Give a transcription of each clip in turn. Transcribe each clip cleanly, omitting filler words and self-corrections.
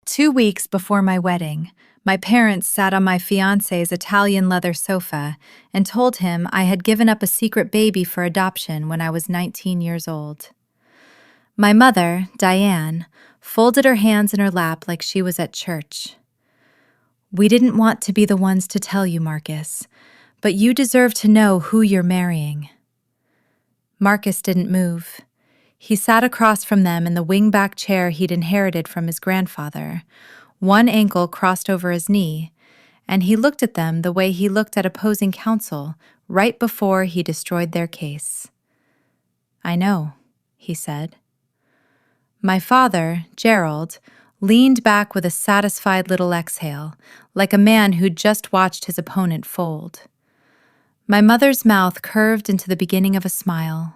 2 weeks before my wedding, my parents sat on my fiancé's Italian leather sofa and told him I had given up a secret baby for adoption when I was 19 years old. My mother, Diane, folded her hands in her lap like she was at church. "We didn't want to be the ones to tell you, Marcus, but you deserve to know who you're marrying." Marcus didn't move. He sat across from them in the wing-back chair he'd inherited from his grandfather, one ankle crossed over his knee, and he looked at them the way he looked at opposing counsel right before he destroyed their case. "I know," he said. My father, Gerald, leaned back with a satisfied little exhale, like a man who'd just watched his opponent fold. My mother's mouth curved into the beginning of a smile.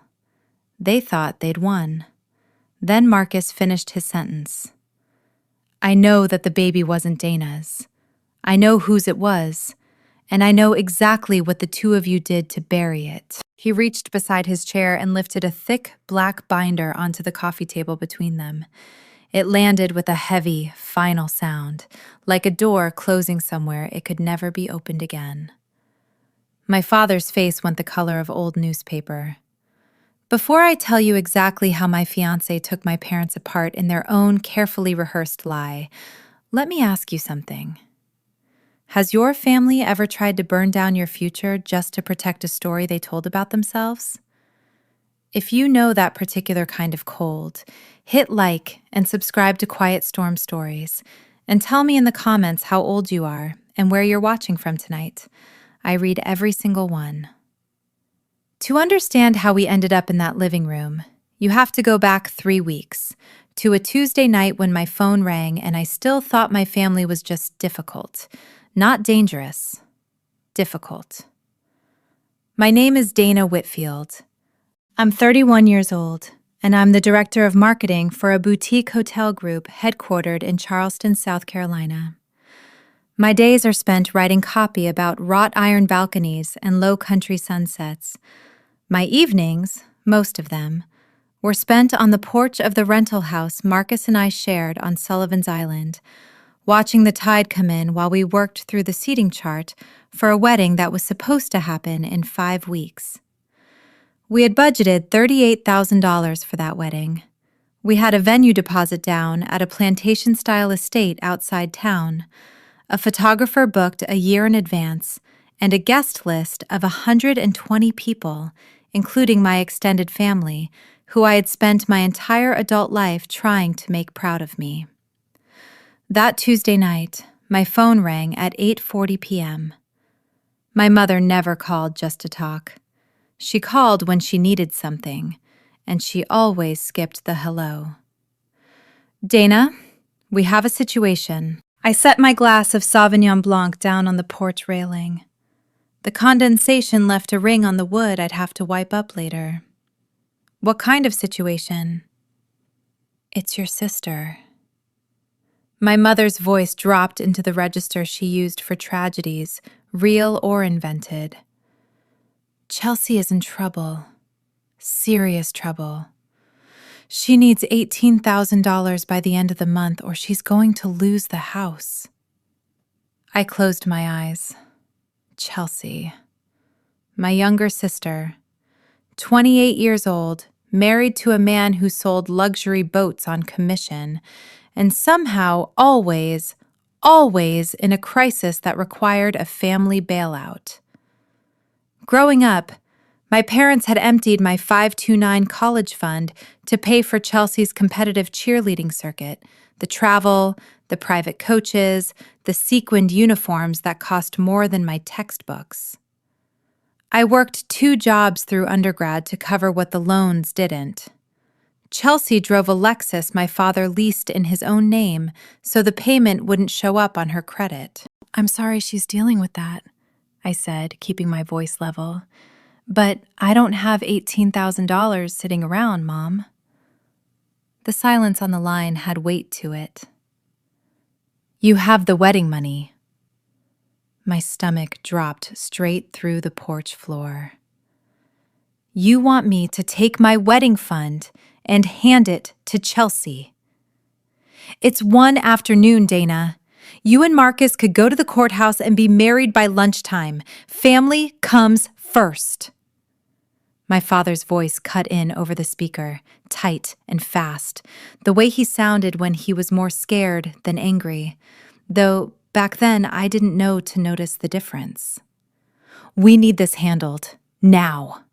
They thought they'd won. Then Marcus finished his sentence. "I know that the baby wasn't Dana's. I know whose it was, and I know exactly what the two of you did to bury it." He reached beside his chair and lifted a thick, black binder onto the coffee table between them. It landed with a heavy, final sound, like a door closing somewhere it could never be opened again. My father's face went the color of old newspaper. Before I tell you exactly how my fiancé took my parents apart in their own carefully rehearsed lie, let me ask you something. Has your family ever tried to burn down your future just to protect a story they told about themselves? If you know that particular kind of cold, hit like and subscribe to Quiet Storm Stories, and tell me in the comments how old you are and where you're watching from tonight. I read every single one. To understand how we ended up in that living room, you have to go back 3 weeks, to a Tuesday night when my phone rang and I still thought my family was just difficult. Not dangerous. Difficult. My name is Dana Whitfield. I'm 31 years old, and I'm the director of marketing for a boutique hotel group headquartered in Charleston, South Carolina. My days are spent writing copy about wrought iron balconies and low country sunsets. My evenings, most of them, were spent on the porch of the rental house Marcus and I shared on Sullivan's Island, watching the tide come in while we worked through the seating chart for a wedding that was supposed to happen in 5 weeks. We had budgeted $38,000 for that wedding. We had a venue deposit down at a plantation-style estate outside town, a photographer booked a year in advance, and a guest list of 120 people, including my extended family, who I had spent my entire adult life trying to make proud of me. That Tuesday night, my phone rang at 8:40 p.m. My mother never called just to talk. She called when she needed something, and she always skipped the hello. "Dana, we have a situation." I set my glass of Sauvignon Blanc down on the porch railing. The condensation left a ring on the wood I'd have to wipe up later. "What kind of situation?" "It's your sister." My mother's voice dropped into the register she used for tragedies, real or invented. "Chelsea is in trouble. Serious trouble. She needs $18,000 by the end of the month or she's going to lose the house." I closed my eyes. Chelsea. My younger sister. 28 years old, married to a man who sold luxury boats on commission, and somehow always in a crisis that required a family bailout. Growing up, my parents had emptied my 529 college fund to pay for Chelsea's competitive cheerleading circuit, the travel, the private coaches, the sequined uniforms that cost more than my textbooks. I worked 2 jobs through undergrad to cover what the loans didn't. Chelsea drove a Lexus my father leased in his own name so the payment wouldn't show up on her credit. "I'm sorry she's dealing with that," I said, keeping my voice level. "But I don't have $18,000 sitting around, Mom." The silence on the line had weight to it. "You have the wedding money." My stomach dropped straight through the porch floor. "You want me to take my wedding fund and hand it to Chelsea." It's one afternoon, Dana. You and Marcus could go to the courthouse and be married by lunchtime. Family comes first. My father's voice cut in over the speaker, tight and fast, the way he sounded when he was more scared than angry, though back then I didn't know to notice the difference. We need this handled, now.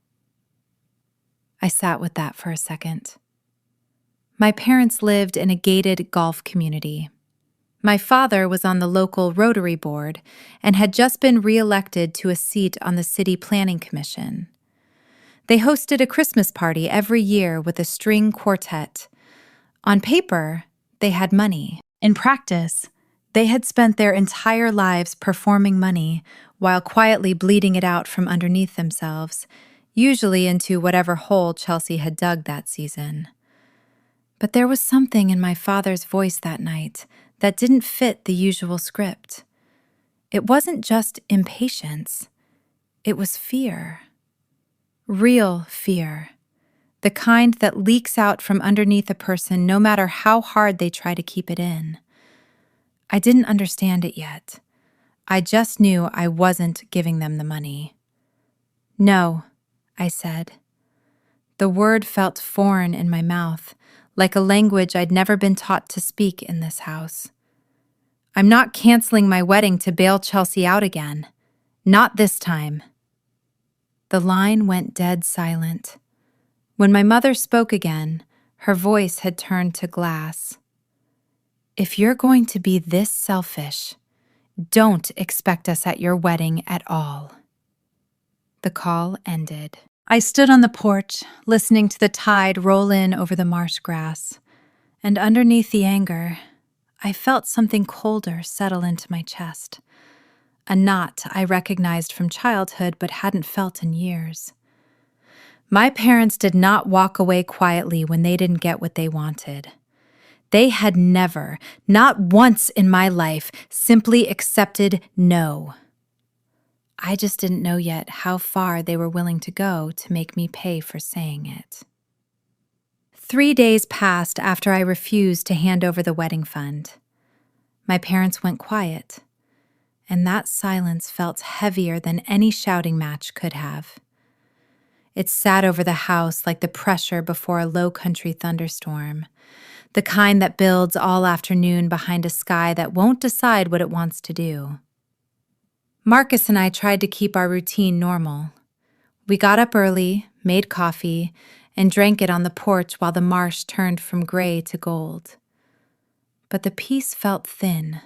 I sat with that for a second. My parents lived in a gated golf community. My father was on the local Rotary Board and had just been re-elected to a seat on the City Planning Commission. They hosted a Christmas party every year with a string quartet. On paper, they had money. In practice, they had spent their entire lives performing money while quietly bleeding it out from underneath themselves, usually into whatever hole Chelsea had dug that season. But there was something in my father's voice that night that didn't fit the usual script. It wasn't just impatience. It was fear. Real fear. The kind that leaks out from underneath a person no matter how hard they try to keep it in. I didn't understand it yet. I just knew I wasn't giving them the money. No, I said. The word felt foreign in my mouth, like a language I'd never been taught to speak in this house. I'm not canceling my wedding to bail Chelsea out again. Not this time. The line went dead silent. When my mother spoke again, her voice had turned to glass. If you're going to be this selfish, don't expect us at your wedding at all. The call ended. I stood on the porch, listening to the tide roll in over the marsh grass, and underneath the anger, I felt something colder settle into my chest. A knot I recognized from childhood but hadn't felt in years. My parents did not walk away quietly when they didn't get what they wanted. They had never, not once in my life, simply accepted no. I just didn't know yet how far they were willing to go to make me pay for saying it. 3 days passed after I refused to hand over the wedding fund. My parents went quiet, and that silence felt heavier than any shouting match could have. It sat over the house like the pressure before a low-country thunderstorm, the kind that builds all afternoon behind a sky that won't decide what it wants to do. Marcus and I tried to keep our routine normal. We got up early, made coffee, and drank it on the porch while the marsh turned from gray to gold. But the peace felt thin,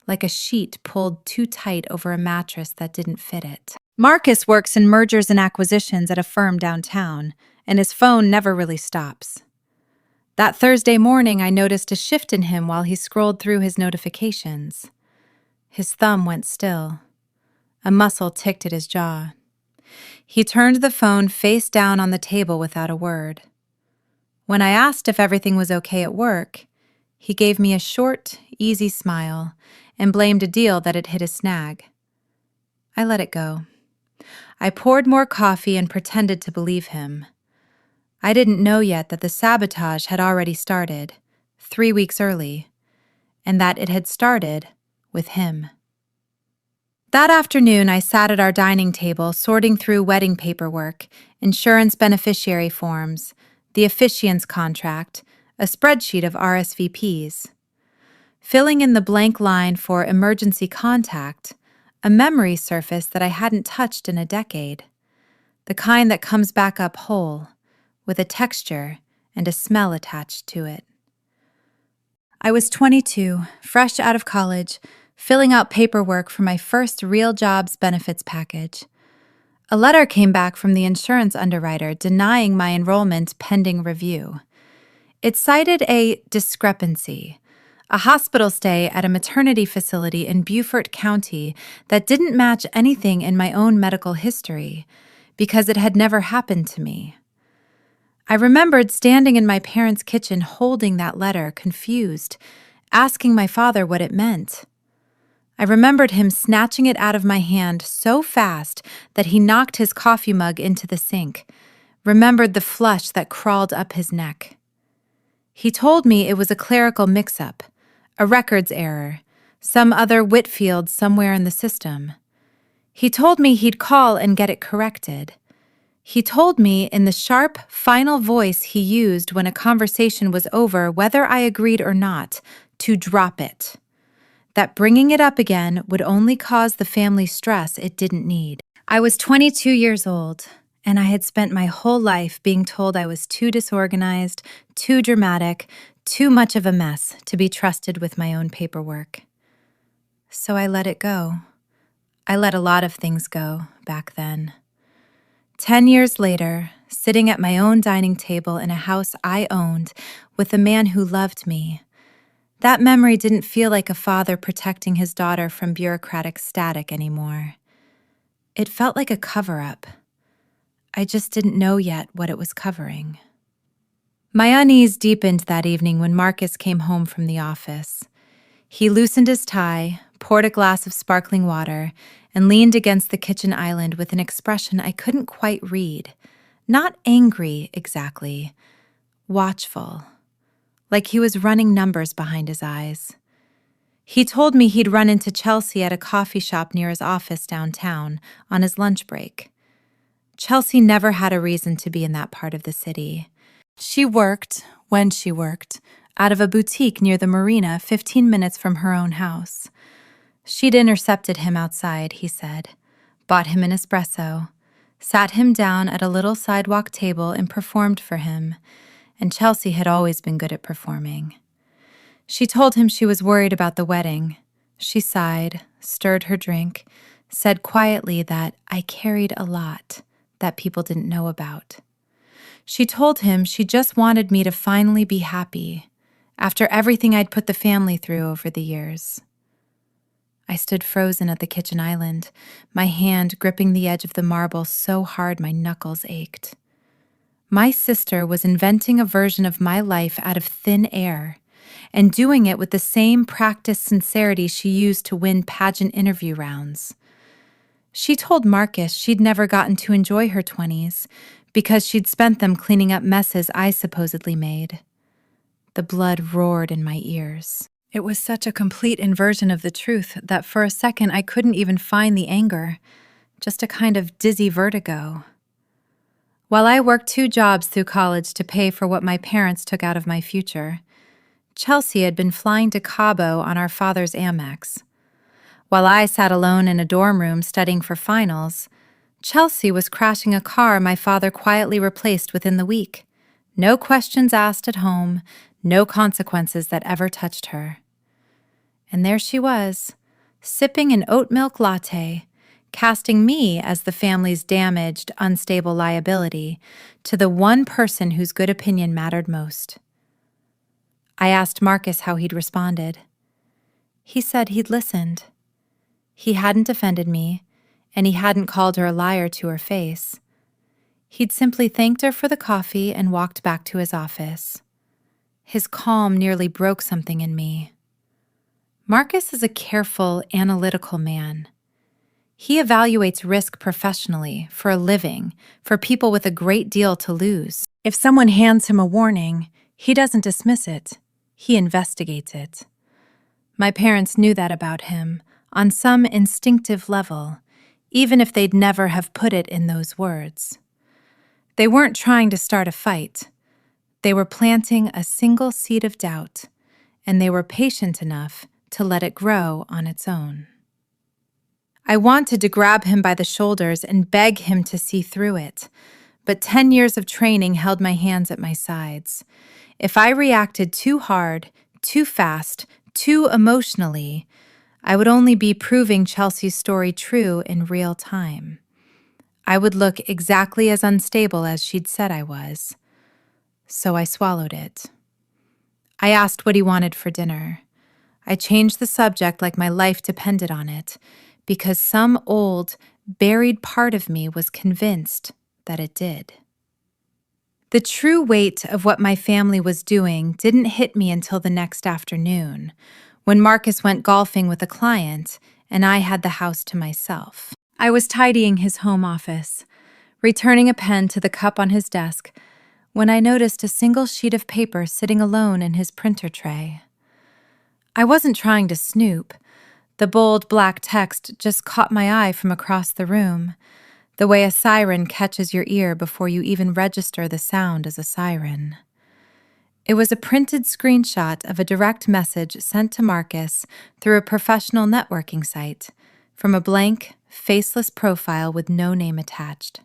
like a sheet pulled too tight over a mattress that didn't fit it. Marcus works in mergers and acquisitions at a firm downtown, and his phone never really stops. That Thursday morning, I noticed a shift in him while he scrolled through his notifications. His thumb went still. A muscle ticked at his jaw. He turned the phone face down on the table without a word. When I asked if everything was okay at work, he gave me a short, easy smile and blamed a deal that had hit a snag. I let it go. I poured more coffee and pretended to believe him. I didn't know yet that the sabotage had already started, 3 weeks early, and that it had started with him. That afternoon, I sat at our dining table sorting through wedding paperwork, insurance beneficiary forms, the officiant's contract, a spreadsheet of RSVPs. Filling in the blank line for emergency contact, a memory surfaced that I hadn't touched in a decade, the kind that comes back up whole, with a texture and a smell attached to it. I was 22, fresh out of college, filling out paperwork for my first real job's benefits package. A letter came back from the insurance underwriter denying my enrollment pending review. It cited a discrepancy, a hospital stay at a maternity facility in Beaufort County that didn't match anything in my own medical history because it had never happened to me. I remembered standing in my parents' kitchen holding that letter, confused, asking my father what it meant. I remembered him snatching it out of my hand so fast that he knocked his coffee mug into the sink, remembered the flush that crawled up his neck. He told me it was a clerical mix-up, a records error, some other Whitfield somewhere in the system. He told me he'd call and get it corrected. He told me in the sharp, final voice he used when a conversation was over, whether I agreed or not, to drop it. That bringing it up again would only cause the family stress it didn't need. I was 22 years old, and I had spent my whole life being told I was too disorganized, too dramatic, too much of a mess to be trusted with my own paperwork. So I let it go. I let a lot of things go back then. 10 years later, sitting at my own dining table in a house I owned with a man who loved me, that memory didn't feel like a father protecting his daughter from bureaucratic static anymore. It felt like a cover-up. I just didn't know yet what it was covering. My unease deepened that evening when Marcus came home from the office. He loosened his tie, poured a glass of sparkling water, and leaned against the kitchen island with an expression I couldn't quite read. Not angry, exactly. Watchful. Like he was running numbers behind his eyes. He told me he'd run into Chelsea at a coffee shop near his office downtown on his lunch break. Chelsea never had a reason to be in that part of the city. She worked, when she worked, out of a boutique near the marina 15 minutes from her own house. She'd intercepted him outside, he said, bought him an espresso, sat him down at a little sidewalk table and performed for him, and Chelsea had always been good at performing. She told him she was worried about the wedding. She sighed, stirred her drink, said quietly that I carried a lot that people didn't know about. She told him she just wanted me to finally be happy, after everything I'd put the family through over the years. I stood frozen at the kitchen island, my hand gripping the edge of the marble so hard my knuckles ached. My sister was inventing a version of my life out of thin air, and doing it with the same practiced sincerity she used to win pageant interview rounds. She told Marcus she'd never gotten to enjoy her 20s because she'd spent them cleaning up messes I supposedly made. The blood roared in my ears. It was such a complete inversion of the truth that for a second I couldn't even find the anger, just a kind of dizzy vertigo. While I worked 2 jobs through college to pay for what my parents took out of my future, Chelsea had been flying to Cabo on our father's Amex. While I sat alone in a dorm room studying for finals, Chelsea was crashing a car my father quietly replaced within the week. No questions asked at home, no consequences that ever touched her. And there she was, sipping an oat milk latte, casting me as the family's damaged, unstable liability to the one person whose good opinion mattered most. I asked Marcus how he'd responded. He said he'd listened. He hadn't offended me, and he hadn't called her a liar to her face. He'd simply thanked her for the coffee and walked back to his office. His calm nearly broke something in me. Marcus is a careful, analytical man. He evaluates risk professionally, for a living, for people with a great deal to lose. If someone hands him a warning, he doesn't dismiss it. He investigates it. My parents knew that about him, on some instinctive level, even if they'd never have put it in those words. They weren't trying to start a fight. They were planting a single seed of doubt, and they were patient enough to let it grow on its own. I wanted to grab him by the shoulders and beg him to see through it, but 10 years of training held my hands at my sides. If I reacted too hard, too fast, too emotionally, I would only be proving Chelsea's story true in real time. I would look exactly as unstable as she'd said I was. So I swallowed it. I asked what he wanted for dinner. I changed the subject like my life depended on it, because some old, buried part of me was convinced that it did. The true weight of what my family was doing didn't hit me until the next afternoon, when Marcus went golfing with a client and I had the house to myself. I was tidying his home office, returning a pen to the cup on his desk, when I noticed a single sheet of paper sitting alone in his printer tray. I wasn't trying to snoop. The bold black text just caught my eye from across the room, the way a siren catches your ear before you even register the sound as a siren. It was a printed screenshot of a direct message sent to Marcus through a professional networking site from a blank, faceless profile with no name attached.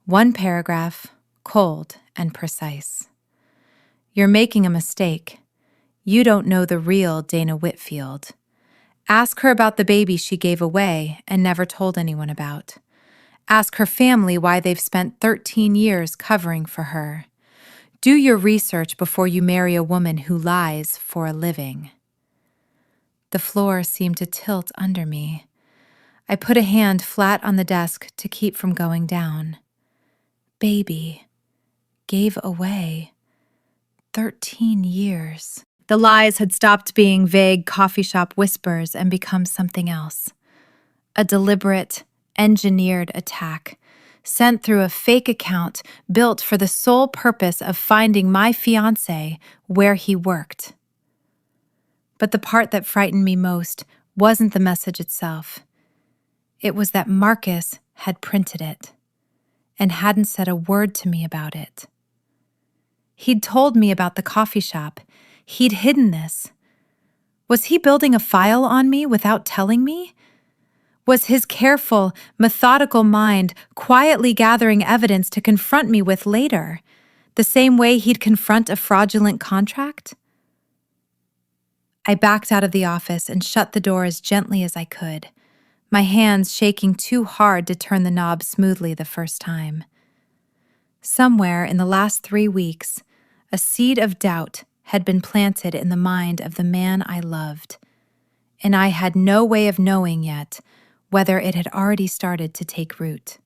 One paragraph, cold and precise. "You're making a mistake. You don't know the real Dana Whitfield. Ask her about the baby she gave away and never told anyone about. Ask her family why they've spent 13 years covering for her. Do your research before you marry a woman who lies for a living." The floor seemed to tilt under me. I put a hand flat on the desk to keep from going down. Baby. Gave away. 13 years. The lies had stopped being vague coffee shop whispers and become something else. A deliberate, engineered attack, sent through a fake account built for the sole purpose of finding my fiancé where he worked. But the part that frightened me most wasn't the message itself. It was that Marcus had printed it and hadn't said a word to me about it. He'd told me about the coffee shop. He'd hidden this. Was he building a file on me without telling me? Was his careful, methodical mind quietly gathering evidence to confront me with later, the same way he'd confront a fraudulent contract? I backed out of the office and shut the door as gently as I could, my hands shaking too hard to turn the knob smoothly the first time. Somewhere in the last 3 weeks, a seed of doubt had been planted in the mind of the man I loved, and I had no way of knowing yet whether it had already started to take root.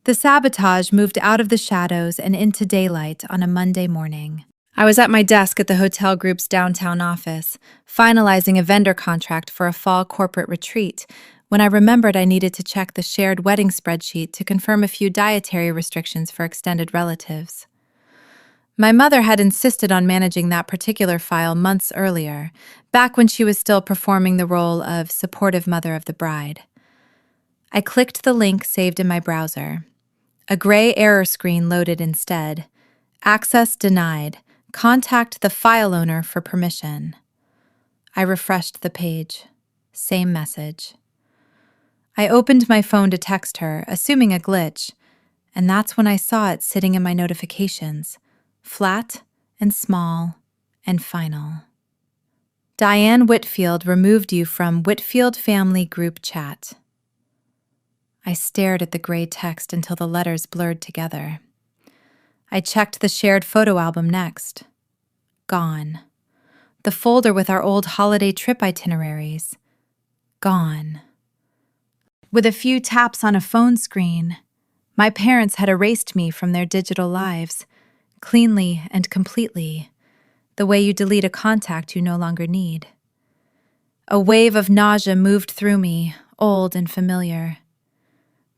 The sabotage moved out of the shadows and into daylight on a Monday morning. I was at my desk at the hotel group's downtown office, finalizing a vendor contract for a fall corporate retreat, when I remembered I needed to check the shared wedding spreadsheet to confirm a few dietary restrictions for extended relatives. My mother had insisted on managing that particular file months earlier, back when she was still performing the role of supportive mother of the bride. I clicked the link saved in my browser. A gray error screen loaded instead. Access denied. Contact the file owner for permission. I refreshed the page. Same message. I opened my phone to text her, assuming a glitch, and that's when I saw it sitting in my notifications. Flat and small and final. Diane Whitfield removed you from Whitfield Family Group Chat. I stared at the gray text until the letters blurred together. I checked the shared photo album next. Gone. The folder with our old holiday trip itineraries. Gone. With a few taps on a phone screen, my parents had erased me from their digital lives, cleanly and completely, the way you delete a contact you no longer need. A wave of nausea moved through me, old and familiar.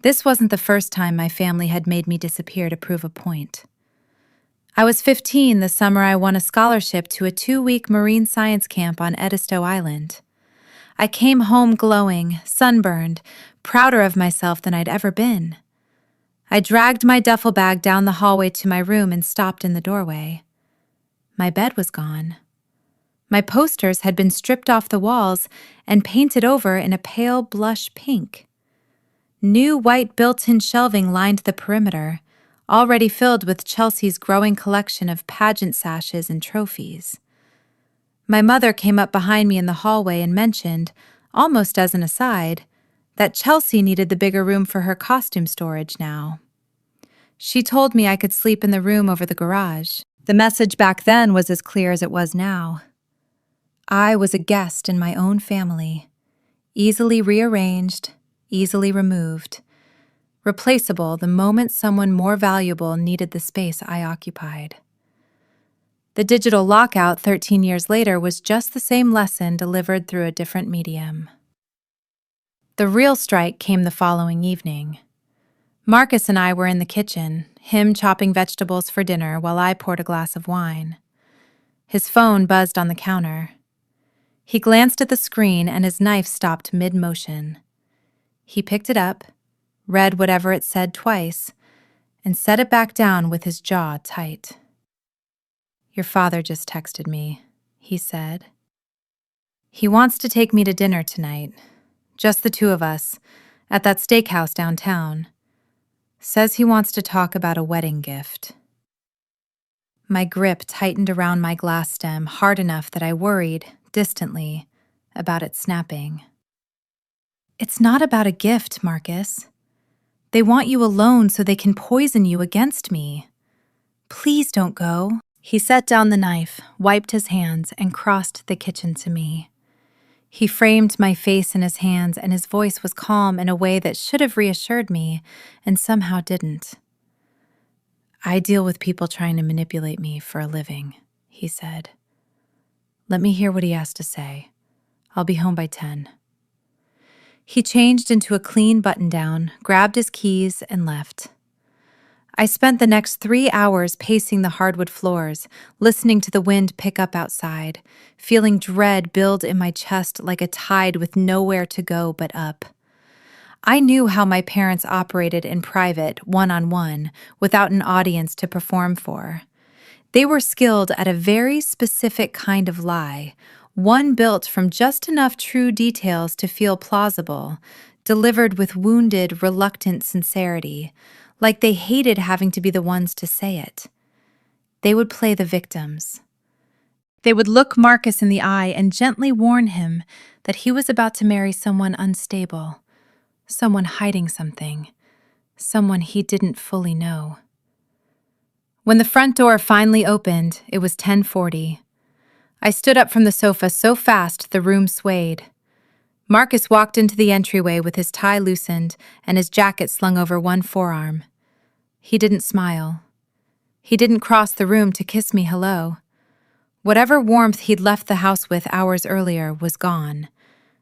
This wasn't the first time my family had made me disappear to prove a point. I was 15 the summer I won a scholarship to a 2-week marine science camp on Edisto Island. I came home glowing, sunburned, prouder of myself than I'd ever been. I dragged my duffel bag down the hallway to my room and stopped in the doorway. My bed was gone. My posters had been stripped off the walls and painted over in a pale blush pink. New white built-in shelving lined the perimeter, already filled with Chelsea's growing collection of pageant sashes and trophies. My mother came up behind me in the hallway and mentioned, almost as an aside, that Chelsea needed the bigger room for her costume storage now. She told me I could sleep in the room over the garage. The message back then was as clear as it was now. I was a guest in my own family, easily rearranged, easily removed, replaceable the moment someone more valuable needed the space I occupied. The digital lockout 13 years later was just the same lesson delivered through a different medium. The real strike came the following evening. Marcus and I were in the kitchen, him chopping vegetables for dinner while I poured a glass of wine. His phone buzzed on the counter. He glanced at the screen and his knife stopped mid-motion. He picked it up, read whatever it said twice, and set it back down with his jaw tight. "Your father just texted me," he said. "He wants to take me to dinner tonight, just the two of us, at that steakhouse downtown. Says he wants to talk about a wedding gift." My grip tightened around my glass stem hard enough that I worried, distantly, about it snapping. "It's not about a gift, Marcus. They want you alone so they can poison you against me. Please don't go." He set down the knife, wiped his hands, and crossed the kitchen to me. He framed my face in his hands, and his voice was calm in a way that should have reassured me, and somehow didn't. "I deal with people trying to manipulate me for a living," he said. "Let me hear what he has to say. I'll be home by 10. He changed into a clean button-down, grabbed his keys, and left. I spent the next 3 hours pacing the hardwood floors, listening to the wind pick up outside, feeling dread build in my chest like a tide with nowhere to go but up. I knew how my parents operated in private, one-on-one, without an audience to perform for. They were skilled at a very specific kind of lie, one built from just enough true details to feel plausible, delivered with wounded, reluctant sincerity, like they hated having to be the ones to say it. They would play the victims. They would look Marcus in the eye and gently warn him that he was about to marry someone unstable, someone hiding something, someone he didn't fully know. When the front door finally opened, it was 10:40. I stood up from the sofa so fast the room swayed. Marcus walked into the entryway with his tie loosened and his jacket slung over one forearm. He didn't smile. He didn't cross the room to kiss me hello. Whatever warmth he'd left the house with hours earlier was gone,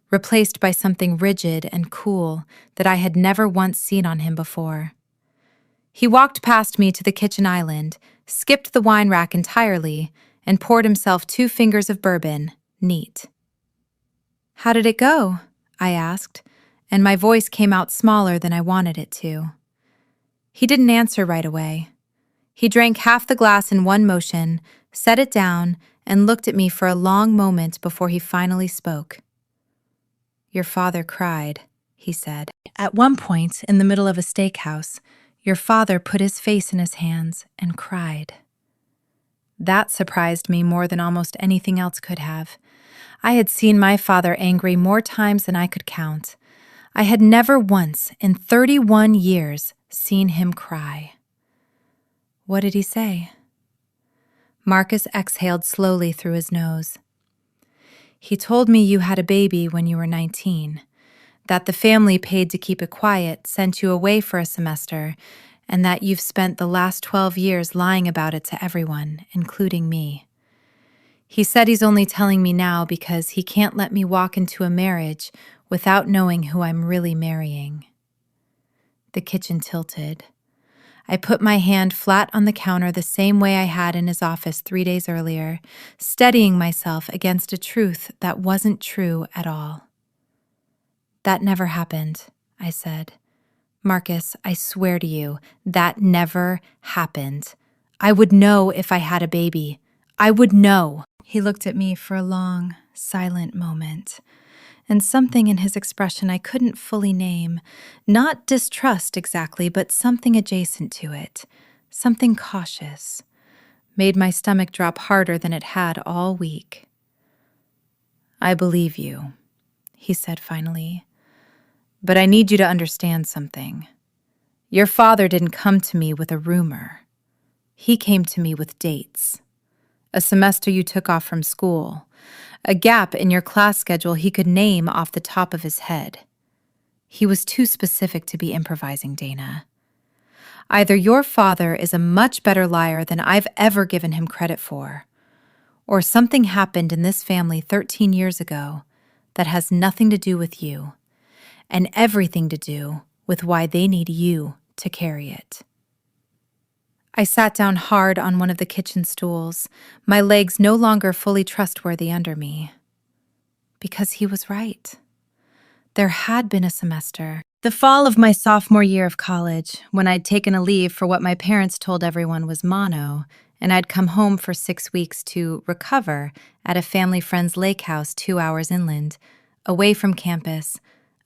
replaced by something rigid and cool that I had never once seen on him before. He walked past me to the kitchen island, skipped the wine rack entirely, and poured himself 2 fingers of bourbon, neat. "How did it go?" I asked, and my voice came out smaller than I wanted it to. He didn't answer right away. He drank half the glass in one motion, set it down, and looked at me for a long moment before he finally spoke. "Your father cried," he said. "At one point, in the middle of a steakhouse, your father put his face in his hands and cried." That surprised me more than almost anything else could have. I had seen my father angry more times than I could count. I had never once, in 31 years, seen him cry. "What did he say?" Marcus exhaled slowly through his nose. "He told me you had a baby when you were 19, that the family paid to keep it quiet, sent you away for a semester, and that you've spent the last 12 years lying about it to everyone, including me. He said he's only telling me now because he can't let me walk into a marriage without knowing who I'm really marrying." The kitchen tilted. I put my hand flat on the counter the same way I had in his office 3 days earlier, steadying myself against a truth that wasn't true at all. "That never happened," I said. "Marcus, I swear to you, that never happened. I would know if I had a baby. I would know." He looked at me for a long, silent moment, and something in his expression I couldn't fully name, not distrust exactly, but something adjacent to it, something cautious, made my stomach drop harder than it had all week. "I believe you," he said finally, "but I need you to understand something. Your father didn't come to me with a rumor. He came to me with dates. A semester you took off from school, a gap in your class schedule he could name off the top of his head. He was too specific to be improvising, Dana. Either your father is a much better liar than I've ever given him credit for, or something happened in this family 13 years ago that has nothing to do with you, and everything to do with why they need you to carry it. I sat down hard on one of the kitchen stools, my legs no longer fully trustworthy under me. Because he was right. There had been a semester, the fall of my sophomore year of college, when I'd taken a leave for what my parents told everyone was mono, and I'd come home for 6 weeks to recover at a family friend's lake house 2 hours inland, away from campus,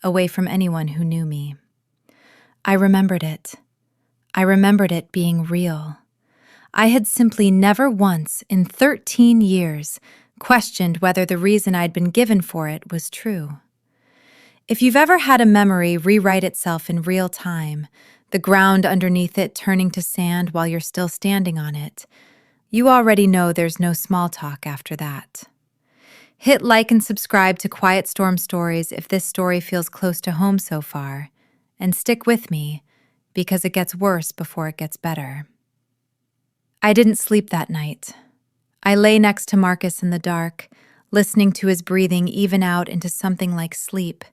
away from anyone who knew me. I remembered it. I remembered it being real. I had simply never once in 13 years questioned whether the reason I'd been given for it was true. If you've ever had a memory rewrite itself in real time, the ground underneath it turning to sand while you're still standing on it, you already know there's no small talk after that. Hit like and subscribe to Quiet Storm Stories if this story feels close to home so far, and stick with me, because it gets worse before it gets better. I didn't sleep that night. I lay next to Marcus in the dark, listening to his breathing even out into something like sleep,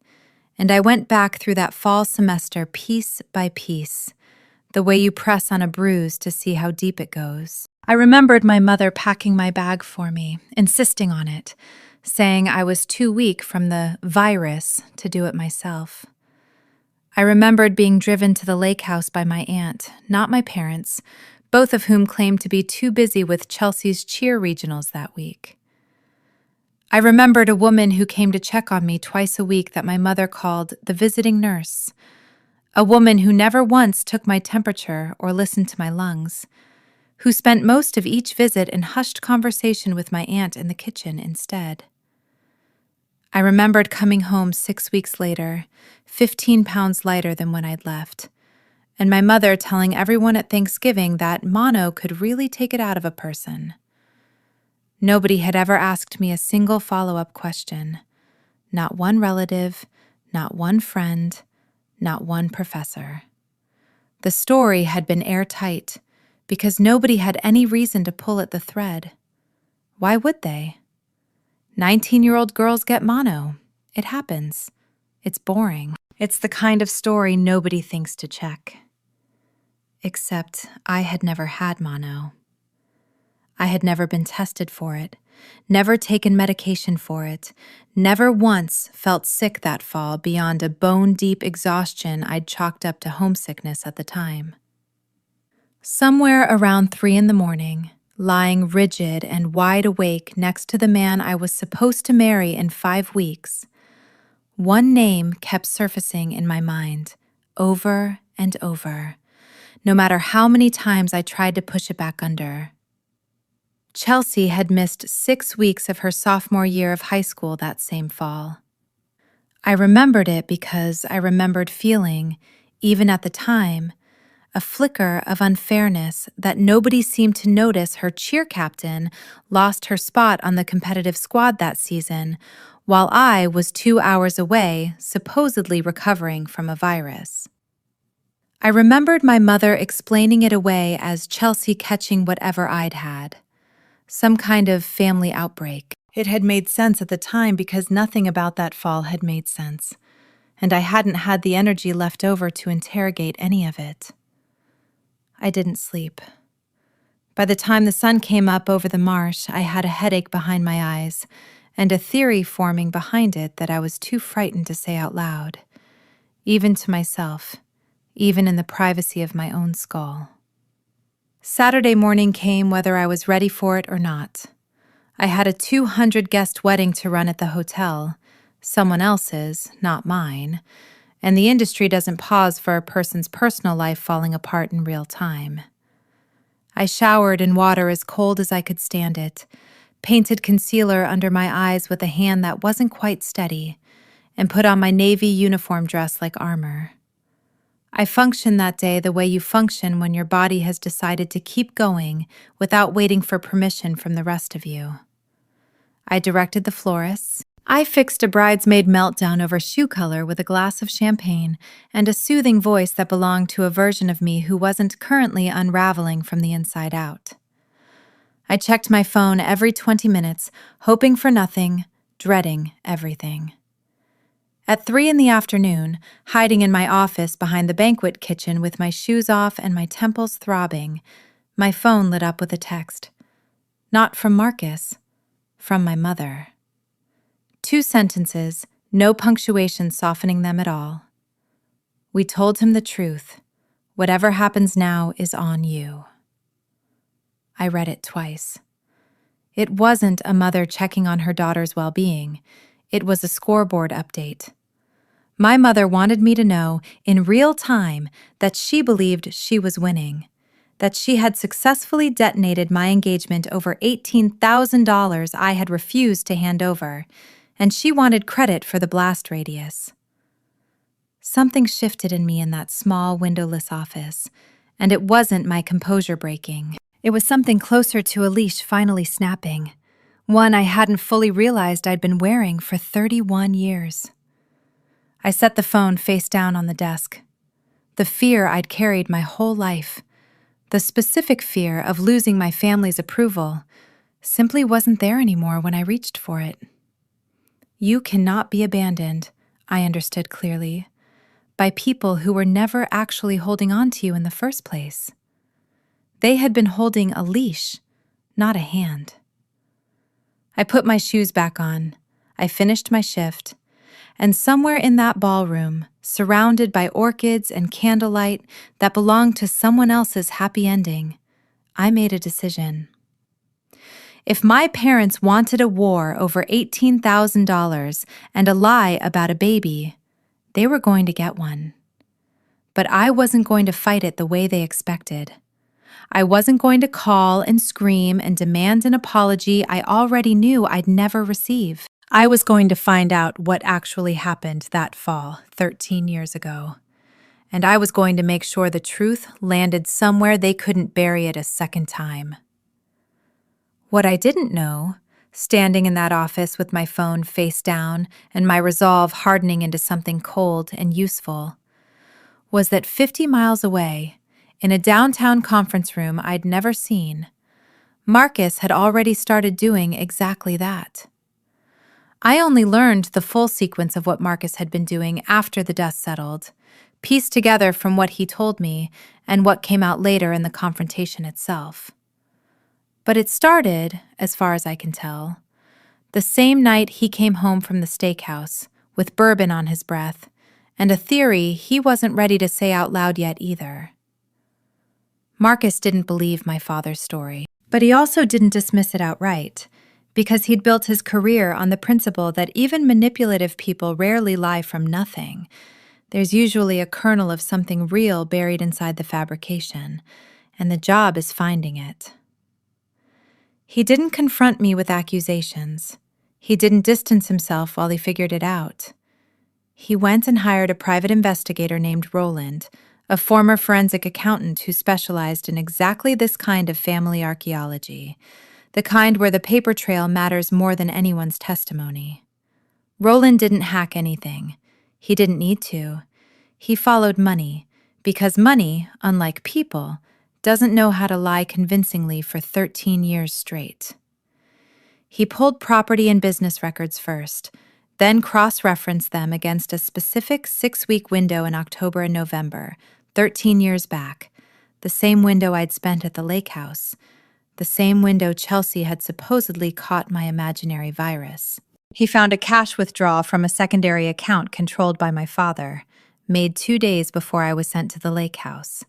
and I went back through that fall semester piece by piece, the way you press on a bruise to see how deep it goes. I remembered my mother packing my bag for me, insisting on it, saying I was too weak from the virus to do it myself. I remembered being driven to the lake house by my aunt, not my parents, both of whom claimed to be too busy with Chelsea's cheer regionals that week. I remembered a woman who came to check on me twice a week that my mother called the visiting nurse, a woman who never once took my temperature or listened to my lungs, who spent most of each visit in hushed conversation with my aunt in the kitchen instead. I remembered coming home 6 weeks later, 15 pounds lighter than when I'd left, and my mother telling everyone at Thanksgiving that mono could really take it out of a person. Nobody had ever asked me a single follow-up question. Not one relative, not one friend, not one professor. The story had been airtight because nobody had any reason to pull at the thread. Why would they? 19-year-old girls get mono. It happens. It's boring. It's the kind of story nobody thinks to check. Except I had never had mono. I had never been tested for it, never taken medication for it, never once felt sick that fall beyond a bone-deep exhaustion I'd chalked up to homesickness at the time. Somewhere around 3 a.m, lying rigid and wide awake next to the man I was supposed to marry in 5 weeks, one name kept surfacing in my mind, over and over, no matter how many times I tried to push it back under. Chelsea had missed 6 weeks of her sophomore year of high school that same fall. I remembered it because I remembered feeling, even at the time, a flicker of unfairness that nobody seemed to notice her cheer captain lost her spot on the competitive squad that season, while I was 2 hours away, supposedly recovering from a virus. I remembered my mother explaining it away as Chelsea catching whatever I'd had. Some kind of family outbreak. It had made sense at the time because nothing about that fall had made sense, and I hadn't had the energy left over to interrogate any of it. I didn't sleep. By the time the sun came up over the marsh, I had a headache behind my eyes, and a theory forming behind it that I was too frightened to say out loud, even to myself, even in the privacy of my own skull. Saturday morning came whether I was ready for it or not. I had a 200-guest wedding to run at the hotel, someone else's, not mine, and the industry doesn't pause for a person's personal life falling apart in real time. I showered in water as cold as I could stand it, painted concealer under my eyes with a hand that wasn't quite steady, and put on my navy uniform dress like armor. I functioned that day the way you function when your body has decided to keep going without waiting for permission from the rest of you. I directed the florists. I fixed a bridesmaid meltdown over shoe color with a glass of champagne and a soothing voice that belonged to a version of me who wasn't currently unraveling from the inside out. I checked my phone every 20 minutes, hoping for nothing, dreading everything. At 3 in the afternoon, hiding in my office behind the banquet kitchen with my shoes off and my temples throbbing, my phone lit up with a text. Not from Marcus, from my mother. 2 sentences, no punctuation softening them at all. We told him the truth. Whatever happens now is on you. I read it twice. It wasn't a mother checking on her daughter's well-being. It was a scoreboard update. My mother wanted me to know in real time that she believed she was winning, that she had successfully detonated my engagement over $18,000 I had refused to hand over, and she wanted credit for the blast radius. Something shifted in me in that small, windowless office, and it wasn't my composure breaking. It was something closer to a leash finally snapping, one I hadn't fully realized I'd been wearing for 31 years. I set the phone face down on the desk. The fear I'd carried my whole life, the specific fear of losing my family's approval, simply wasn't there anymore when I reached for it. You cannot be abandoned, I understood clearly, by people who were never actually holding on to you in the first place. They had been holding a leash, not a hand. I put my shoes back on. I finished my shift. And somewhere in that ballroom, surrounded by orchids and candlelight that belonged to someone else's happy ending, I made a decision. If my parents wanted a war over $18,000 and a lie about a baby, they were going to get one. But I wasn't going to fight it the way they expected. I wasn't going to call and scream and demand an apology I already knew I'd never receive. I was going to find out what actually happened that fall, 13 years ago. And I was going to make sure the truth landed somewhere they couldn't bury it a second time. What I didn't know, standing in that office with my phone face down and my resolve hardening into something cold and useful, was that 50 miles away, in a downtown conference room I'd never seen, Marcus had already started doing exactly that. I only learned the full sequence of what Marcus had been doing after the dust settled, pieced together from what he told me and what came out later in the confrontation itself. But it started, as far as I can tell, the same night he came home from the steakhouse, with bourbon on his breath, and a theory he wasn't ready to say out loud yet either. Marcus didn't believe my father's story, but he also didn't dismiss it outright, because he'd built his career on the principle that even manipulative people rarely lie from nothing. There's usually a kernel of something real buried inside the fabrication, and the job is finding it. He didn't confront me with accusations. He didn't distance himself while he figured it out. He went and hired a private investigator named Roland, a former forensic accountant who specialized in exactly this kind of family archaeology, the kind where the paper trail matters more than anyone's testimony. Roland didn't hack anything. He didn't need to. He followed money, because money, unlike people, doesn't know how to lie convincingly for 13 years straight. He pulled property and business records first, then cross-referenced them against a specific 6-week window in October and November, 13 years back, the same window I'd spent at the lake house, the same window Chelsea had supposedly caught my imaginary virus. He found a cash withdrawal from a secondary account controlled by my father, made 2 days before I was sent to the lake house.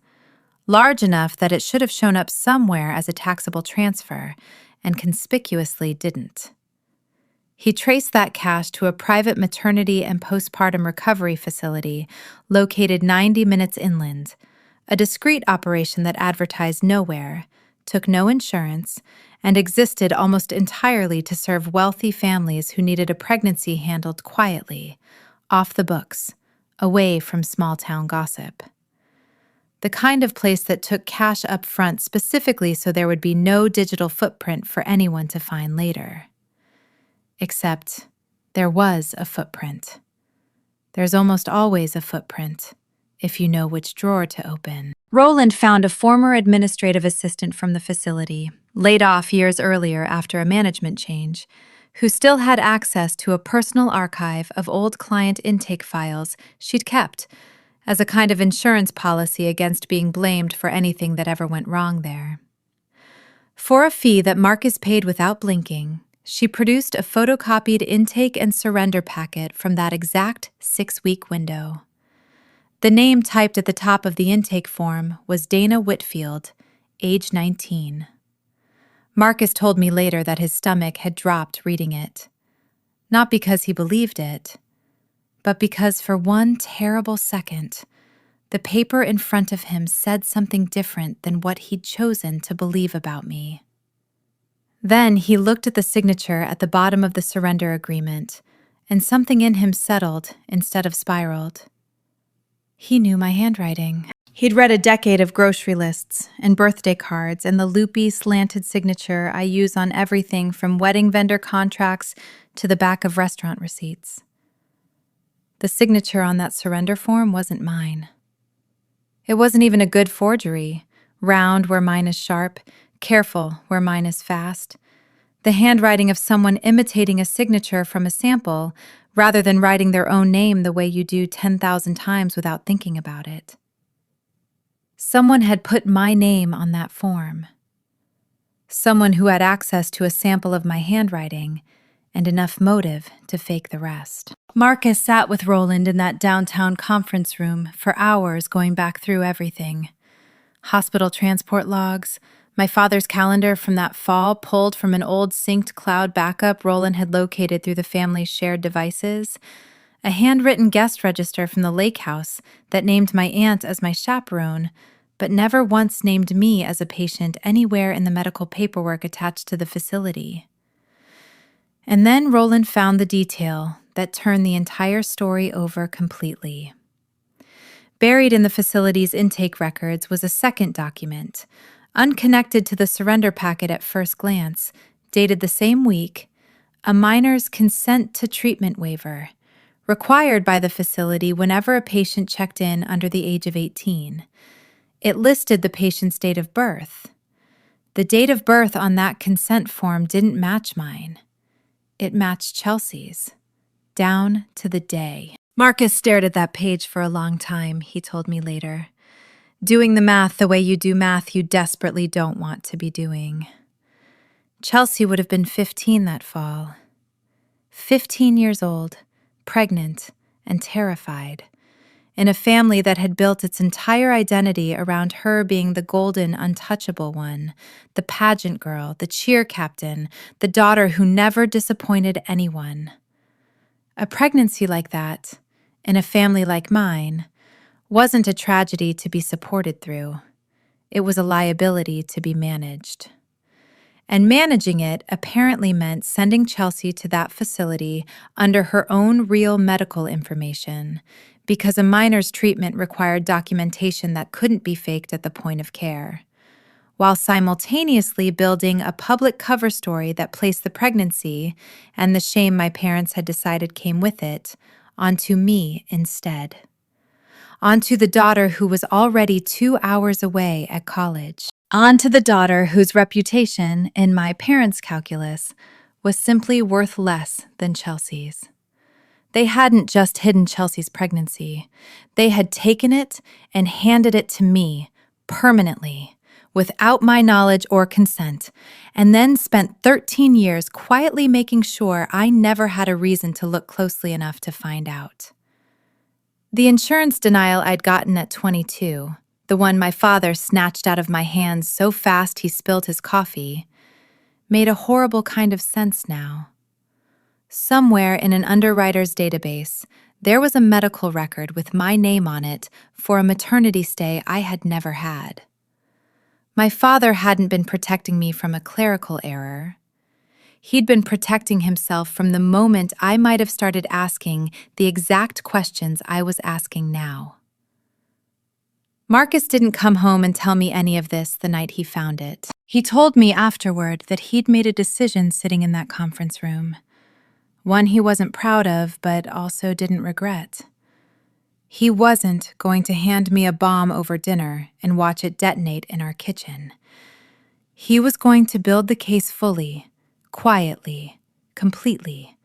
Large enough that it should have shown up somewhere as a taxable transfer, and conspicuously didn't. He traced that cash to a private maternity and postpartum recovery facility located 90 minutes inland, a discreet operation that advertised nowhere, took no insurance, and existed almost entirely to serve wealthy families who needed a pregnancy handled quietly, off the books, away from small-town gossip. The kind of place that took cash up front specifically so there would be no digital footprint for anyone to find later. Except there was a footprint. There's almost always a footprint, if you know which drawer to open. Roland found a former administrative assistant from the facility, laid off years earlier after a management change, who still had access to a personal archive of old client intake files she'd kept as a kind of insurance policy against being blamed for anything that ever went wrong there. For a fee that Marcus paid without blinking, she produced a photocopied intake and surrender packet from that exact 6-week window. The name typed at the top of the intake form was Dana Whitfield, age 19. Marcus told me later that his stomach had dropped reading it. Not because he believed it, but because for one terrible second, the paper in front of him said something different than what he'd chosen to believe about me. Then he looked at the signature at the bottom of the surrender agreement, and something in him settled instead of spiraled. He knew my handwriting. He'd read a decade of grocery lists and birthday cards and the loopy, slanted signature I use on everything from wedding vendor contracts to the back of restaurant receipts. The signature on that surrender form wasn't mine. It wasn't even a good forgery, round where mine is sharp, careful where mine is fast. The handwriting of someone imitating a signature from a sample rather than writing their own name the way you do 10,000 times without thinking about it. Someone had put my name on that form. Someone who had access to a sample of my handwriting and enough motive to fake the rest. Marcus sat with Roland in that downtown conference room for hours going back through everything. Hospital transport logs, my father's calendar from that fall pulled from an old synced cloud backup Roland had located through the family's shared devices, a handwritten guest register from the lake house that named my aunt as my chaperone, but never once named me as a patient anywhere in the medical paperwork attached to the facility. And then Roland found the detail that turned the entire story over completely. Buried in the facility's intake records was a second document, unconnected to the surrender packet at first glance, dated the same week, a minor's consent to treatment waiver, required by the facility whenever a patient checked in under the age of 18. It listed the patient's date of birth. The date of birth on that consent form didn't match mine. It matched Chelsea's, down to the day. Marcus stared at that page for a long time, he told me later. Doing the math the way you do math you desperately don't want to be doing. Chelsea would have been 15 that fall. 15 years old, pregnant, and terrified, in a family that had built its entire identity around her being the golden, untouchable one, the pageant girl, the cheer captain, the daughter who never disappointed anyone. A pregnancy like that, in a family like mine, wasn't a tragedy to be supported through. It was a liability to be managed. And managing it apparently meant sending Chelsea to that facility under her own real medical information, because a minor's treatment required documentation that couldn't be faked at the point of care, while simultaneously building a public cover story that placed the pregnancy, and the shame my parents had decided came with it, onto me instead. Onto the daughter who was already 2 hours away at college. Onto the daughter whose reputation, in my parents' calculus, was simply worth less than Chelsea's. They hadn't just hidden Chelsea's pregnancy. They had taken it and handed it to me, permanently, without my knowledge or consent, and then spent 13 years quietly making sure I never had a reason to look closely enough to find out. The insurance denial I'd gotten at 22, the one my father snatched out of my hands so fast he spilled his coffee, made a horrible kind of sense now. Somewhere in an underwriter's database, there was a medical record with my name on it for a maternity stay I had never had. My father hadn't been protecting me from a clerical error. He'd been protecting himself from the moment I might have started asking the exact questions I was asking now. Marcus didn't come home and tell me any of this the night he found it. He told me afterward that he'd made a decision sitting in that conference room. One he wasn't proud of, but also didn't regret. He wasn't going to hand me a bomb over dinner and watch it detonate in our kitchen. He was going to build the case fully, quietly, completely,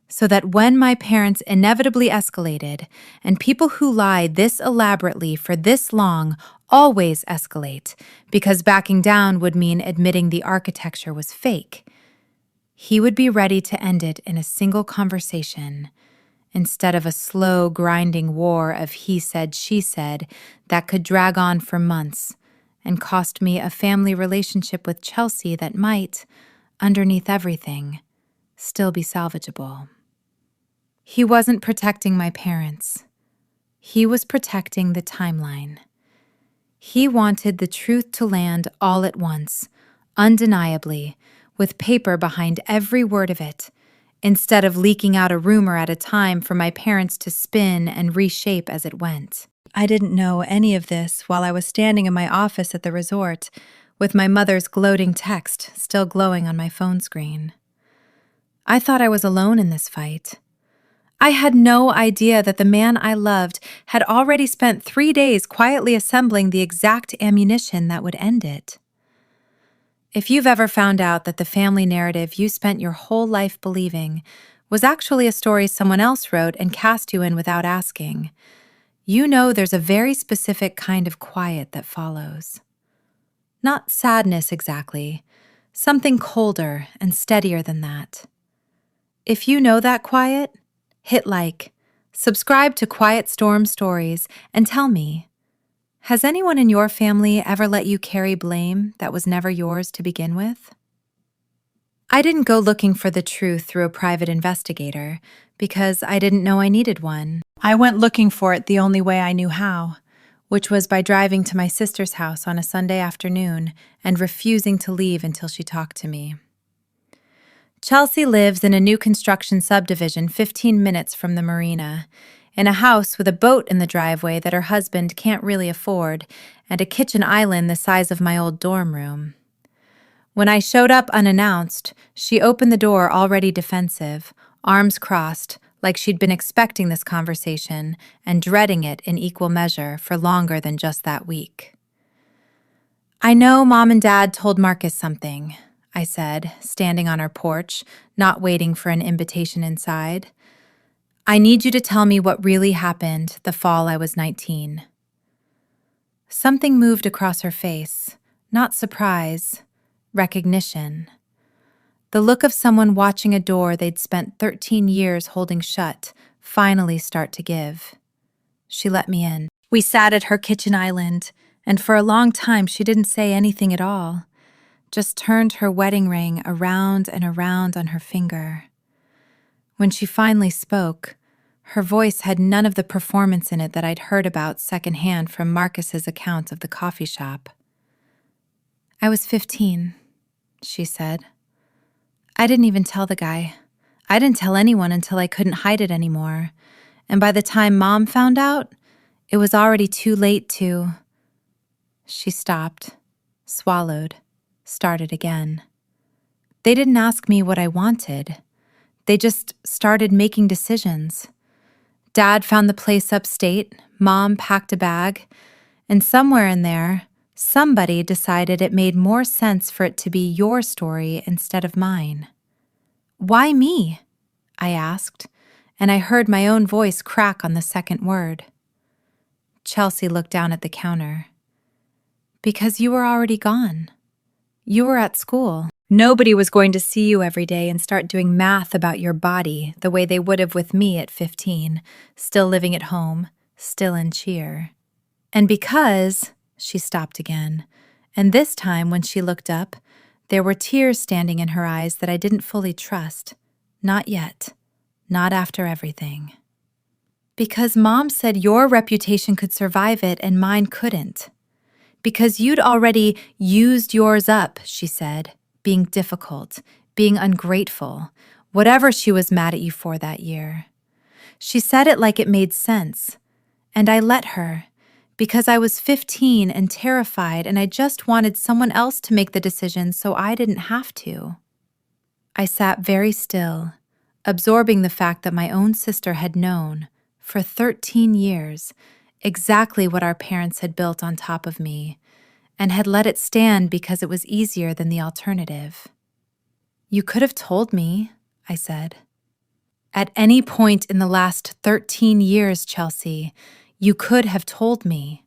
so that when my parents inevitably escalated, and people who lie this elaborately for this long always escalate, because backing down would mean admitting the architecture was fake, he would be ready to end it in a single conversation, instead of a slow, grinding war of he said, she said that could drag on for months and cost me a family relationship with Chelsea that might, underneath everything, still be salvageable. He wasn't protecting my parents. He was protecting the timeline. He wanted the truth to land all at once, undeniably, with paper behind every word of it, instead of leaking out a rumor at a time for my parents to spin and reshape as it went. I didn't know any of this while I was standing in my office at the resort, with my mother's gloating text still glowing on my phone screen. I thought I was alone in this fight. I had no idea that the man I loved had already spent 3 days quietly assembling the exact ammunition that would end it. If you've ever found out that the family narrative you spent your whole life believing was actually a story someone else wrote and cast you in without asking, you know there's a very specific kind of quiet that follows. Not sadness exactly, something colder and steadier than that. If you know that quiet, hit like, subscribe to Quiet Storm Stories, and tell me, has anyone in your family ever let you carry blame that was never yours to begin with? I didn't go looking for the truth through a private investigator because I didn't know I needed one. I went looking for it the only way I knew how, which was by driving to my sister's house on a Sunday afternoon and refusing to leave until she talked to me. Chelsea lives in a new construction subdivision 15 minutes from the marina, in a house with a boat in the driveway that her husband can't really afford, and a kitchen island the size of my old dorm room. When I showed up unannounced, she opened the door already defensive, arms crossed, like she'd been expecting this conversation and dreading it in equal measure for longer than just that week. I know Mom and Dad told Marcus something, I said, standing on our porch, not waiting for an invitation inside. I need you to tell me what really happened the fall I was 19. Something moved across her face, not surprise, recognition. The look of someone watching a door they'd spent 13 years holding shut finally start to give. She let me in. We sat at her kitchen island, and for a long time she didn't say anything at all. Just turned her wedding ring around and around on her finger. When she finally spoke, her voice had none of the performance in it that I'd heard about secondhand from Marcus's account of the coffee shop. I was 15, she said. I didn't even tell the guy. I didn't tell anyone until I couldn't hide it anymore. And by the time Mom found out, it was already too late to... She stopped, swallowed, started again. They didn't ask me what I wanted. They just started making decisions. Dad found the place upstate, Mom packed a bag, and somewhere in there, somebody decided it made more sense for it to be your story instead of mine. Why me? I asked, and I heard my own voice crack on the second word. Chelsea looked down at the counter. Because you were already gone. You were at school. Nobody was going to see you every day and start doing math about your body the way they would have with me at 15, still living at home, still in cheer. And because, she stopped again, and this time when she looked up, there were tears standing in her eyes that I didn't fully trust. Not yet. Not after everything. Because Mom said your reputation could survive it and mine couldn't. Because you'd already used yours up, she said, being difficult, being ungrateful, whatever she was mad at you for that year. She said it like it made sense, and I let her, because I was 15 and terrified and I just wanted someone else to make the decision so I didn't have to. I sat very still, absorbing the fact that my own sister had known, for 13 years, exactly what our parents had built on top of me, and had let it stand because it was easier than the alternative. You could have told me, I said. At any point in the last 13 years, Chelsea, you could have told me.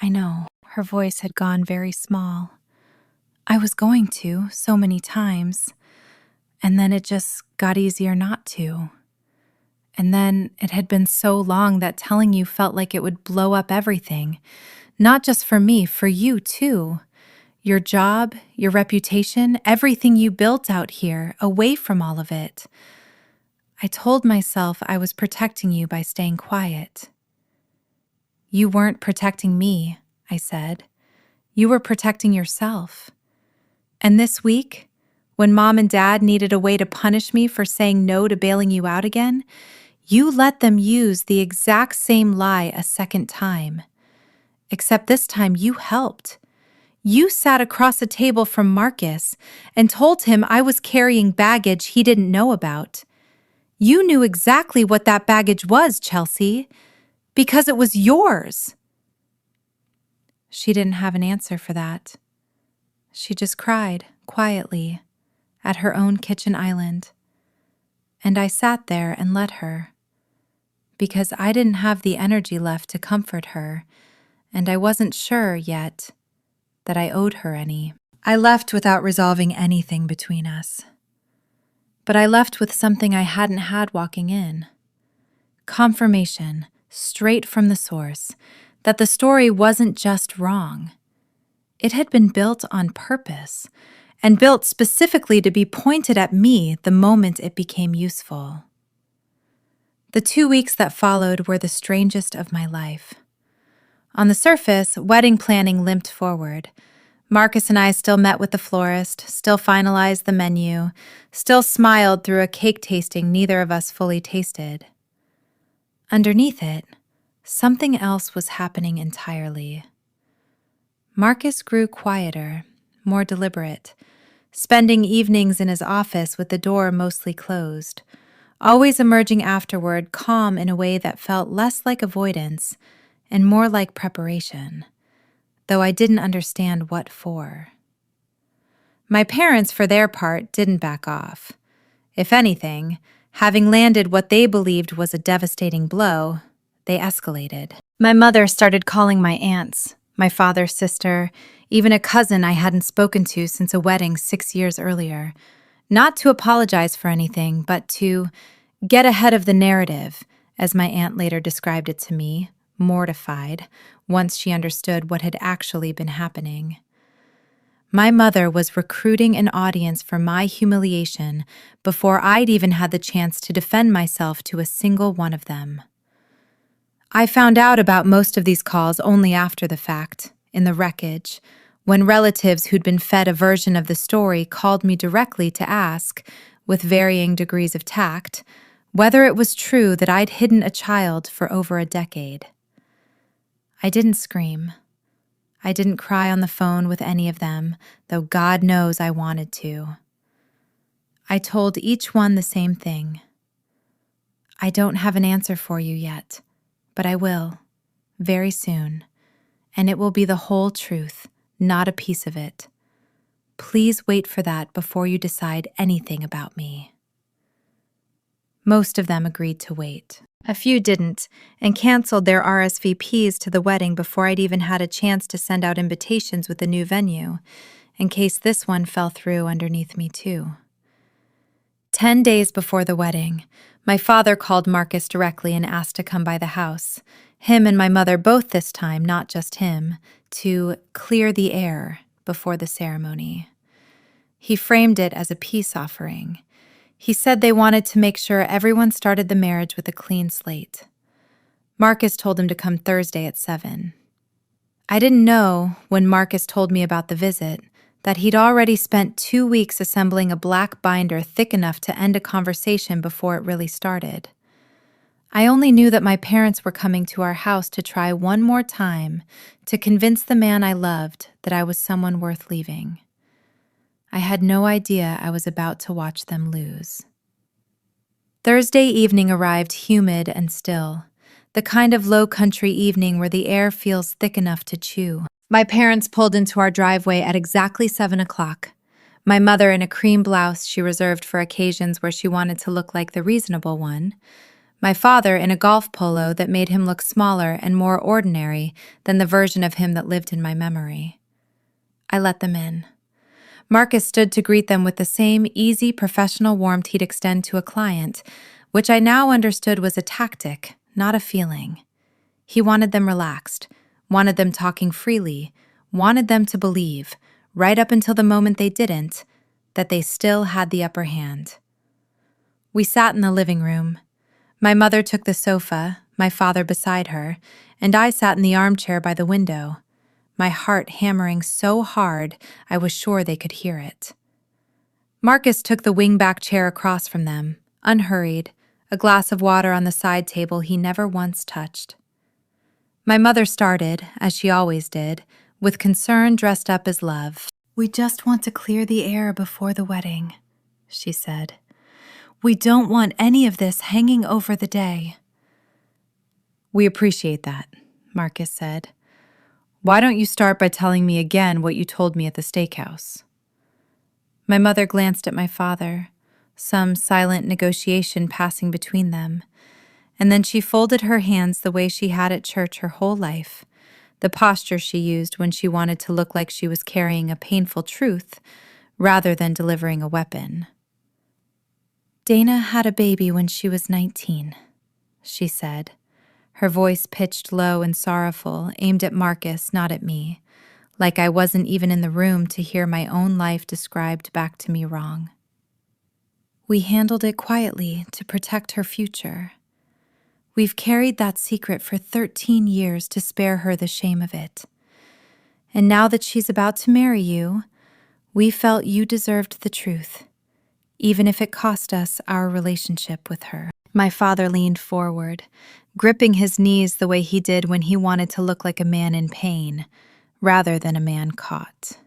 I know, her voice had gone very small. I was going to, so many times. And then it just got easier not to. And then it had been so long that telling you felt like it would blow up everything. Not just for me, for you too. Your job, your reputation, everything you built out here, away from all of it. I told myself I was protecting you by staying quiet. You weren't protecting me, I said. You were protecting yourself. And this week, when Mom and Dad needed a way to punish me for saying no to bailing you out again, you let them use the exact same lie a second time. Except this time you helped. You sat across a table from Marcus and told him I was carrying baggage he didn't know about. You knew exactly what that baggage was, Chelsea, because it was yours. She didn't have an answer for that. She just cried, quietly, at her own kitchen island. And I sat there and let her, because I didn't have the energy left to comfort her, and I wasn't sure yet that I owed her any. I left without resolving anything between us. But I left with something I hadn't had walking in. Confirmation, straight from the source, that the story wasn't just wrong. It had been built on purpose, and built specifically to be pointed at me the moment it became useful. The 2 weeks that followed were the strangest of my life. On the surface, wedding planning limped forward. Marcus and I still met with the florist, still finalized the menu, still smiled through a cake tasting neither of us fully tasted. Underneath it, something else was happening entirely. Marcus grew quieter, more deliberate, spending evenings in his office with the door mostly closed, always emerging afterward calm in a way that felt less like avoidance and more like preparation, though I didn't understand what for. My parents, for their part, didn't back off. If anything, having landed what they believed was a devastating blow, they escalated. My mother started calling my aunts, my father's sister, even a cousin I hadn't spoken to since a wedding 6 years earlier, not to apologize for anything, but to get ahead of the narrative, as my aunt later described it to me, mortified, once she understood what had actually been happening. My mother was recruiting an audience for my humiliation before I'd even had the chance to defend myself to a single one of them. I found out about most of these calls only after the fact, in the wreckage, when relatives who'd been fed a version of the story called me directly to ask, with varying degrees of tact, whether it was true that I'd hidden a child for over a decade. I didn't scream. I didn't cry on the phone with any of them, though God knows I wanted to. I told each one the same thing. I don't have an answer for you yet, but I will, very soon, and it will be the whole truth, not a piece of it. Please wait for that before you decide anything about me. Most of them agreed to wait. A few didn't, and canceled their RSVPs to the wedding before I'd even had a chance to send out invitations with the new venue, in case this one fell through underneath me too. 10 days before the wedding, my father called Marcus directly and asked to come by the house, him and my mother both this time, not just him, to clear the air before the ceremony. He framed it as a peace offering. He said they wanted to make sure everyone started the marriage with a clean slate. Marcus told him to come Thursday at 7. I didn't know, when Marcus told me about the visit, that he'd already spent 2 weeks assembling a black binder thick enough to end a conversation before it really started. I only knew that my parents were coming to our house to try one more time to convince the man I loved that I was someone worth leaving. I had no idea I was about to watch them lose. Thursday evening arrived humid and still, the kind of low-country evening where the air feels thick enough to chew. My parents pulled into our driveway at exactly 7 o'clock. My mother in a cream blouse she reserved for occasions where she wanted to look like the reasonable one. My father in a golf polo that made him look smaller and more ordinary than the version of him that lived in my memory. I let them in. Marcus stood to greet them with the same easy professional warmth he'd extend to a client, which I now understood was a tactic, not a feeling. He wanted them relaxed, wanted them talking freely, wanted them to believe, right up until the moment they didn't, that they still had the upper hand. We sat in the living room. My mother took the sofa, my father beside her, and I sat in the armchair by the window, my heart hammering so hard I was sure they could hear it. Marcus took the wing-back chair across from them, unhurried, a glass of water on the side table he never once touched. My mother started, as she always did, with concern dressed up as love. "We just want to clear the air before the wedding," she said. "We don't want any of this hanging over the day." "We appreciate that," Marcus said. "Why don't you start by telling me again what you told me at the steakhouse?" My mother glanced at my father, some silent negotiation passing between them, and then she folded her hands the way she had at church her whole life, the posture she used when she wanted to look like she was carrying a painful truth rather than delivering a weapon. "Dana had a baby when she was 19, she said, her voice pitched low and sorrowful, aimed at Marcus, not at me, like I wasn't even in the room to hear my own life described back to me wrong. "We handled it quietly to protect her future. We've carried that secret for 13 years to spare her the shame of it. And now that she's about to marry you, we felt you deserved the truth, even if it cost us our relationship with her." My father leaned forward, gripping his knees the way he did when he wanted to look like a man in pain, rather than a man caught.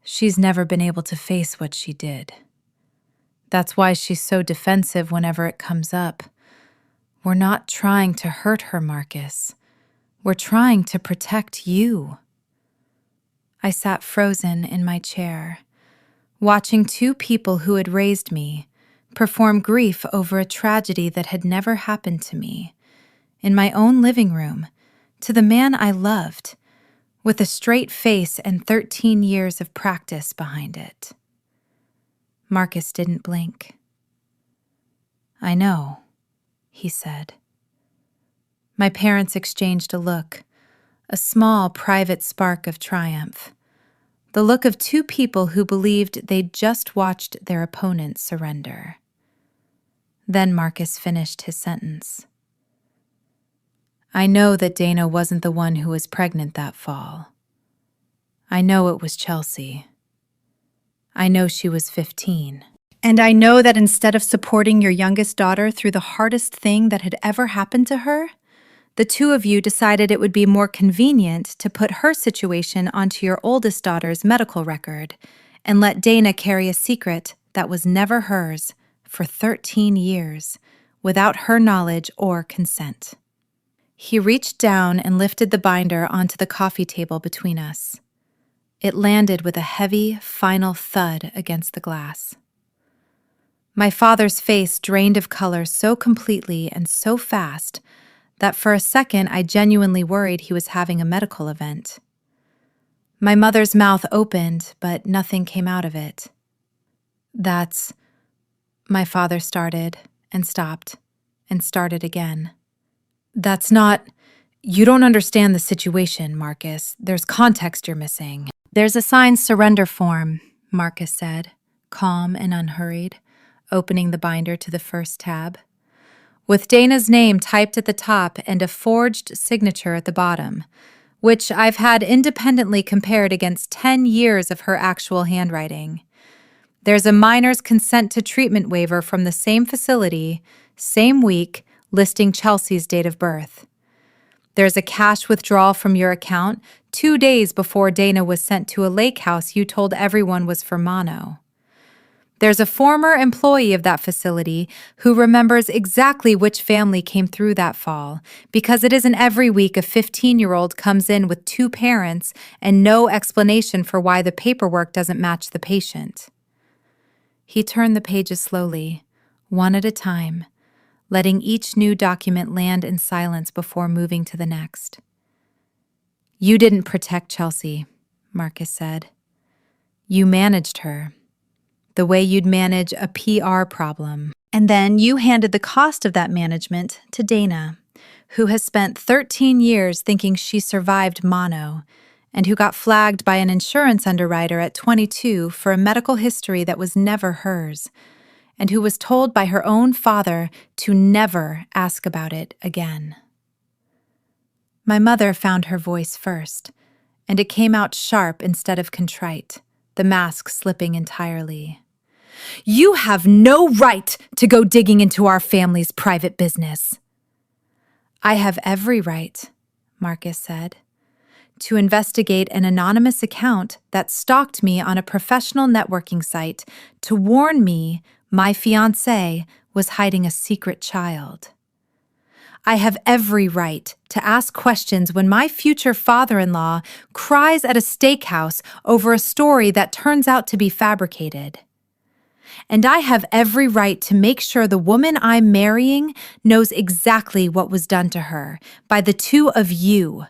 "She's never been able to face what she did. That's why she's so defensive whenever it comes up. We're not trying to hurt her, Marcus. We're trying to protect you." I sat frozen in my chair, watching two people who had raised me perform grief over a tragedy that had never happened to me, in my own living room, to the man I loved, with a straight face and 13 years of practice behind it. Marcus didn't blink. "I know," he said. My parents exchanged a look, a small private spark of triumph, the look of two people who believed they'd just watched their opponent surrender. Then Marcus finished his sentence. "I know that Dana wasn't the one who was pregnant that fall. I know it was Chelsea. I know she was 15. And I know that instead of supporting your youngest daughter through the hardest thing that had ever happened to her, the two of you decided it would be more convenient to put her situation onto your oldest daughter's medical record and let Dana carry a secret that was never hers for 13 years without her knowledge or consent." He reached down and lifted the binder onto the coffee table between us. It landed with a heavy, final thud against the glass. My father's face drained of color so completely and so fast that for a second I genuinely worried he was having a medical event. My mother's mouth opened, but nothing came out of it. "That's..." My father started and stopped and started again. "That's not... You don't understand the situation, Marcus. There's context you're missing." "There's a signed surrender form," Marcus said, calm and unhurried, opening the binder to the first tab, with Dana's name typed at the top and a forged signature at the bottom, which I've had independently compared against 10 years of her actual handwriting. There's a minor's consent to treatment waiver from the same facility, same week, listing Chelsea's date of birth. There's a cash withdrawal from your account 2 days before Dana was sent to a lake house you told everyone was for mono. There's a former employee of that facility who remembers exactly which family came through that fall, because it isn't every week a 15-year-old comes in with two parents and no explanation for why the paperwork doesn't match the patient. He turned the pages slowly, one at a time, letting each new document land in silence before moving to the next. "You didn't protect Chelsea," Marcus said. "You managed her, the way you'd manage a PR problem. And then you handed the cost of that management to Dana, who has spent 13 years thinking she survived mono, and who got flagged by an insurance underwriter at 22 for a medical history that was never hers, and who was told by her own father to never ask about it again." My mother found her voice first, and it came out sharp instead of contrite, the mask slipping entirely. "You have no right to go digging into our family's private business." "I have every right," Marcus said, "to investigate an anonymous account that stalked me on a professional networking site to warn me my fiancé was hiding a secret child. I have every right to ask questions when my future father-in-law cries at a steakhouse over a story that turns out to be fabricated. And I have every right to make sure the woman I'm marrying knows exactly what was done to her by the two of you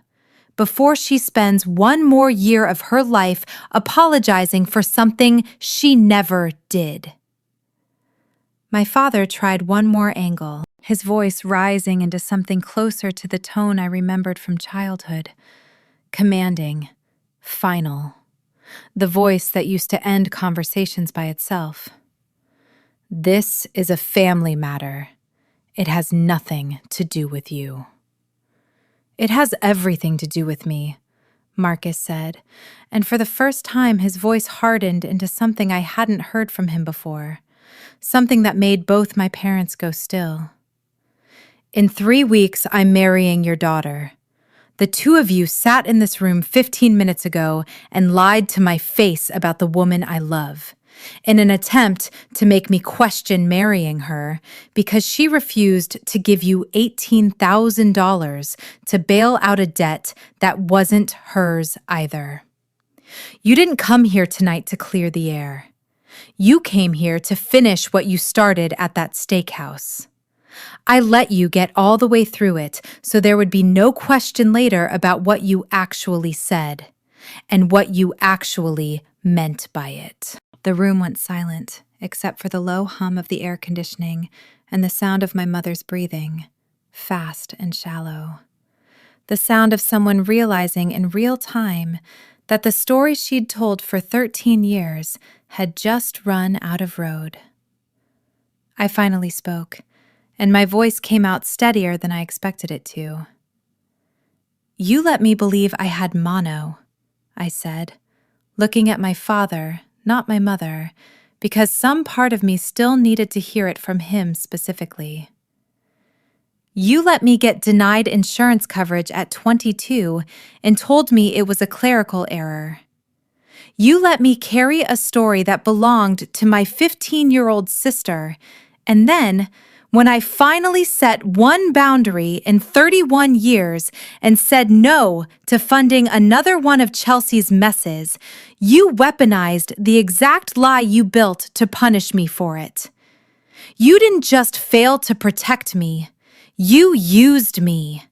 before she spends one more year of her life apologizing for something she never did." My father tried one more angle, his voice rising into something closer to the tone I remembered from childhood. Commanding, final, the voice that used to end conversations by itself. "This is a family matter. It has nothing to do with you." "It has everything to do with me," Marcus said, and for the first time his voice hardened into something I hadn't heard from him before, something that made both my parents go still. "In 3 weeks, I'm marrying your daughter. The two of you sat in this room 15 minutes ago and lied to my face about the woman I love, in an attempt to make me question marrying her because she refused to give you $18,000 to bail out a debt that wasn't hers either. You didn't come here tonight to clear the air. You came here to finish what you started at that steakhouse. I let you get all the way through it so there would be no question later about what you actually said and what you actually meant by it." The room went silent, except for the low hum of the air conditioning and the sound of my mother's breathing, fast and shallow. The sound of someone realizing in real time that the story she'd told for 13 years had just run out of road. I finally spoke, and my voice came out steadier than I expected it to. "You let me believe I had mono," I said, looking at my father, not my mother, because some part of me still needed to hear it from him specifically. "You let me get denied insurance coverage at 22 and told me it was a clerical error. You let me carry a story that belonged to my 15-year-old sister, and then, when I finally set one boundary in 31 years and said no to funding another one of Chelsea's messes, you weaponized the exact lie you built to punish me for it. You didn't just fail to protect me, you used me.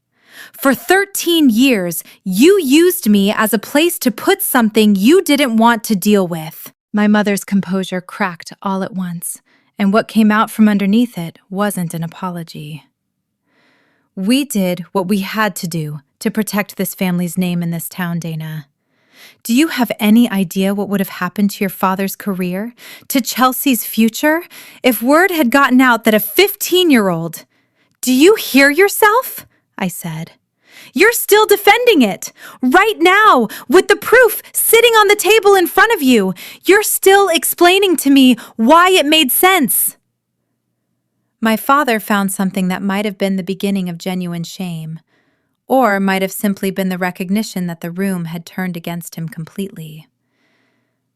For 13 years, you used me as a place to put something you didn't want to deal with." My mother's composure cracked all at once, and what came out from underneath it wasn't an apology. "We did what we had to do to protect this family's name in this town, Dana. Do you have any idea what would have happened to your father's career, to Chelsea's future, if word had gotten out that a 15-year-old... Do you hear yourself?" I said. "You're still defending it. Right now, with the proof sitting on the table in front of you, you're still explaining to me why it made sense." My father found something that might have been the beginning of genuine shame, or might have simply been the recognition that the room had turned against him completely.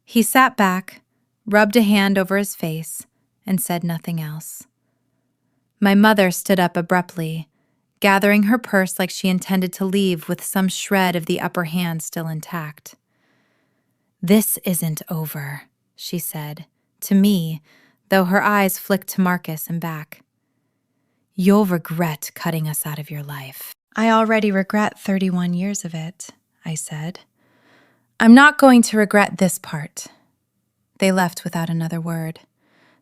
He sat back, rubbed a hand over his face, and said nothing else. My mother stood up abruptly, gathering her purse like she intended to leave with some shred of the upper hand still intact. "This isn't over," she said, to me, though her eyes flicked to Marcus and back. "You'll regret cutting us out of your life." "I already regret 31 years of it," I said. "I'm not going to regret this part." They left without another word.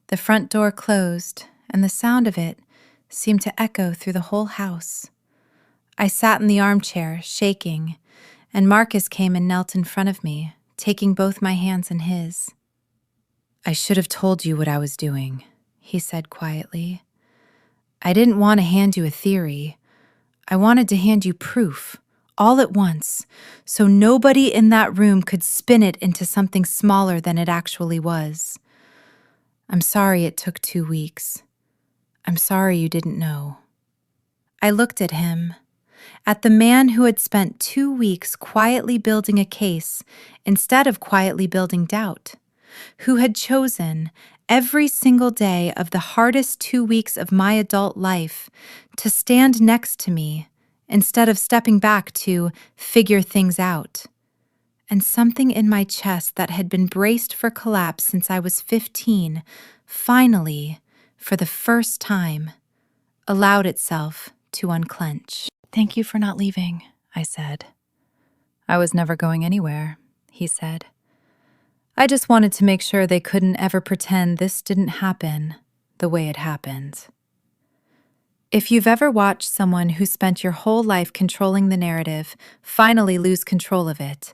The front door closed, and the sound of it seemed to echo through the whole house. I sat in the armchair, shaking, and Marcus came and knelt in front of me, taking both my hands in his. "I should have told you what I was doing," he said quietly. "I didn't want to hand you a theory. I wanted to hand you proof, all at once, so nobody in that room could spin it into something smaller than it actually was. I'm sorry it took 2 weeks. I'm sorry you didn't know." I looked at him, at the man who had spent 2 weeks quietly building a case instead of quietly building doubt, who had chosen every single day of the hardest 2 weeks of my adult life to stand next to me instead of stepping back to figure things out. And something in my chest that had been braced for collapse since I was 15 finally, for the first time, allowed itself to unclench. "Thank you for not leaving," I said. "I was never going anywhere," he said. "I just wanted to make sure they couldn't ever pretend this didn't happen the way it happened." If you've ever watched someone who spent your whole life controlling the narrative finally lose control of it,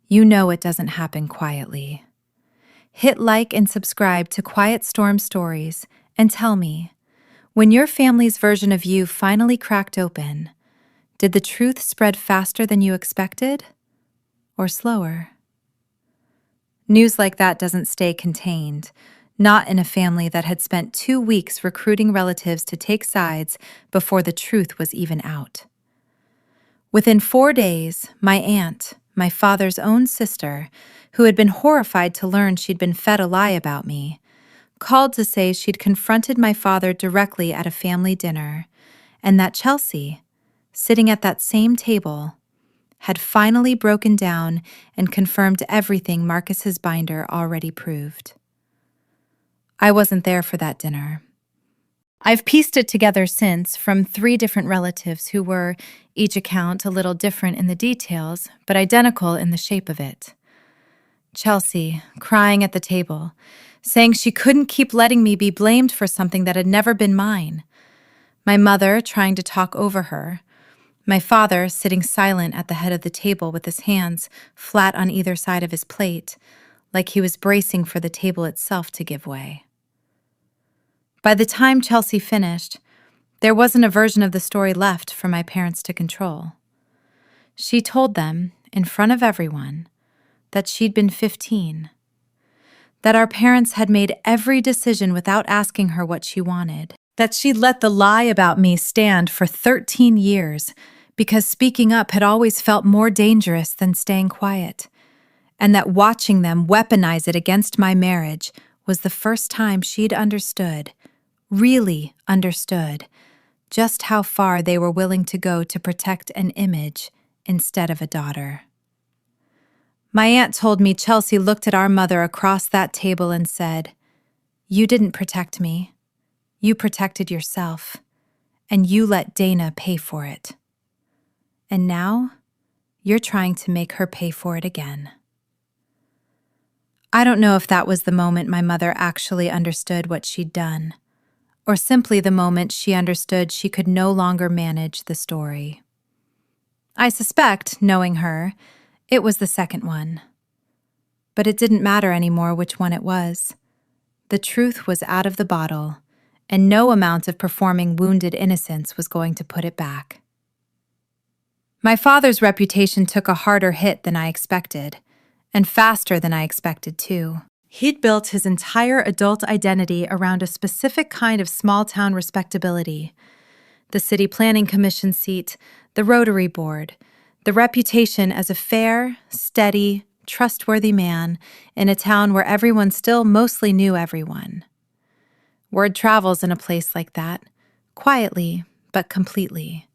you know it doesn't happen quietly. Hit like and subscribe to Quiet Storm Stories and tell me, when your family's version of you finally cracked open, did the truth spread faster than you expected, or slower? News like that doesn't stay contained, not in a family that had spent 2 weeks recruiting relatives to take sides before the truth was even out. Within 4 days, my aunt, my father's own sister, who had been horrified to learn she'd been fed a lie about me, called to say she'd confronted my father directly at a family dinner, and that Chelsea, sitting at that same table, had finally broken down and confirmed everything Marcus's binder already proved. I wasn't there for that dinner. I've pieced it together since from 3 different relatives who were, each account a little different in the details, but identical in the shape of it. Chelsea, crying at the table, saying she couldn't keep letting me be blamed for something that had never been mine. My mother trying to talk over her. My father sitting silent at the head of the table with his hands flat on either side of his plate, like he was bracing for the table itself to give way. By the time Chelsea finished, there wasn't a version of the story left for my parents to control. She told them, in front of everyone, that she'd been 15, that our parents had made every decision without asking her what she wanted, that she'd let the lie about me stand for 13 years because speaking up had always felt more dangerous than staying quiet, and that watching them weaponize it against my marriage was the first time she'd understood, really understood, just how far they were willing to go to protect an image instead of a daughter. My aunt told me Chelsea looked at our mother across that table and said, "You didn't protect me. You protected yourself, and you let Dana pay for it. And now, you're trying to make her pay for it again." I don't know if that was the moment my mother actually understood what she'd done, or simply the moment she understood she could no longer manage the story. I suspect, knowing her, it was the second one. But it didn't matter anymore which one it was. The truth was out of the bottle, and no amount of performing wounded innocence was going to put it back. My father's reputation took a harder hit than I expected, and faster than I expected, too. He'd built his entire adult identity around a specific kind of small-town respectability. The city planning commission seat, the Rotary Board, the reputation as a fair, steady, trustworthy man in a town where everyone still mostly knew everyone. Word travels in a place like that, quietly but completely.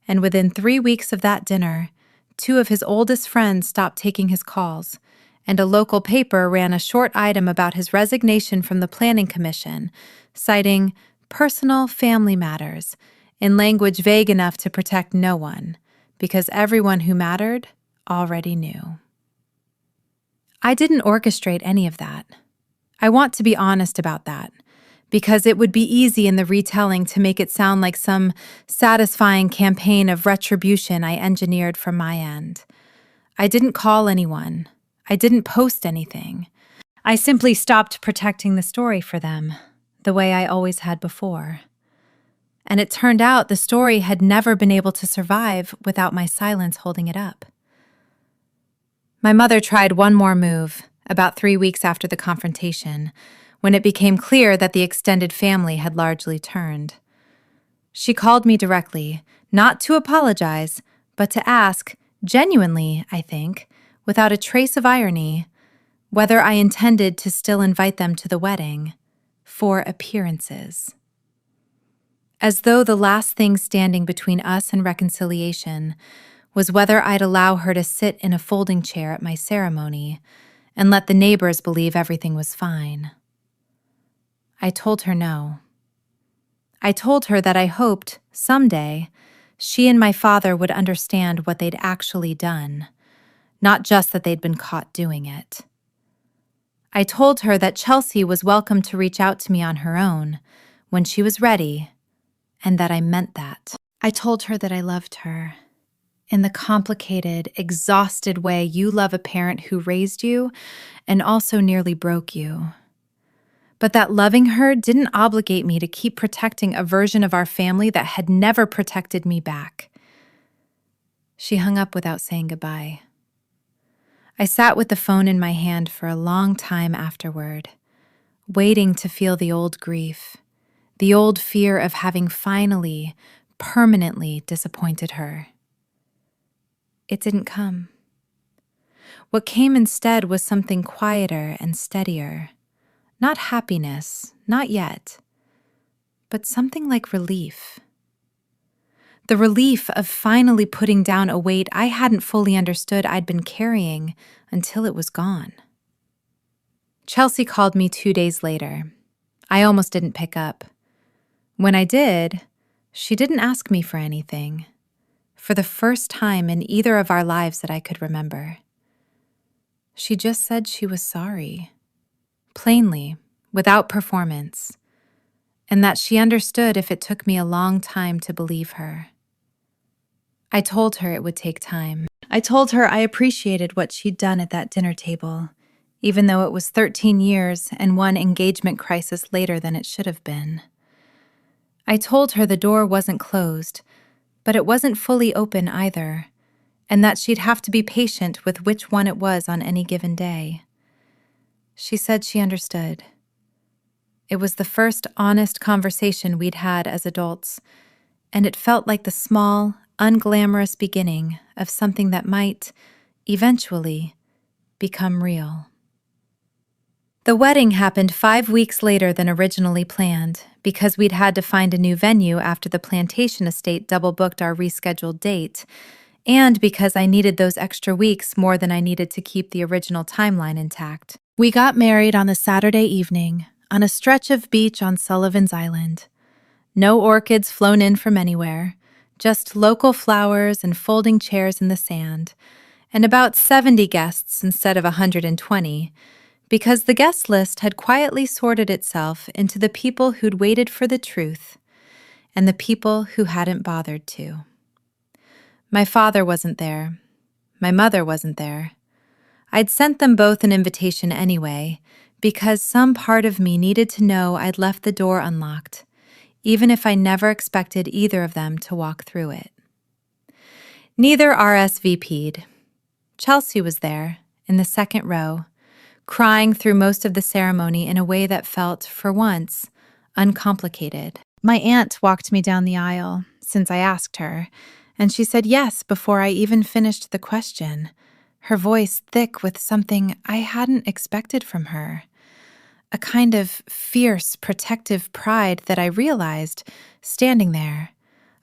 And within 3 weeks of that dinner, 2 of his oldest friends stopped taking his calls, and a local paper ran a short item about his resignation from the Planning Commission, citing personal family matters in language vague enough to protect no one, because everyone who mattered already knew. I didn't orchestrate any of that. I want to be honest about that, because it would be easy in the retelling to make it sound like some satisfying campaign of retribution I engineered from my end. I didn't call anyone. I didn't post anything. I simply stopped protecting the story for them, the way I always had before. And it turned out the story had never been able to survive without my silence holding it up. My mother tried one more move, about 3 weeks after the confrontation, when it became clear that the extended family had largely turned. She called me directly, not to apologize, but to ask, genuinely, I think, without a trace of irony, whether I intended to still invite them to the wedding, for appearances. As though the last thing standing between us and reconciliation was whether I'd allow her to sit in a folding chair at my ceremony and let the neighbors believe everything was fine. I told her no. I told her that I hoped, someday, she and my father would understand what they'd actually done, not just that they'd been caught doing it. I told her that Chelsea was welcome to reach out to me on her own, when she was ready, and that I meant that. I told her that I loved her, in the complicated, exhausted way you love a parent who raised you and also nearly broke you. But that loving her didn't obligate me to keep protecting a version of our family that had never protected me back. She hung up without saying goodbye. I sat with the phone in my hand for a long time afterward, waiting to feel the old grief, the old fear of having finally, permanently disappointed her. It didn't come. What came instead was something quieter and steadier. Not happiness, not yet, but something like relief. The relief of finally putting down a weight I hadn't fully understood I'd been carrying until it was gone. Chelsea called me 2 days later. I almost didn't pick up. When I did, she didn't ask me for anything, for the first time in either of our lives that I could remember. She just said she was sorry. Plainly, without performance, and that she understood if it took me a long time to believe her. I told her it would take time. I told her I appreciated what she'd done at that dinner table, even though it was 13 years and one engagement crisis later than it should have been. I told her the door wasn't closed, but it wasn't fully open either, and that she'd have to be patient with which one it was on any given day. She said she understood. It was the first honest conversation we'd had as adults, and it felt like the small, unglamorous beginning of something that might, eventually, become real. The wedding happened 5 weeks later than originally planned, because we'd had to find a new venue after the plantation estate double-booked our rescheduled date, and because I needed those extra weeks more than I needed to keep the original timeline intact. We got married on a Saturday evening, on a stretch of beach on Sullivan's Island. No orchids flown in from anywhere, just local flowers and folding chairs in the sand, and about 70 guests instead of 120, because the guest list had quietly sorted itself into the people who'd waited for the truth and the people who hadn't bothered to. My father wasn't there. My mother wasn't there. I'd sent them both an invitation anyway, because some part of me needed to know I'd left the door unlocked, even if I never expected either of them to walk through it. Neither RSVP'd. Chelsea was there, in the second row, crying through most of the ceremony in a way that felt, for once, uncomplicated. My aunt walked me down the aisle, since I asked her, and she said yes before I even finished the question, her voice thick with something I hadn't expected from her. A kind of fierce, protective pride that I realized, standing there,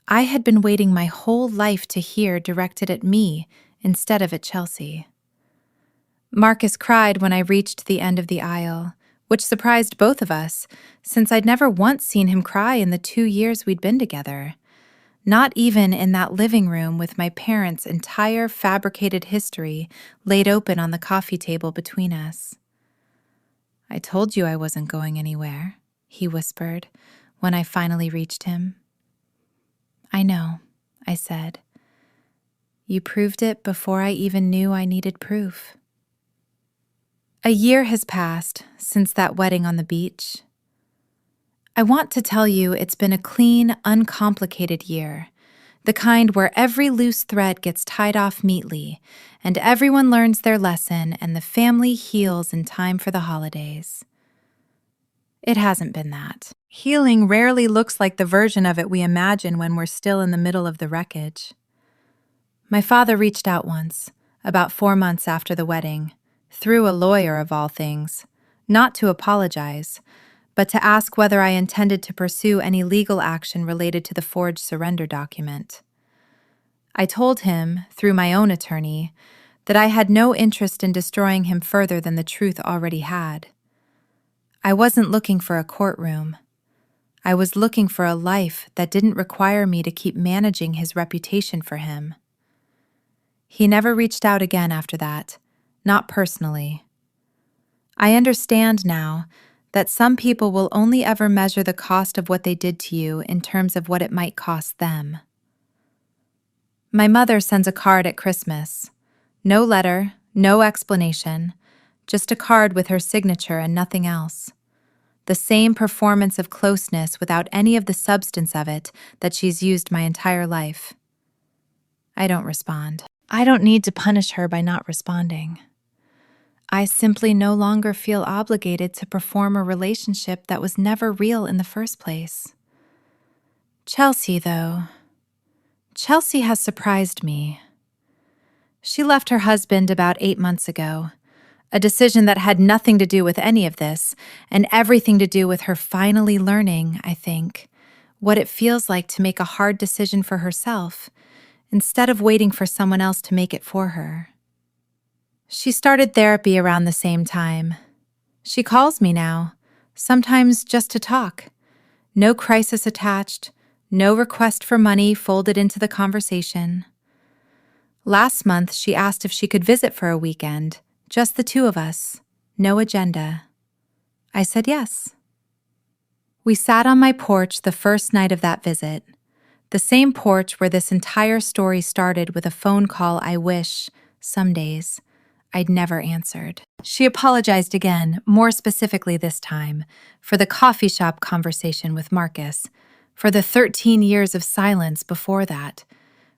I had been waiting my whole life to hear directed at me instead of at Chelsea. Marcus cried when I reached the end of the aisle, which surprised both of us, since I'd never once seen him cry in the 2 years we'd been together. Not even in that living room with my parents' entire fabricated history laid open on the coffee table between us. "I told you I wasn't going anywhere," he whispered when I finally reached him. "I know," I said. "You proved it before I even knew I needed proof." A year has passed since that wedding on the beach. I want to tell you it's been a clean, uncomplicated year, the kind where every loose thread gets tied off neatly, and everyone learns their lesson and the family heals in time for the holidays. It hasn't been that. Healing rarely looks like the version of it we imagine when we're still in the middle of the wreckage. My father reached out once, about 4 months after the wedding, through a lawyer of all things, not to apologize, but to ask whether I intended to pursue any legal action related to the forged surrender document. I told him, through my own attorney, that I had no interest in destroying him further than the truth already had. I wasn't looking for a courtroom. I was looking for a life that didn't require me to keep managing his reputation for him. He never reached out again after that, not personally. I understand now that some people will only ever measure the cost of what they did to you in terms of what it might cost them. My mother sends a card at Christmas. No letter, no explanation, just a card with her signature and nothing else. The same performance of closeness without any of the substance of it that she's used my entire life. I don't respond. I don't need to punish her by not responding. I simply no longer feel obligated to perform a relationship that was never real in the first place. Chelsea, though. Chelsea has surprised me. She left her husband about 8 months ago, a decision that had nothing to do with any of this, and everything to do with her finally learning, I think, what it feels like to make a hard decision for herself, instead of waiting for someone else to make it for her. She started therapy around the same time. She calls me now, sometimes just to talk. No crisis attached, no request for money folded into the conversation. Last month, she asked if she could visit for a weekend, just the two of us, no agenda. I said yes. We sat on my porch the first night of that visit, the same porch where this entire story started with a phone call I wish, some days, I'd never answered. She apologized again, more specifically this time, for the coffee shop conversation with Marcus, for the 13 years of silence before that,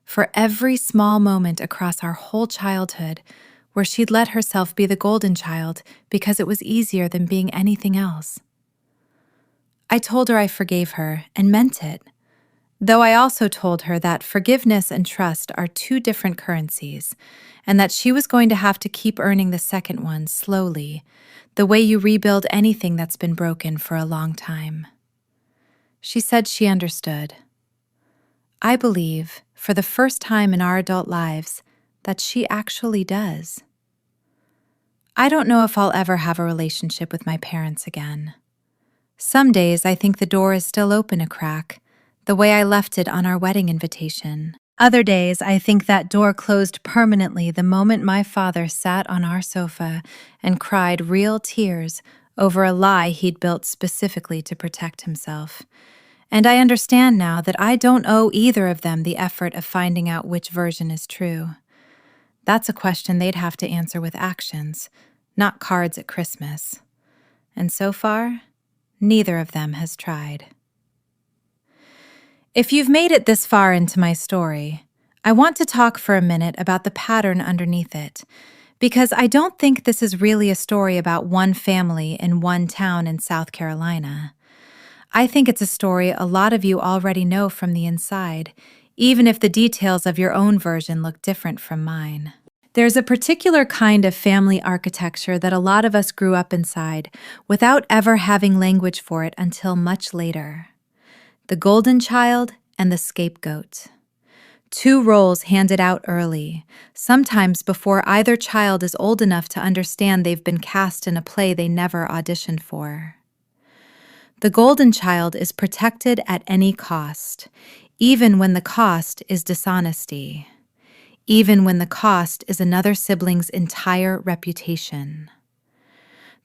for every small moment across our whole childhood where she'd let herself be the golden child because it was easier than being anything else. I told her I forgave her and meant it, though I also told her that forgiveness and trust are 2 different currencies, and that she was going to have to keep earning the second one slowly, the way you rebuild anything that's been broken for a long time. She said she understood. I believe, for the first time in our adult lives, that she actually does. I don't know if I'll ever have a relationship with my parents again. Some days I think the door is still open a crack, the way I left it on our wedding invitation. Other days I think that door closed permanently the moment my father sat on our sofa and cried real tears over a lie he'd built specifically to protect himself. And I understand now that I don't owe either of them the effort of finding out which version is true. That's a question they'd have to answer with actions, not cards at Christmas. And so far, neither of them has tried. If you've made it this far into my story, I want to talk for a minute about the pattern underneath it, because I don't think this is really a story about one family in one town in South Carolina. I think it's a story a lot of you already know from the inside, even if the details of your own version look different from mine. There's a particular kind of family architecture that a lot of us grew up inside without ever having language for it until much later. The golden child and the scapegoat. Two roles handed out early, sometimes before either child is old enough to understand they've been cast in a play they never auditioned for. The golden child is protected at any cost, even when the cost is dishonesty, even when the cost is another sibling's entire reputation.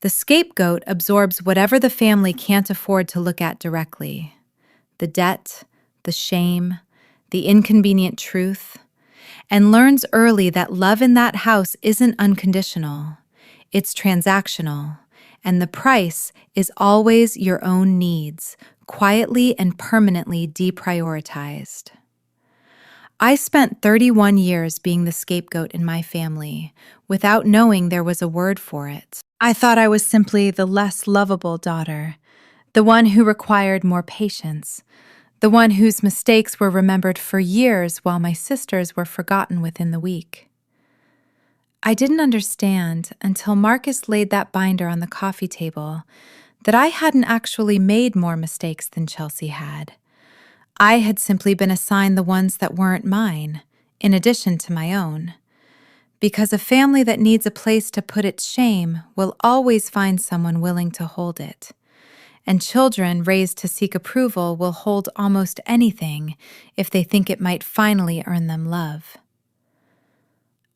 The scapegoat absorbs whatever the family can't afford to look at directly: the debt, the shame, the inconvenient truth, and learns early that love in that house isn't unconditional, it's transactional, and the price is always your own needs, quietly and permanently deprioritized. I spent 31 years being the scapegoat in my family, without knowing there was a word for it. I thought I was simply the less lovable daughter, the one who required more patience, the one whose mistakes were remembered for years while my sisters were forgotten within the week. I didn't understand until Marcus laid that binder on the coffee table that I hadn't actually made more mistakes than Chelsea had. I had simply been assigned the ones that weren't mine, in addition to my own. Because a family that needs a place to put its shame will always find someone willing to hold it. And children raised to seek approval will hold almost anything if they think it might finally earn them love.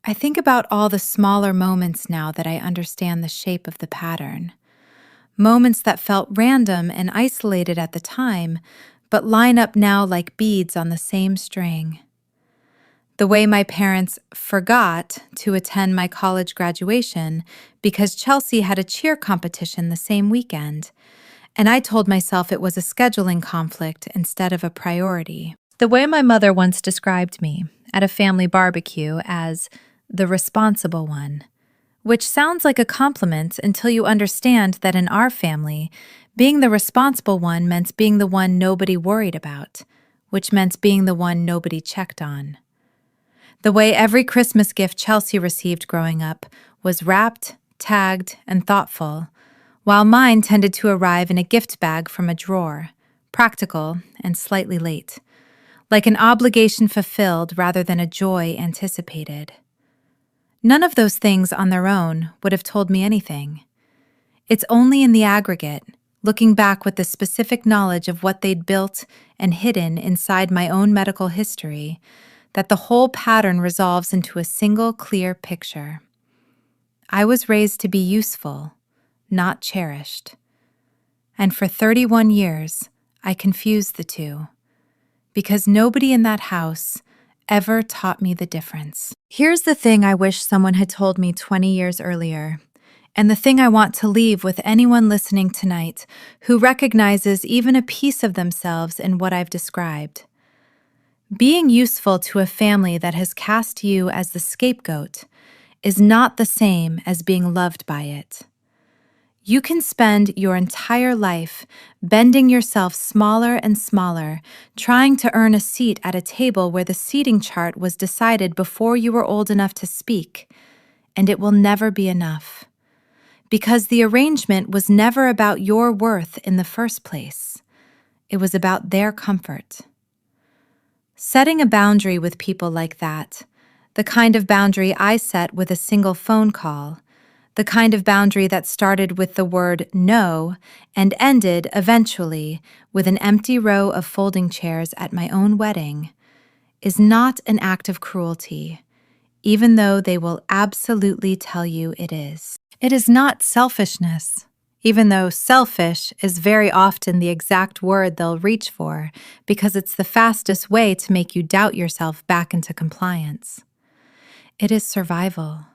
I think about all the smaller moments now that I understand the shape of the pattern. Moments that felt random and isolated at the time, but line up now like beads on the same string. The way my parents forgot to attend my college graduation because Chelsea had a cheer competition the same weekend, and I told myself it was a scheduling conflict instead of a priority. The way my mother once described me at a family barbecue as the responsible one, which sounds like a compliment until you understand that in our family, being the responsible one meant being the one nobody worried about, which meant being the one nobody checked on. The way every Christmas gift Chelsea received growing up was wrapped, tagged, and thoughtful, while mine tended to arrive in a gift bag from a drawer, practical and slightly late, like an obligation fulfilled rather than a joy anticipated. None of those things on their own would have told me anything. It's only in the aggregate, looking back with the specific knowledge of what they'd built and hidden inside my own medical history, that the whole pattern resolves into a single clear picture. I was raised to be useful, not cherished. And for 31 years, I confused the two, because nobody in that house ever taught me the difference. Here's the thing I wish someone had told me 20 years earlier, and the thing I want to leave with anyone listening tonight who recognizes even a piece of themselves in what I've described. Being useful to a family that has cast you as the scapegoat is not the same as being loved by it. You can spend your entire life bending yourself smaller and smaller, trying to earn a seat at a table where the seating chart was decided before you were old enough to speak, and it will never be enough. Because the arrangement was never about your worth in the first place. It was about their comfort. Setting a boundary with people like that, the kind of boundary I set with a single phone call, the kind of boundary that started with the word no and ended, eventually, with an empty row of folding chairs at my own wedding, is not an act of cruelty, even though they will absolutely tell you it is. It is not selfishness, even though selfish is very often the exact word they'll reach for because it's the fastest way to make you doubt yourself back into compliance. It is survival.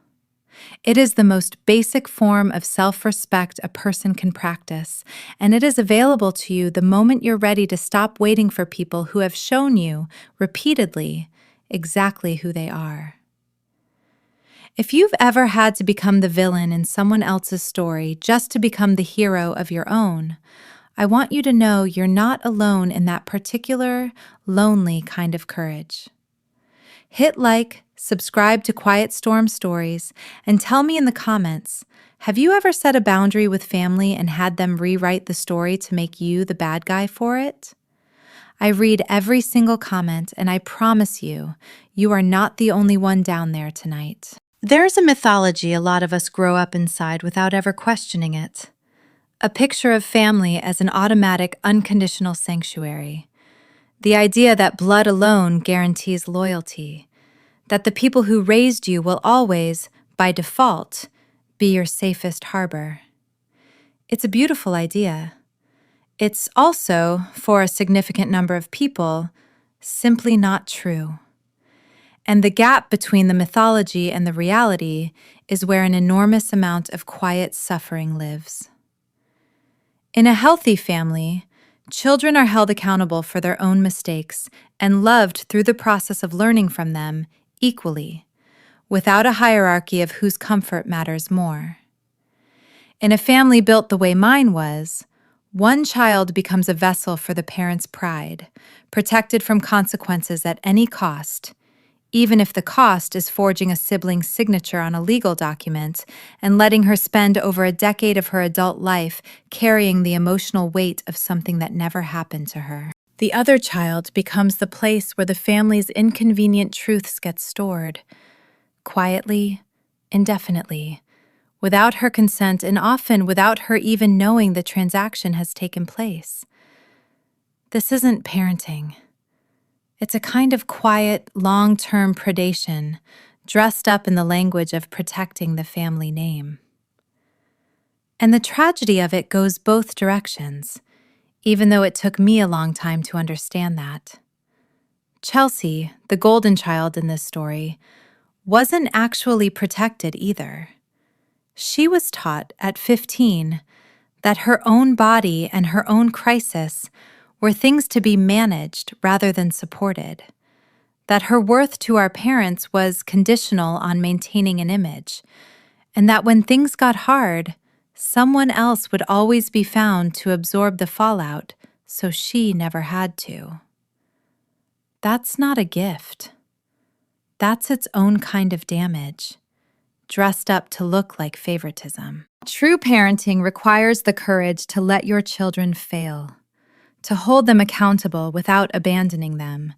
It is the most basic form of self-respect a person can practice, and it is available to you the moment you're ready to stop waiting for people who have shown you, repeatedly, exactly who they are. If you've ever had to become the villain in someone else's story just to become the hero of your own, I want you to know you're not alone in that particular, lonely kind of courage. Hit like, subscribe to Quiet Storm Stories, and tell me in the comments, have you ever set a boundary with family and had them rewrite the story to make you the bad guy for it? I read every single comment, and I promise you, you are not the only one down there tonight. There's a mythology a lot of us grow up inside without ever questioning it. A picture of family as an automatic, unconditional sanctuary. The idea that blood alone guarantees loyalty. That the people who raised you will always, by default, be your safest harbor. It's a beautiful idea. It's also, for a significant number of people, simply not true. And the gap between the mythology and the reality is where an enormous amount of quiet suffering lives. In a healthy family, children are held accountable for their own mistakes and loved through the process of learning from them equally, without a hierarchy of whose comfort matters more. In a family built the way mine was, one child becomes a vessel for the parent's pride, protected from consequences at any cost, even if the cost is forging a sibling's signature on a legal document and letting her spend over a decade of her adult life carrying the emotional weight of something that never happened to her. The other child becomes the place where the family's inconvenient truths get stored, quietly, indefinitely, without her consent and often without her even knowing the transaction has taken place. This isn't parenting. It's a kind of quiet, long-term predation, dressed up in the language of protecting the family name. And the tragedy of it goes both directions, even though it took me a long time to understand that. Chelsea, the golden child in this story, wasn't actually protected either. She was taught at 15 that her own body and her own crisis were things to be managed rather than supported, that her worth to our parents was conditional on maintaining an image, and that when things got hard, someone else would always be found to absorb the fallout so she never had to. That's not a gift. That's its own kind of damage, dressed up to look like favoritism. True parenting requires the courage to let your children fail, to hold them accountable without abandoning them,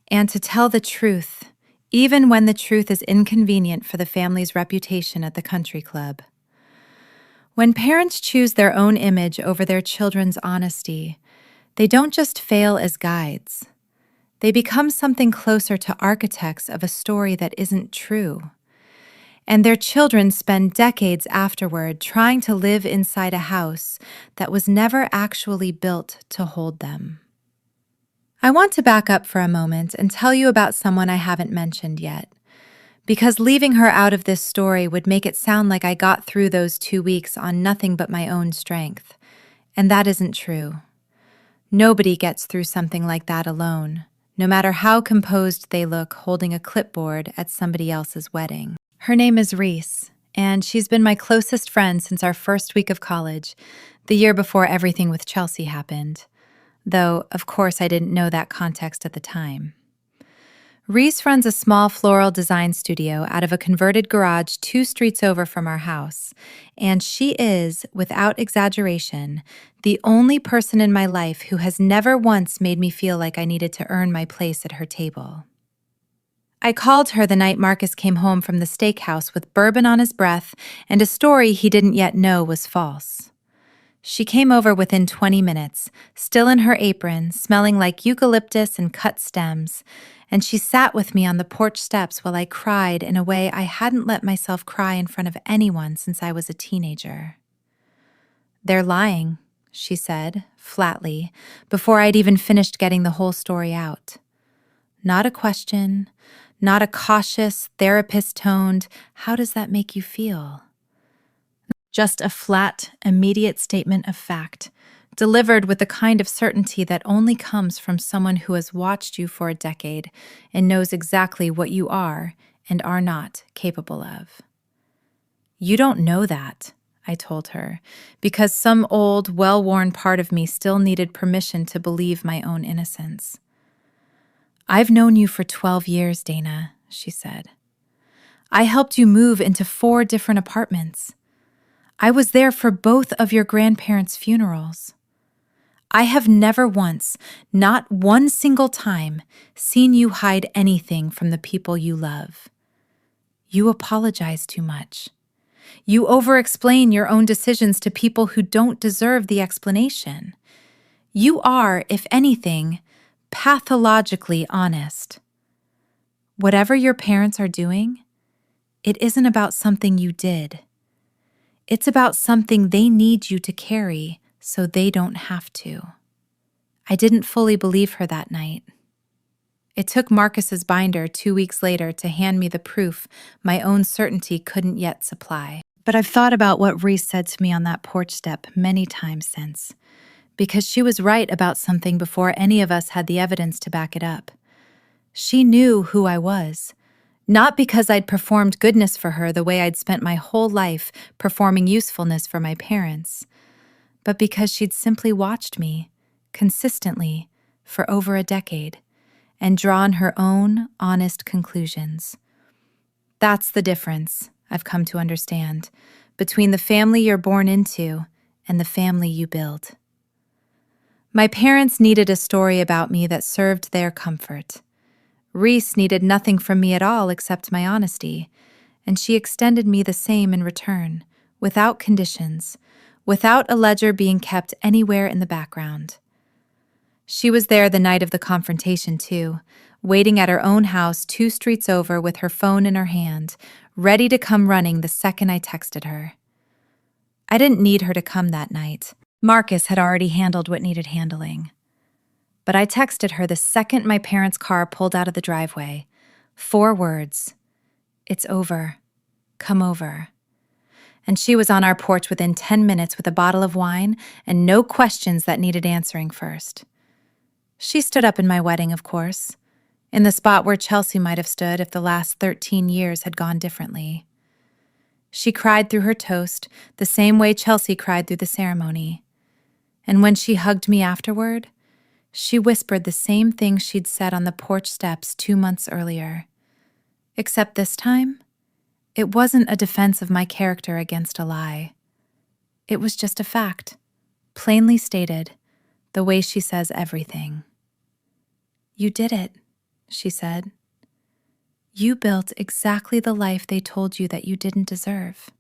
and to tell the truth, even when the truth is inconvenient for the family's reputation at the country club. When parents choose their own image over their children's honesty, they don't just fail as guides. They become something closer to architects of a story that isn't true. And their children spend decades afterward trying to live inside a house that was never actually built to hold them. I want to back up for a moment and tell you about someone I haven't mentioned yet, because leaving her out of this story would make it sound like I got through those 2 weeks on nothing but my own strength, and that isn't true. Nobody gets through something like that alone, no matter how composed they look holding a clipboard at somebody else's wedding. Her name is Reese, and she's been my closest friend since our first week of college, the year before everything with Chelsea happened, though, of course, I didn't know that context at the time. Reese runs a small floral design studio out of a converted garage 2 streets over from our house, and she is, without exaggeration, the only person in my life who has never once made me feel like I needed to earn my place at her table. I called her the night Marcus came home from the steakhouse with bourbon on his breath and a story he didn't yet know was false. She came over within 20 minutes, still in her apron, smelling like eucalyptus and cut stems, and she sat with me on the porch steps while I cried in a way I hadn't let myself cry in front of anyone since I was a teenager. "They're lying," she said, flatly, before I'd even finished getting the whole story out. Not a question, not a cautious, therapist-toned, "How does that make you feel?" Just a flat, immediate statement of fact, delivered with the kind of certainty that only comes from someone who has watched you for a decade and knows exactly what you are and are not capable of. "You don't know that," I told her, because some old, well-worn part of me still needed permission to believe my own innocence. "I've known you for 12 years, Dana," she said. I helped you move into 4 different apartments. I was there for both of your grandparents' funerals. I have never once, not one single time, seen you hide anything from the people you love. You apologize too much. You over-explain your own decisions to people who don't deserve the explanation. You are, if anything, pathologically honest. Whatever your parents are doing, it isn't about something you did. It's about something they need you to carry so they don't have to. I didn't fully believe her that night. It took Marcus's binder 2 weeks later to hand me the proof my own certainty couldn't yet supply. But I've thought about what Reese said to me on that porch step many times since, because she was right about something before any of us had the evidence to back it up. She knew who I was, not because I'd performed goodness for her the way I'd spent my whole life performing usefulness for my parents, but because she'd simply watched me, consistently, for over a decade, and drawn her own honest conclusions. That's the difference, I've come to understand, between the family you're born into and the family you build. My parents needed a story about me that served their comfort. Reese needed nothing from me at all except my honesty, and she extended me the same in return, without conditions, without a ledger being kept anywhere in the background. She was there the night of the confrontation, too, waiting at her own house 2 streets over with her phone in her hand, ready to come running the second I texted her. I didn't need her to come that night. Marcus had already handled what needed handling. But I texted her the second my parents' car pulled out of the driveway. 4 words. It's over. Come over. And she was on our porch within 10 minutes with a bottle of wine and no questions that needed answering first. She stood up in my wedding, of course, in the spot where Chelsea might have stood if the last 13 years had gone differently. She cried through her toast the same way Chelsea cried through the ceremony. And when she hugged me afterward, she whispered the same thing she'd said on the porch steps 2 months earlier. Except this time, it wasn't a defense of my character against a lie. It was just a fact, plainly stated, the way she says everything. You did it, she said. You built exactly the life they told you that you didn't deserve.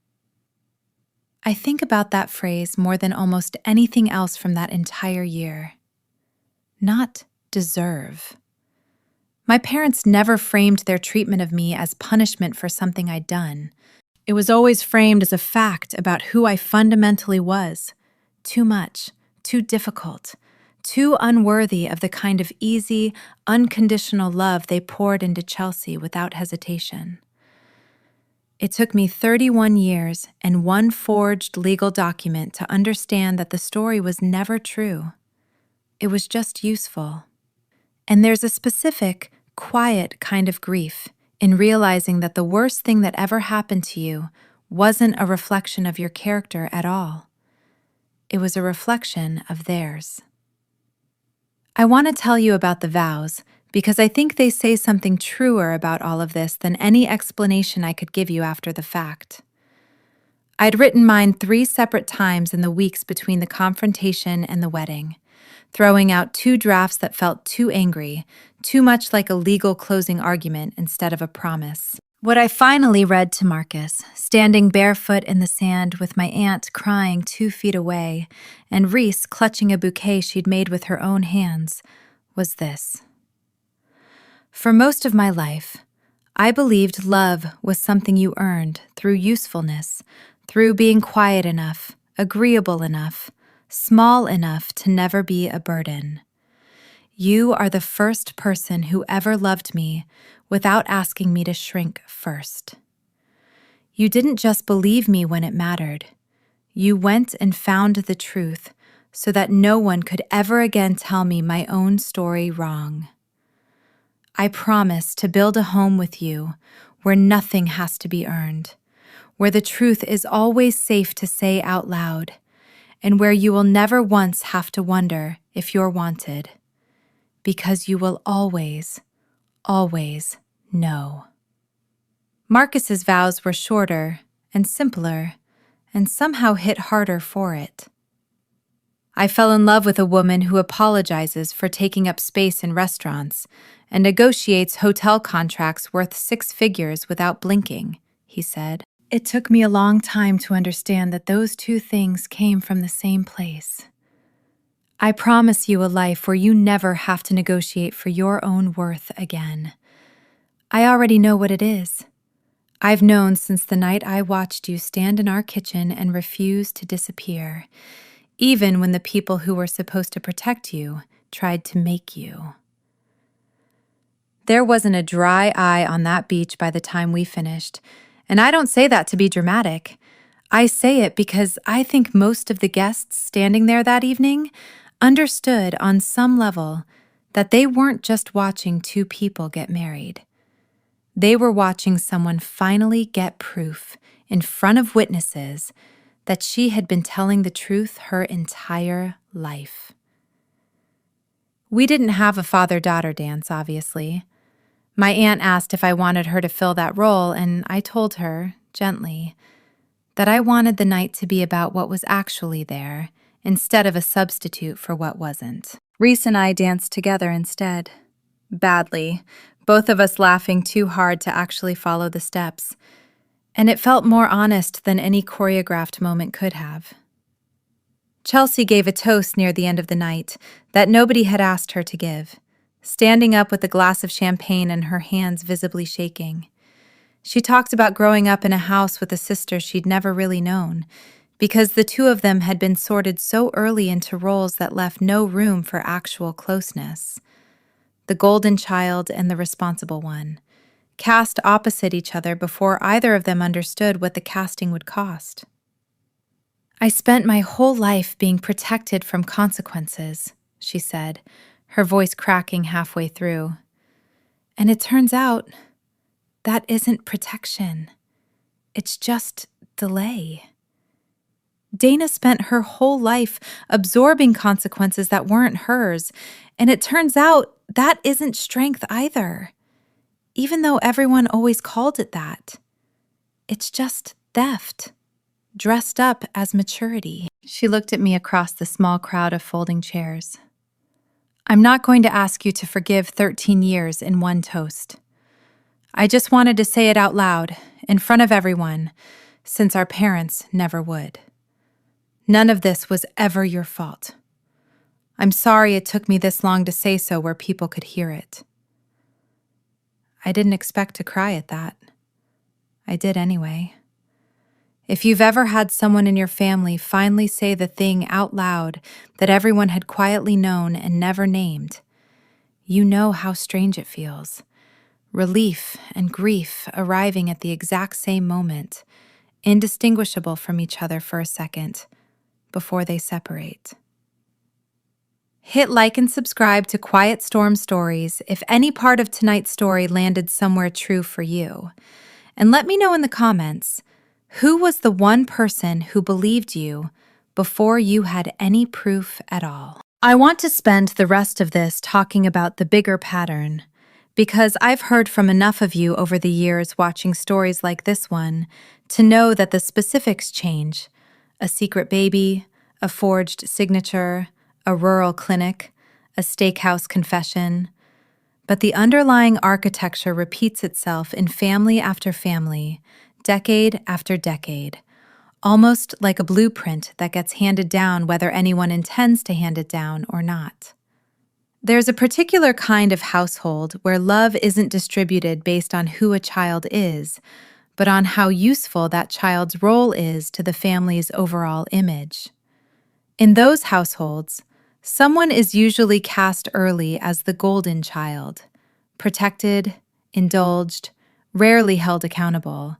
I think about that phrase more than almost anything else from that entire year. Not deserve. My parents never framed their treatment of me as punishment for something I'd done. It was always framed as a fact about who I fundamentally was. Too much, too difficult, too unworthy of the kind of easy, unconditional love they poured into Chelsea without hesitation. It took me 31 years and 1 forged legal document to understand that the story was never true. It was just useful. And there's a specific, quiet kind of grief in realizing that the worst thing that ever happened to you wasn't a reflection of your character at all. It was a reflection of theirs. I want to tell you about the vows because I think they say something truer about all of this than any explanation I could give you after the fact. I'd written mine 3 separate times in the weeks between the confrontation and the wedding, throwing out 2 drafts that felt too angry, too much like a legal closing argument instead of a promise. What I finally read to Marcus, standing barefoot in the sand with my aunt crying 2 feet away and Reese clutching a bouquet she'd made with her own hands, was this. For most of my life, I believed love was something you earned through usefulness, through being quiet enough, agreeable enough, small enough to never be a burden. You are the first person who ever loved me without asking me to shrink first. You didn't just believe me when it mattered. You went and found the truth so that no one could ever again tell me my own story wrong. I promise to build a home with you where nothing has to be earned, where the truth is always safe to say out loud, and where you will never once have to wonder if you're wanted, because you will always, always know. Marcus's vows were shorter and simpler, and somehow hit harder for it. I fell in love with a woman who apologizes for taking up space in restaurants and negotiates hotel contracts worth 6 figures without blinking, he said. It took me a long time to understand that those two things came from the same place. I promise you a life where you never have to negotiate for your own worth again. I already know what it is. I've known since the night I watched you stand in our kitchen and refuse to disappear, even when the people who were supposed to protect you tried to make you. There wasn't a dry eye on that beach by the time we finished, and I don't say that to be dramatic. I say it because I think most of the guests standing there that evening understood on some level that they weren't just watching two people get married. They were watching someone finally get proof in front of witnesses that she had been telling the truth her entire life. We didn't have a father-daughter dance, obviously. My aunt asked if I wanted her to fill that role, and I told her, gently, that I wanted the night to be about what was actually there, instead of a substitute for what wasn't. Reese and I danced together instead. Badly, both of us laughing too hard to actually follow the steps, and it felt more honest than any choreographed moment could have. Chelsea gave a toast near the end of the night that nobody had asked her to give, standing up with a glass of champagne and her hands visibly shaking. She talked about growing up in a house with a sister she'd never really known, because the two of them had been sorted so early into roles that left no room for actual closeness. The golden child and the responsible one, cast opposite each other before either of them understood what the casting would cost. I spent my whole life being protected from consequences, she said, her voice cracking halfway through. And it turns out that isn't protection. It's just delay. Dana spent her whole life absorbing consequences that weren't hers, and it turns out that isn't strength either, even though everyone always called it that. It's just theft, dressed up as maturity. She looked at me across the small crowd of folding chairs. I'm not going to ask you to forgive 13 years in one toast. I just wanted to say it out loud, in front of everyone, since our parents never would. None of this was ever your fault. I'm sorry it took me this long to say so where people could hear it. I didn't expect to cry at that. I did anyway. If you've ever had someone in your family finally say the thing out loud that everyone had quietly known and never named, you know how strange it feels. Relief and grief arriving at the exact same moment, indistinguishable from each other for a second, before they separate. Hit like and subscribe to Quiet Storm Stories if any part of tonight's story landed somewhere true for you. And let me know in the comments, who was the one person who believed you before you had any proof at all? I want to spend the rest of this talking about the bigger pattern, because I've heard from enough of you over the years watching stories like this one to know that the specifics change. A secret baby, a forged signature, a rural clinic, a steakhouse confession. But the underlying architecture repeats itself in family after family, decade after decade, almost like a blueprint that gets handed down whether anyone intends to hand it down or not. There's a particular kind of household where love isn't distributed based on who a child is, but on how useful that child's role is to the family's overall image. In those households, someone is usually cast early as the golden child, protected, indulged, rarely held accountable,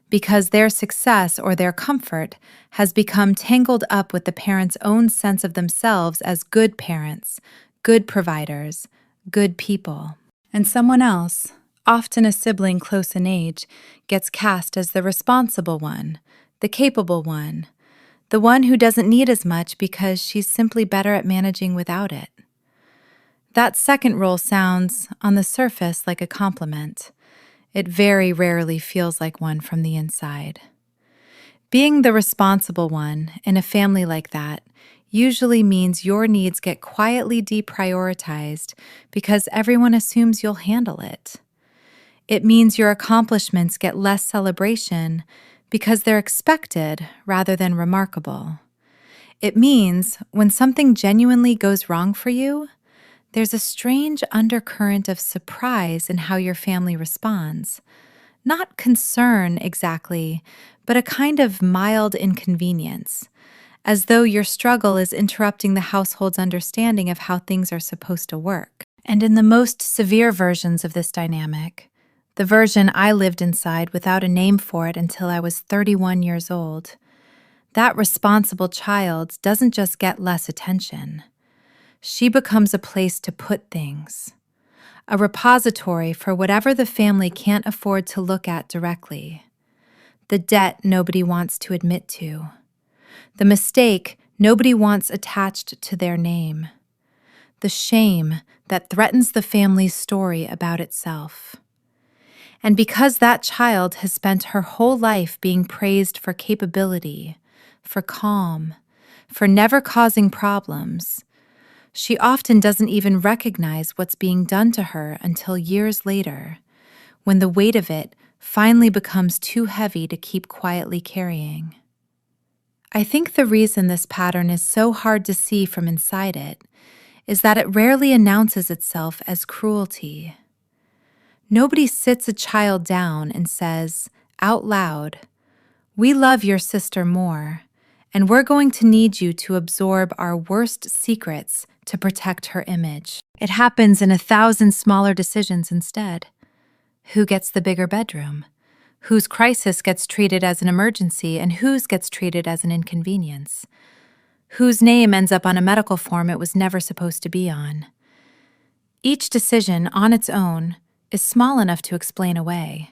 because their success or their comfort has become tangled up with the parent's own sense of themselves as good parents, good providers, good people. And someone else, often a sibling close in age, gets cast as the responsible one, the capable one, the one who doesn't need as much because she's simply better at managing without it. That second role sounds, on the surface, like a compliment. It very rarely feels like one from the inside. Being the responsible one in a family like that usually means your needs get quietly deprioritized because everyone assumes you'll handle it. It means your accomplishments get less celebration because they're expected rather than remarkable. It means when something genuinely goes wrong for you, there's a strange undercurrent of surprise in how your family responds. Not concern exactly, but a kind of mild inconvenience, as though your struggle is interrupting the household's understanding of how things are supposed to work. And in the most severe versions of this dynamic, the version I lived inside without a name for it until I was 31 years old, that responsible child doesn't just get less attention. She becomes a place to put things, a repository for whatever the family can't afford to look at directly, the debt nobody wants to admit to, the mistake nobody wants attached to their name, the shame that threatens the family's story about itself. And because that child has spent her whole life being praised for capability, for calm, for never causing problems, she often doesn't even recognize what's being done to her until years later, when the weight of it finally becomes too heavy to keep quietly carrying. I think the reason this pattern is so hard to see from inside it is that it rarely announces itself as cruelty. Nobody sits a child down and says, out loud, "We love your sister more, and we're going to need you to absorb our worst secrets to protect her image." It happens in 1,000 smaller decisions instead. Who gets the bigger bedroom? Whose crisis gets treated as an emergency and whose gets treated as an inconvenience? Whose name ends up on a medical form it was never supposed to be on? Each decision, on its own, is small enough to explain away.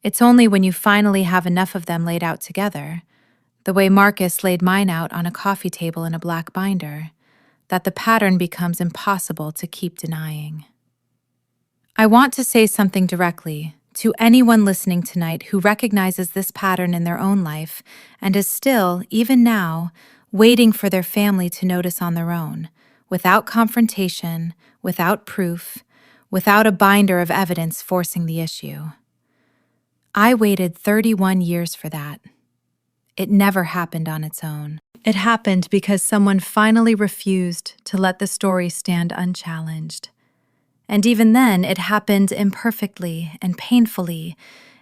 It's only when you finally have enough of them laid out together, the way Marcus laid mine out on a coffee table in a black binder, that the pattern becomes impossible to keep denying. I want to say something directly to anyone listening tonight who recognizes this pattern in their own life and is still, even now, waiting for their family to notice on their own, without confrontation, without proof, without a binder of evidence forcing the issue. I waited 31 years for that. It never happened on its own. It happened because someone finally refused to let the story stand unchallenged. And even then, it happened imperfectly and painfully,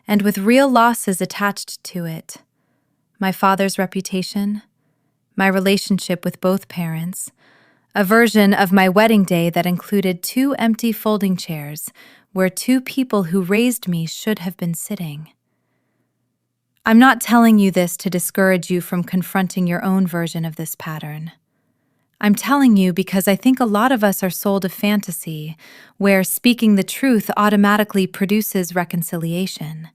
and with real losses attached to it. My father's reputation, my relationship with both parents, a version of my wedding day that included 2 empty folding chairs where 2 people who raised me should have been sitting. I'm not telling you this to discourage you from confronting your own version of this pattern. I'm telling you because I think a lot of us are sold a fantasy where speaking the truth automatically produces reconciliation,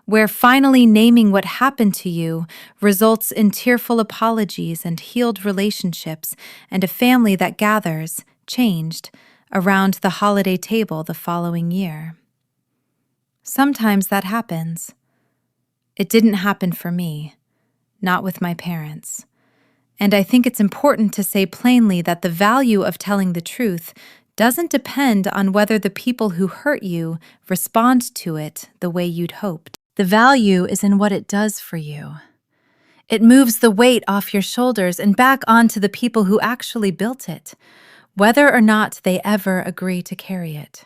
where finally naming what happened to you results in tearful apologies and healed relationships and a family that gathers, changed, around the holiday table the following year. Sometimes that happens. It didn't happen for me, not with my parents. And I think it's important to say plainly that the value of telling the truth doesn't depend on whether the people who hurt you respond to it the way you'd hoped. The value is in what it does for you. It moves the weight off your shoulders and back onto the people who actually built it, whether or not they ever agree to carry it.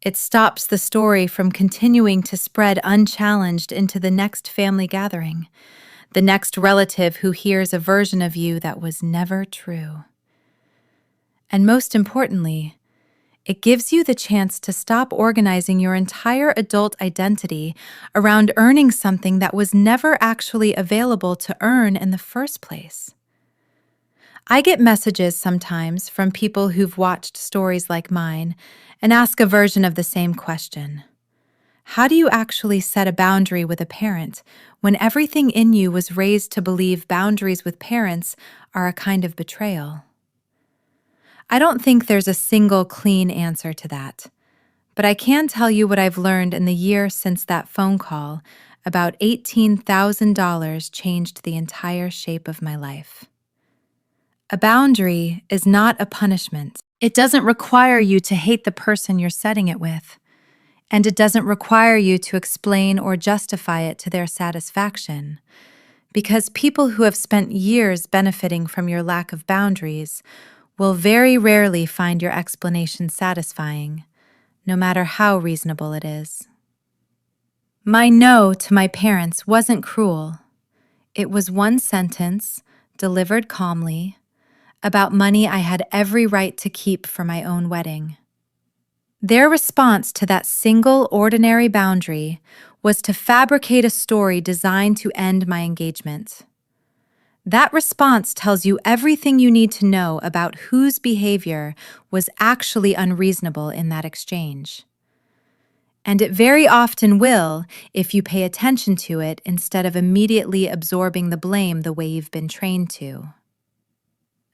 It stops the story from continuing to spread unchallenged into the next family gathering, the next relative who hears a version of you that was never true. And most importantly, it gives you the chance to stop organizing your entire adult identity around earning something that was never actually available to earn in the first place. I get messages sometimes from people who've watched stories like mine and ask a version of the same question. How do you actually set a boundary with a parent when everything in you was raised to believe boundaries with parents are a kind of betrayal? I don't think there's a single clean answer to that, But I can tell you what I've learned in the year since that phone call. About $18,000 changed the entire shape of my life. A boundary is not a punishment. It doesn't require you to hate the person you're setting it with, and it doesn't require you to explain or justify it to their satisfaction. Because people who have spent years benefiting from your lack of boundaries will very rarely find your explanation satisfying, no matter how reasonable it is. My no to my parents wasn't cruel. It was one sentence, delivered calmly, about money I had every right to keep for my own wedding. Their response to that single ordinary boundary was to fabricate a story designed to end my engagement. That response tells you everything you need to know about whose behavior was actually unreasonable in that exchange. And it very often will if you pay attention to it instead of immediately absorbing the blame the way you've been trained to.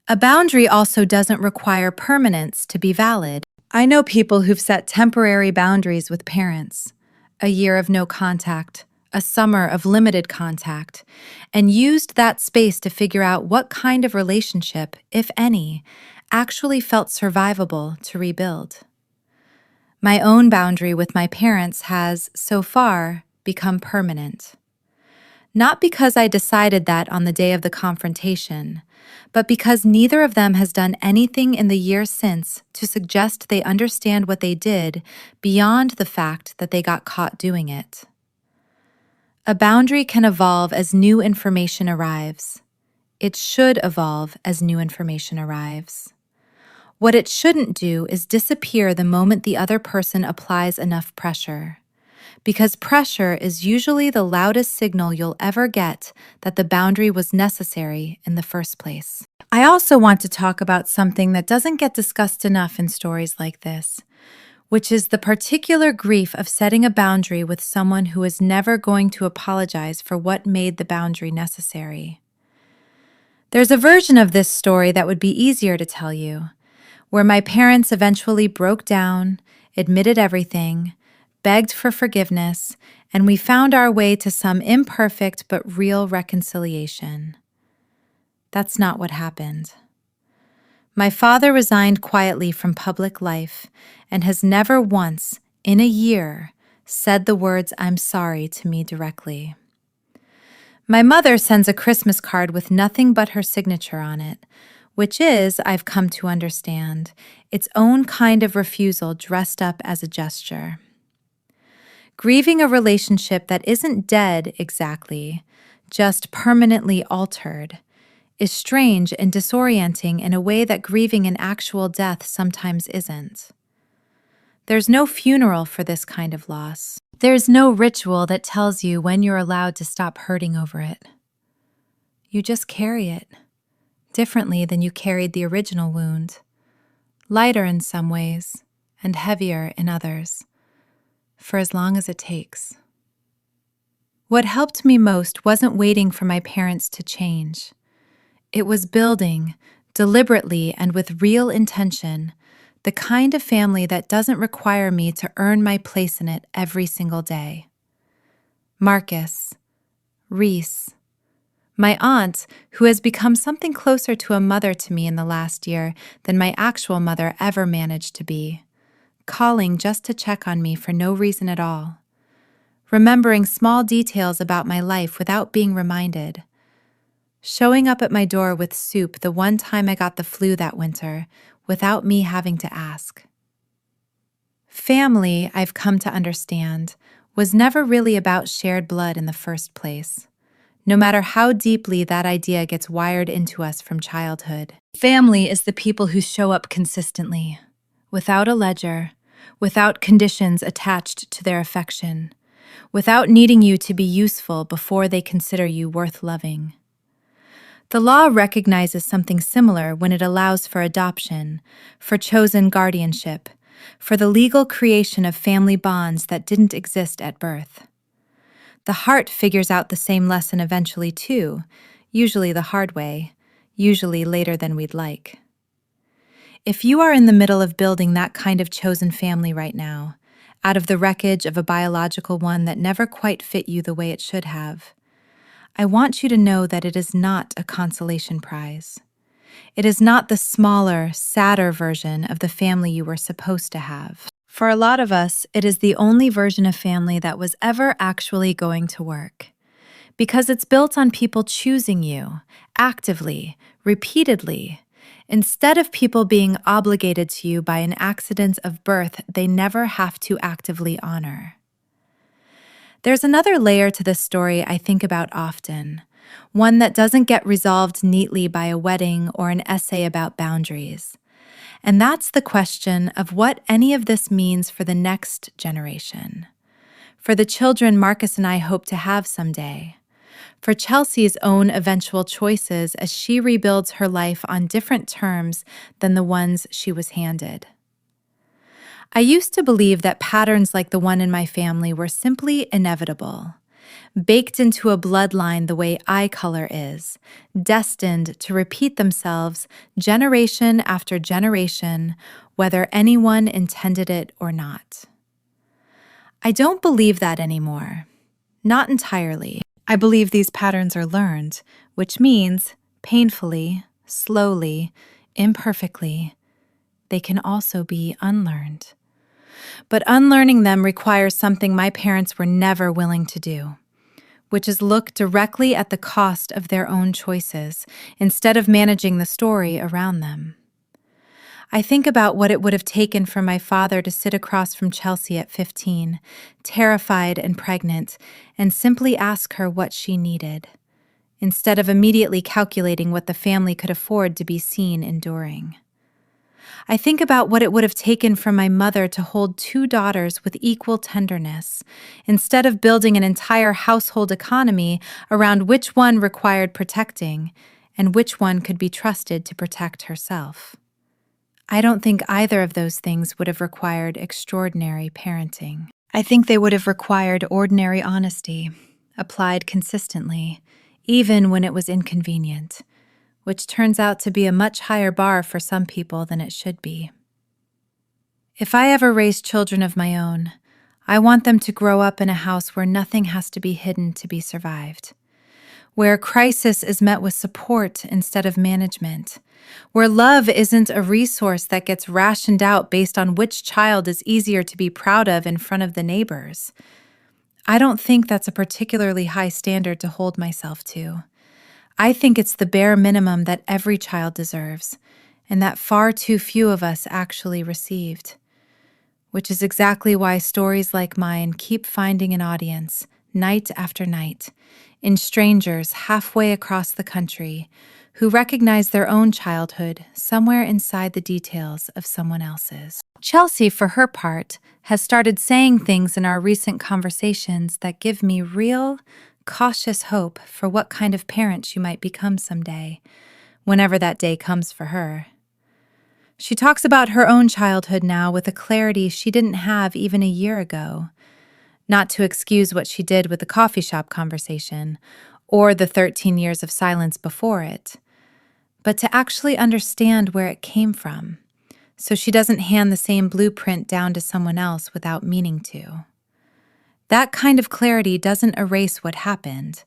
A boundary also doesn't require permanence to be valid. I know people who've set temporary boundaries with parents, a year of no contact, a summer of limited contact, and used that space to figure out what kind of relationship, if any, actually felt survivable to rebuild. My own boundary with my parents has, so far, become permanent. Not because I decided that on the day of the confrontation, but because neither of them has done anything in the year since to suggest they understand what they did beyond the fact that they got caught doing it. A boundary can evolve as new information arrives. It should evolve as new information arrives. What it shouldn't do is disappear the moment the other person applies enough pressure, because pressure is usually the loudest signal you'll ever get that the boundary was necessary in the first place. I also want to talk about something that doesn't get discussed enough in stories like this, which is the particular grief of setting a boundary with someone who is never going to apologize for what made the boundary necessary. There's a version of this story that would be easier to tell you, where my parents eventually broke down, admitted everything, begged for forgiveness, and we found our way to some imperfect but real reconciliation. That's not what happened. My father resigned quietly from public life and has never once, in a year, said the words "I'm sorry" to me directly. My mother sends a Christmas card with nothing but her signature on it, which is, I've come to understand, its own kind of refusal dressed up as a gesture. Grieving a relationship that isn't dead exactly, just permanently altered, is strange and disorienting in a way that grieving an actual death sometimes isn't. There's no funeral for this kind of loss. There's no ritual that tells you when you're allowed to stop hurting over it. You just carry it, differently than you carried the original wound, lighter in some ways and heavier in others, for as long as it takes. What helped me most wasn't waiting for my parents to change. It was building, deliberately and with real intention, the kind of family that doesn't require me to earn my place in it every single day. Marcus, Reese, my aunt, who has become something closer to a mother to me in the last year than my actual mother ever managed to be, calling just to check on me for no reason at all, remembering small details about my life without being reminded, showing up at my door with soup the one time I got the flu that winter without me having to ask. Family, I've come to understand, was never really about shared blood in the first place, no matter how deeply that idea gets wired into us from childhood. Family is the people who show up consistently, without a ledger, without conditions attached to their affection, without needing you to be useful before they consider you worth loving. The law recognizes something similar when it allows for adoption, for chosen guardianship, for the legal creation of family bonds that didn't exist at birth. The heart figures out the same lesson eventually too, usually the hard way, usually later than we'd like. If you are in the middle of building that kind of chosen family right now, out of the wreckage of a biological one that never quite fit you the way it should have. I want you to know that it is not a consolation prize. It is not the smaller, sadder version of the family you were supposed to have. For a lot of us, it is the only version of family that was ever actually going to work. Because it's built on people choosing you, actively, repeatedly, instead of people being obligated to you by an accident of birth they never have to actively honor. There's another layer to this story I think about often, one that doesn't get resolved neatly by a wedding or an essay about boundaries. And that's the question of what any of this means for the next generation, for the children Marcus and I hope to have someday, for Chelsea's own eventual choices as she rebuilds her life on different terms than the ones she was handed. I used to believe that patterns like the one in my family were simply inevitable, baked into a bloodline the way eye color is, destined to repeat themselves generation after generation, whether anyone intended it or not. I don't believe that anymore. Not entirely. I believe these patterns are learned, which means painfully, slowly, imperfectly, they can also be unlearned. But unlearning them requires something my parents were never willing to do, which is look directly at the cost of their own choices instead of managing the story around them. I think about what it would have taken for my father to sit across from Chelsea at 15, terrified and pregnant, and simply ask her what she needed, instead of immediately calculating what the family could afford to be seen enduring. I think about what it would have taken for my mother to hold 2 daughters with equal tenderness, instead of building an entire household economy around which one required protecting and which one could be trusted to protect herself. I don't think either of those things would have required extraordinary parenting. I think they would have required ordinary honesty, applied consistently, even when it was inconvenient, which turns out to be a much higher bar for some people than it should be. If I ever raise children of my own, I want them to grow up in a house where nothing has to be hidden to be survived, where crisis is met with support instead of management, where love isn't a resource that gets rationed out based on which child is easier to be proud of in front of the neighbors. I don't think that's a particularly high standard to hold myself to. I think it's the bare minimum that every child deserves, and that far too few of us actually received. Which is exactly why stories like mine keep finding an audience, night after night, in strangers halfway across the country who recognize their own childhood somewhere inside the details of someone else's. Chelsea, for her part, has started saying things in our recent conversations that give me real, cautious hope for what kind of parent she might become someday, whenever that day comes for her. She talks about her own childhood now with a clarity she didn't have even a year ago, not to excuse what she did with the coffee shop conversation or the 13 years of silence before it, but to actually understand where it came from, so she doesn't hand the same blueprint down to someone else without meaning to. That kind of clarity doesn't erase what happened,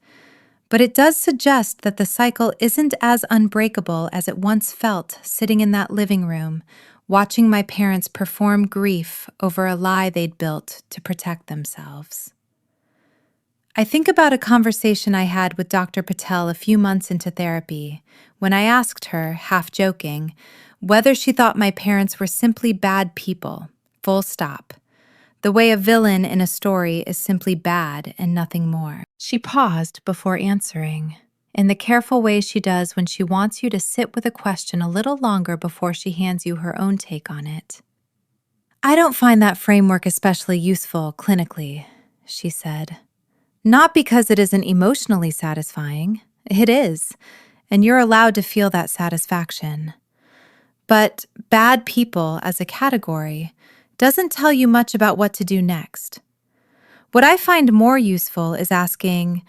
but it does suggest that the cycle isn't as unbreakable as it once felt sitting in that living room, watching my parents perform grief over a lie they'd built to protect themselves. I think about a conversation I had with Dr. Patel a few months into therapy, when I asked her, half joking, whether she thought my parents were simply bad people, full stop. The way a villain in a story is simply bad and nothing more. She paused before answering, in the careful way she does when she wants you to sit with a question a little longer before she hands you her own take on it. I don't find that framework especially useful clinically, she said. Not because it isn't emotionally satisfying. It is, and you're allowed to feel that satisfaction. But bad people as a category doesn't tell you much about what to do next. What I find more useful is asking,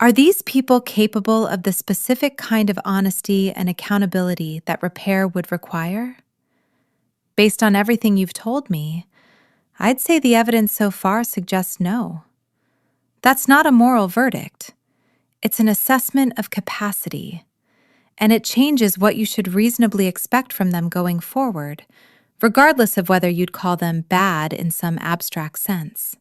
are these people capable of the specific kind of honesty and accountability that repair would require? Based on everything you've told me, I'd say the evidence so far suggests no. That's not a moral verdict. It's an assessment of capacity, and it changes what you should reasonably expect from them going forward, regardless of whether you'd call them bad in some abstract sense.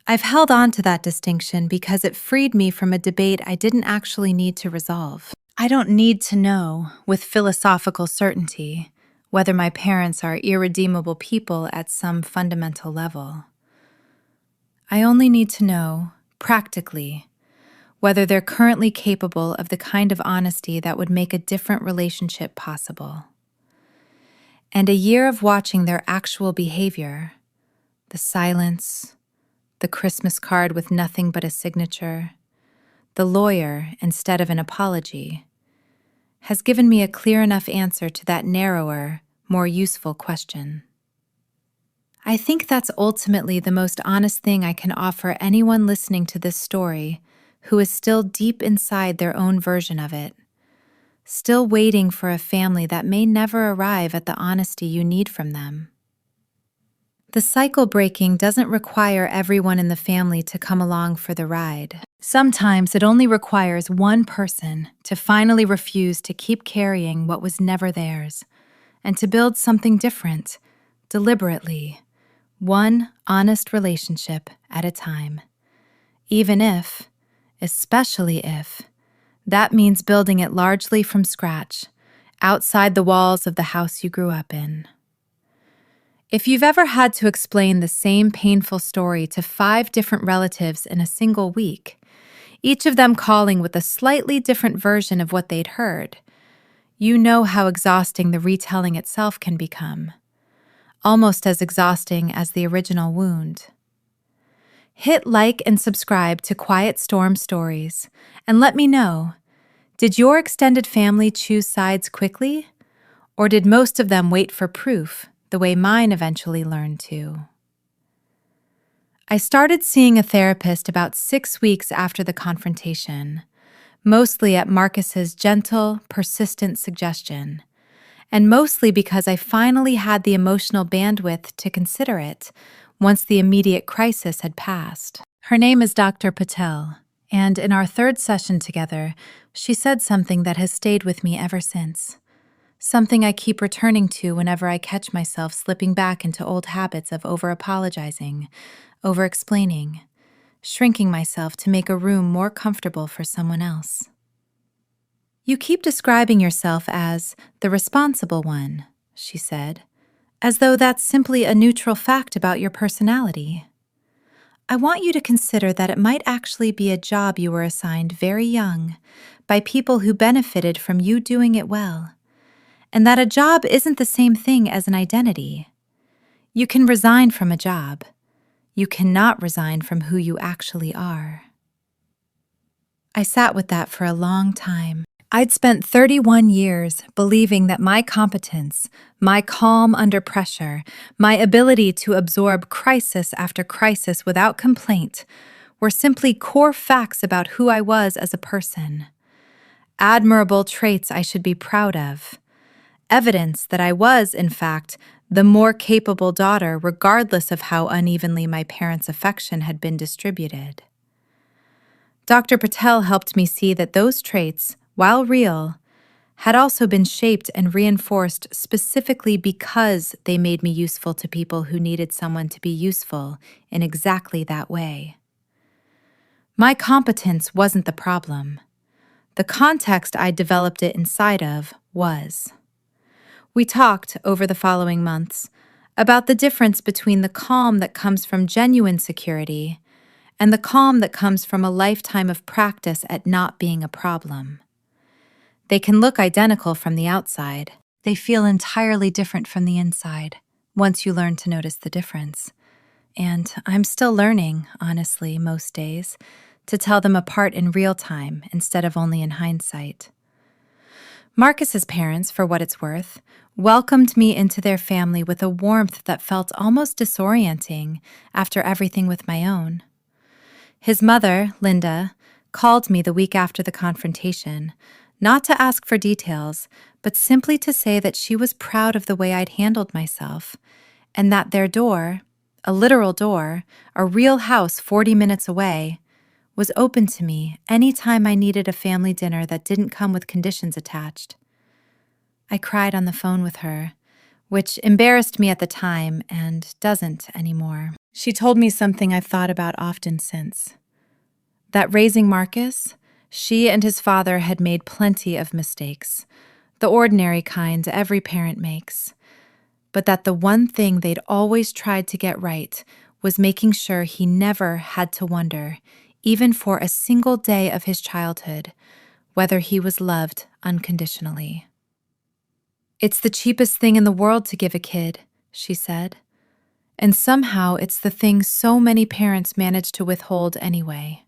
I've held on to that distinction because it freed me from a debate I didn't actually need to resolve. I don't need to know, with philosophical certainty, whether my parents are irredeemable people at some fundamental level. I only need to know, practically, whether they're currently capable of the kind of honesty that would make a different relationship possible. And a year of watching their actual behavior, the silence, the Christmas card with nothing but a signature, the lawyer instead of an apology, has given me a clear enough answer to that narrower, more useful question. I think that's ultimately the most honest thing I can offer anyone listening to this story who is still deep inside their own version of it, still waiting for a family that may never arrive at the honesty you need from them. The cycle breaking doesn't require everyone in the family to come along for the ride. Sometimes it only requires one person to finally refuse to keep carrying what was never theirs, and to build something different, deliberately, one honest relationship at a time. Even if, especially if, that means building it largely from scratch, outside the walls of the house you grew up in. If you've ever had to explain the same painful story to 5 different relatives in a single week, each of them calling with a slightly different version of what they'd heard, you know how exhausting the retelling itself can become, almost as exhausting as the original wound. Hit like and subscribe to Quiet Storm Stories, and let me know, did your extended family choose sides quickly, or did most of them wait for proof the way mine eventually learned to? I started seeing a therapist about 6 weeks after the confrontation, mostly at Marcus's gentle, persistent suggestion, and mostly because I finally had the emotional bandwidth to consider it once the immediate crisis had passed. Her name is Dr. Patel, and in our 3rd session together, she said something that has stayed with me ever since. Something I keep returning to whenever I catch myself slipping back into old habits of over-apologizing, over-explaining, shrinking myself to make a room more comfortable for someone else. You keep describing yourself as the responsible one, she said, as though that's simply a neutral fact about your personality. I want you to consider that it might actually be a job you were assigned very young by people who benefited from you doing it well, and that a job isn't the same thing as an identity. You can resign from a job. You cannot resign from who you actually are. I sat with that for a long time. I'd spent 31 years believing that my competence, my calm under pressure, my ability to absorb crisis after crisis without complaint were simply core facts about who I was as a person. Admirable traits I should be proud of. Evidence that I was, in fact, the more capable daughter regardless of how unevenly my parents' affection had been distributed. Dr. Patel helped me see that those traits, while real, had also been shaped and reinforced specifically because they made me useful to people who needed someone to be useful in exactly that way. My competence wasn't the problem. The context I developed it inside of was. We talked, over the following months, about the difference between the calm that comes from genuine security and the calm that comes from a lifetime of practice at not being a problem. They can look identical from the outside. They feel entirely different from the inside, once you learn to notice the difference. And I'm still learning, honestly, most days, to tell them apart in real time instead of only in hindsight. Marcus's parents, for what it's worth, welcomed me into their family with a warmth that felt almost disorienting after everything with my own. His mother, Linda, called me the week after the confrontation, not to ask for details, but simply to say that she was proud of the way I'd handled myself, and that their door, a literal door, a real house 40 minutes away, was open to me any time I needed a family dinner that didn't come with conditions attached. I cried on the phone with her, which embarrassed me at the time and doesn't anymore. She told me something I've thought about often since. That raising Marcus, she and his father had made plenty of mistakes, the ordinary kind every parent makes, but that the one thing they'd always tried to get right was making sure he never had to wonder, even for a single day of his childhood, whether he was loved unconditionally. "It's the cheapest thing in the world to give a kid," she said, "and somehow it's the thing so many parents manage to withhold anyway."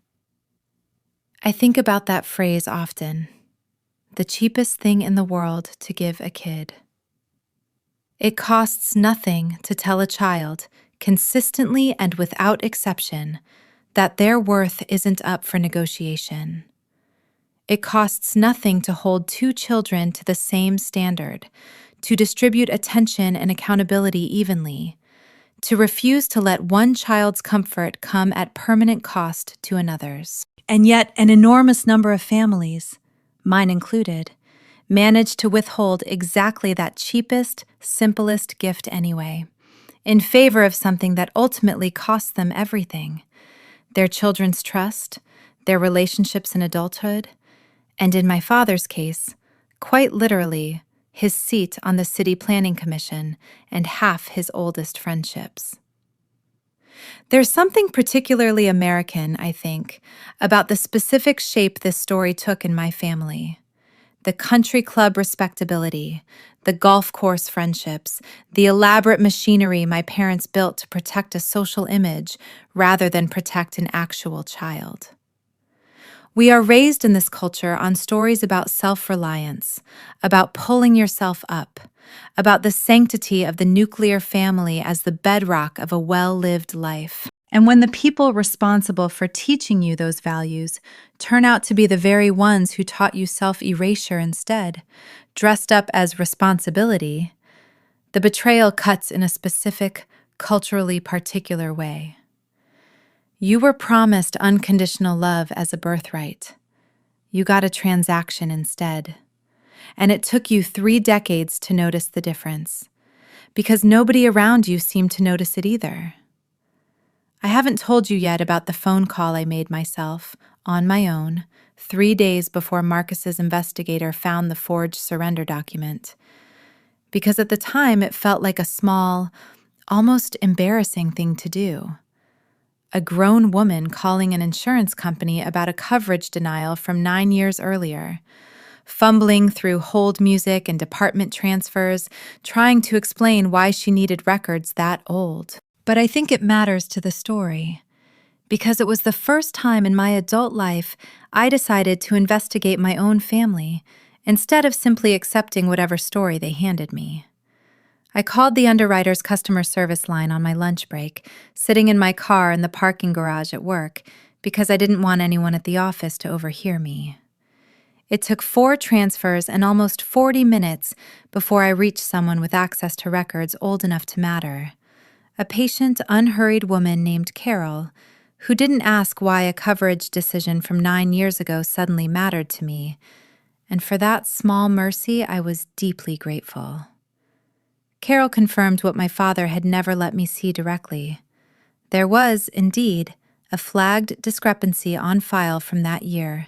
I think about that phrase often, the cheapest thing in the world to give a kid. It costs nothing to tell a child, consistently and without exception, that their worth isn't up for negotiation. It costs nothing to hold two children to the same standard, to distribute attention and accountability evenly, to refuse to let one child's comfort come at permanent cost to another's. And yet an enormous number of families, mine included, manage to withhold exactly that cheapest, simplest gift anyway, in favor of something that ultimately costs them everything: their children's trust, their relationships in adulthood, and in my father's case, quite literally, his seat on the City Planning Commission and half his oldest friendships. There's something particularly American, I think, about the specific shape this story took in my family. The country club respectability, the golf course friendships, the elaborate machinery my parents built to protect a social image rather than protect an actual child. We are raised in this culture on stories about self-reliance, about pulling yourself up, about the sanctity of the nuclear family as the bedrock of a well-lived life. And when the people responsible for teaching you those values turn out to be the very ones who taught you self-erasure instead, dressed up as responsibility, the betrayal cuts in a specific, culturally particular way. You were promised unconditional love as a birthright. You got a transaction instead. And it took you 3 decades to notice the difference, because nobody around you seemed to notice it either. I haven't told you yet about the phone call I made myself, on my own, 3 days before Marcus's investigator found the forged surrender document, because at the time it felt like a small, almost embarrassing thing to do. A grown woman calling an insurance company about a coverage denial from 9 years earlier, fumbling through hold music and department transfers, trying to explain why she needed records that old. But I think it matters to the story, because it was the first time in my adult life I decided to investigate my own family, instead of simply accepting whatever story they handed me. I called the underwriter's customer service line on my lunch break, sitting in my car in the parking garage at work, because I didn't want anyone at the office to overhear me. It took 4 transfers and almost 40 minutes before I reached someone with access to records old enough to matter. A patient, unhurried woman named Carol, who didn't ask why a coverage decision from 9 years ago suddenly mattered to me, and for that small mercy I was deeply grateful. Carol confirmed what my father had never let me see directly. There was, indeed, a flagged discrepancy on file from that year,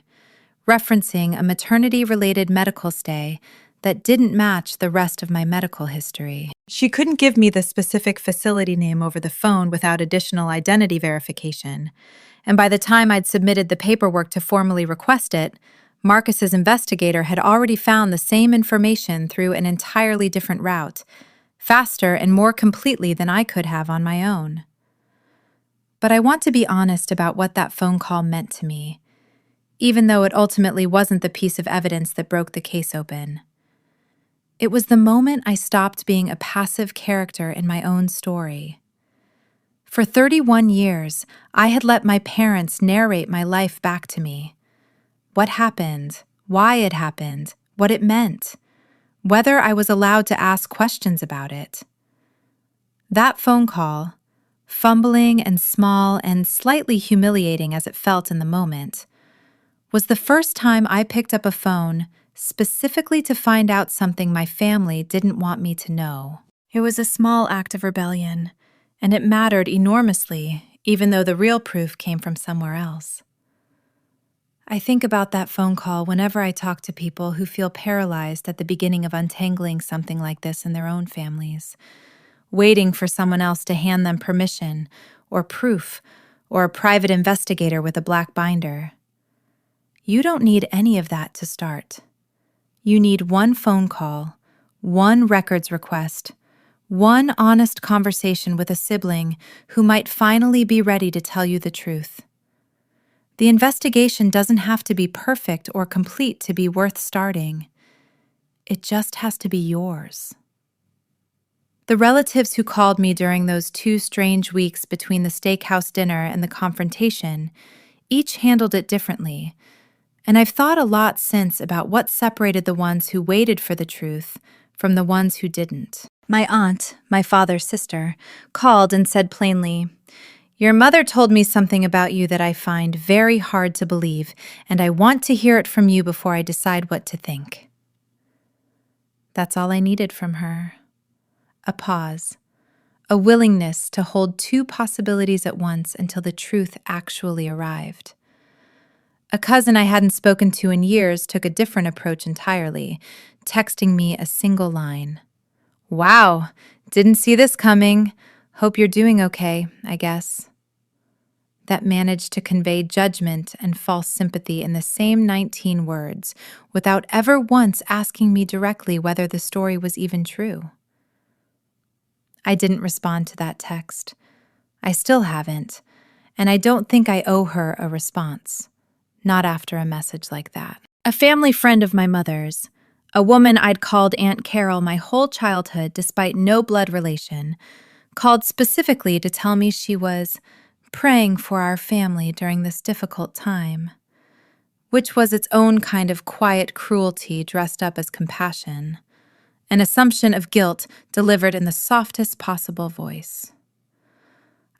referencing a maternity-related medical stay that didn't match the rest of my medical history. She couldn't give me the specific facility name over the phone without additional identity verification, and by the time I'd submitted the paperwork to formally request it, Marcus's investigator had already found the same information through an entirely different route, faster and more completely than I could have on my own. But I want to be honest about what that phone call meant to me, even though it ultimately wasn't the piece of evidence that broke the case open. It was the moment I stopped being a passive character in my own story. For 31 years, I had let my parents narrate my life back to me. What happened, why it happened, what it meant, whether I was allowed to ask questions about it. That phone call, fumbling and small and slightly humiliating as it felt in the moment, was the first time I picked up a phone specifically to find out something my family didn't want me to know. It was a small act of rebellion, and it mattered enormously, even though the real proof came from somewhere else. I think about that phone call whenever I talk to people who feel paralyzed at the beginning of untangling something like this in their own families, waiting for someone else to hand them permission, or proof, or a private investigator with a black binder. You don't need any of that to start. You need one phone call, one records request, one honest conversation with a sibling who might finally be ready to tell you the truth. The investigation doesn't have to be perfect or complete to be worth starting. It just has to be yours. The relatives who called me during those 2 strange weeks between the steakhouse dinner and the confrontation each handled it differently, and I've thought a lot since about what separated the ones who waited for the truth from the ones who didn't. My aunt, my father's sister, called and said plainly, "Your mother told me something about you that I find very hard to believe, and I want to hear it from you before I decide what to think." That's all I needed from her. A pause, a willingness to hold 2 possibilities at once until the truth actually arrived. A cousin I hadn't spoken to in years took a different approach entirely, texting me a single line. "Wow, didn't see this coming. Hope you're doing okay, I guess." That managed to convey judgment and false sympathy in the same 19 words, without ever once asking me directly whether the story was even true. I didn't respond to that text. I still haven't, and I don't think I owe her a response. Not after a message like that. A family friend of my mother's, a woman I'd called Aunt Carol my whole childhood despite no blood relation, called specifically to tell me she was praying for our family during this difficult time, which was its own kind of quiet cruelty dressed up as compassion, an assumption of guilt delivered in the softest possible voice.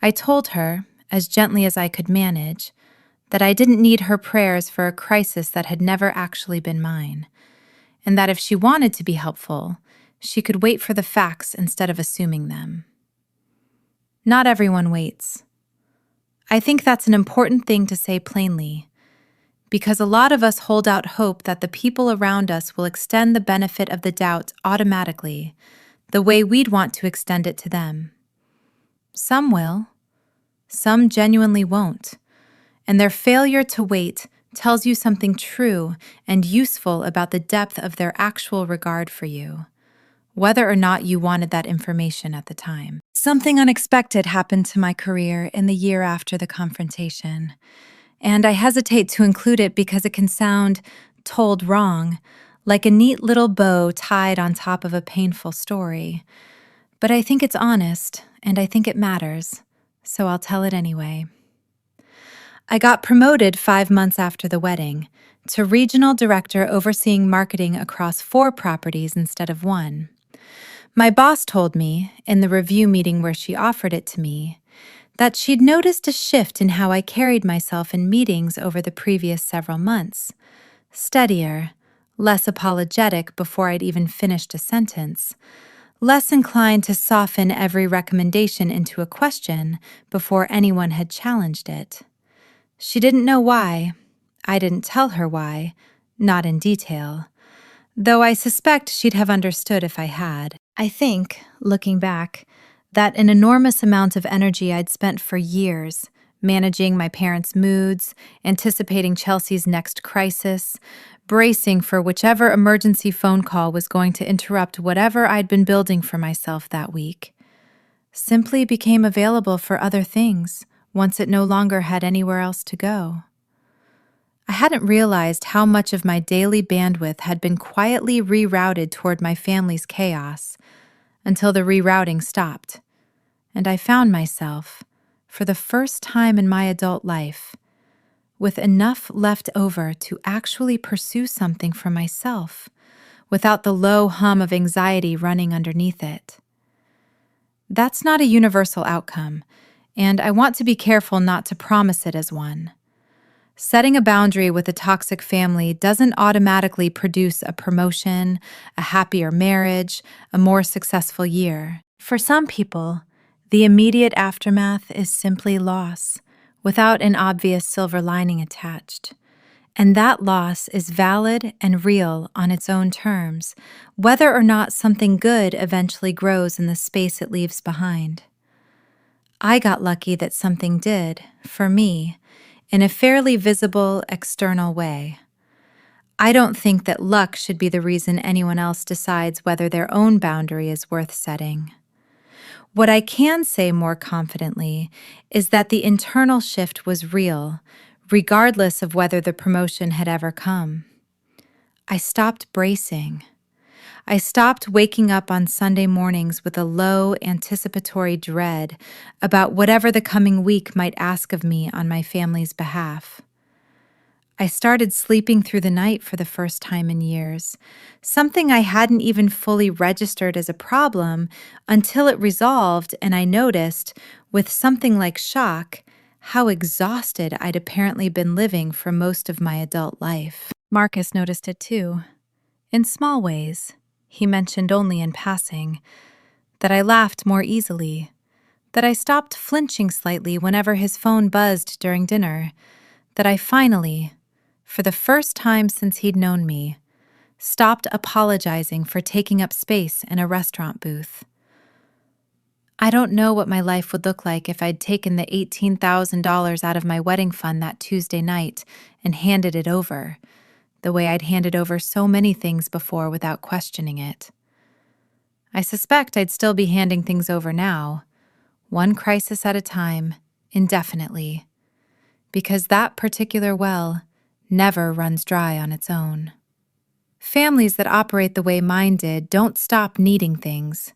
I told her, as gently as I could manage, that I didn't need her prayers for a crisis that had never actually been mine, and that if she wanted to be helpful, she could wait for the facts instead of assuming them. Not everyone waits. I think that's an important thing to say plainly, because a lot of us hold out hope that the people around us will extend the benefit of the doubt automatically, the way we'd want to extend it to them. Some will. Some genuinely won't. And their failure to wait tells you something true and useful about the depth of their actual regard for you, whether or not you wanted that information at the time. Something unexpected happened to my career in the year after the confrontation, and I hesitate to include it because it can sound told wrong, like a neat little bow tied on top of a painful story. But I think it's honest, and I think it matters, so I'll tell it anyway. I got promoted 5 months after the wedding to regional director overseeing marketing across 4 properties instead of 1. My boss told me, in the review meeting where she offered it to me, that she'd noticed a shift in how I carried myself in meetings over the previous several months. Steadier, less apologetic before I'd even finished a sentence, less inclined to soften every recommendation into a question before anyone had challenged it. She didn't know why. I didn't tell her why, not in detail, though I suspect she'd have understood if I had. I think, looking back, that an enormous amount of energy I'd spent for years, managing my parents' moods, anticipating Chelsea's next crisis, bracing for whichever emergency phone call was going to interrupt whatever I'd been building for myself that week, simply became available for other things once it no longer had anywhere else to go. I hadn't realized how much of my daily bandwidth had been quietly rerouted toward my family's chaos until the rerouting stopped, and I found myself, for the first time in my adult life, with enough left over to actually pursue something for myself without the low hum of anxiety running underneath it. That's not a universal outcome, and I want to be careful not to promise it as one. Setting a boundary with a toxic family doesn't automatically produce a promotion, a happier marriage, a more successful year. For some people, the immediate aftermath is simply loss, without an obvious silver lining attached. And that loss is valid and real on its own terms, whether or not something good eventually grows in the space it leaves behind. I got lucky that something did, for me, in a fairly visible external way. I don't think that luck should be the reason anyone else decides whether their own boundary is worth setting. What I can say more confidently is that the internal shift was real, regardless of whether the promotion had ever come. I stopped bracing. I stopped waking up on Sunday mornings with a low, anticipatory dread about whatever the coming week might ask of me on my family's behalf. I started sleeping through the night for the first time in years, something I hadn't even fully registered as a problem until it resolved and I noticed, with something like shock, how exhausted I'd apparently been living for most of my adult life. Marcus noticed it too, in small ways. He mentioned only in passing, that I laughed more easily, that I stopped flinching slightly whenever his phone buzzed during dinner, that I finally, for the first time since he'd known me, stopped apologizing for taking up space in a restaurant booth. I don't know what my life would look like if I'd taken the $18,000 out of my wedding fund that Tuesday night and handed it over, the way I'd handed over so many things before without questioning it. I suspect I'd still be handing things over now, one crisis at a time, indefinitely, because that particular well never runs dry on its own. Families that operate the way mine did don't stop needing things.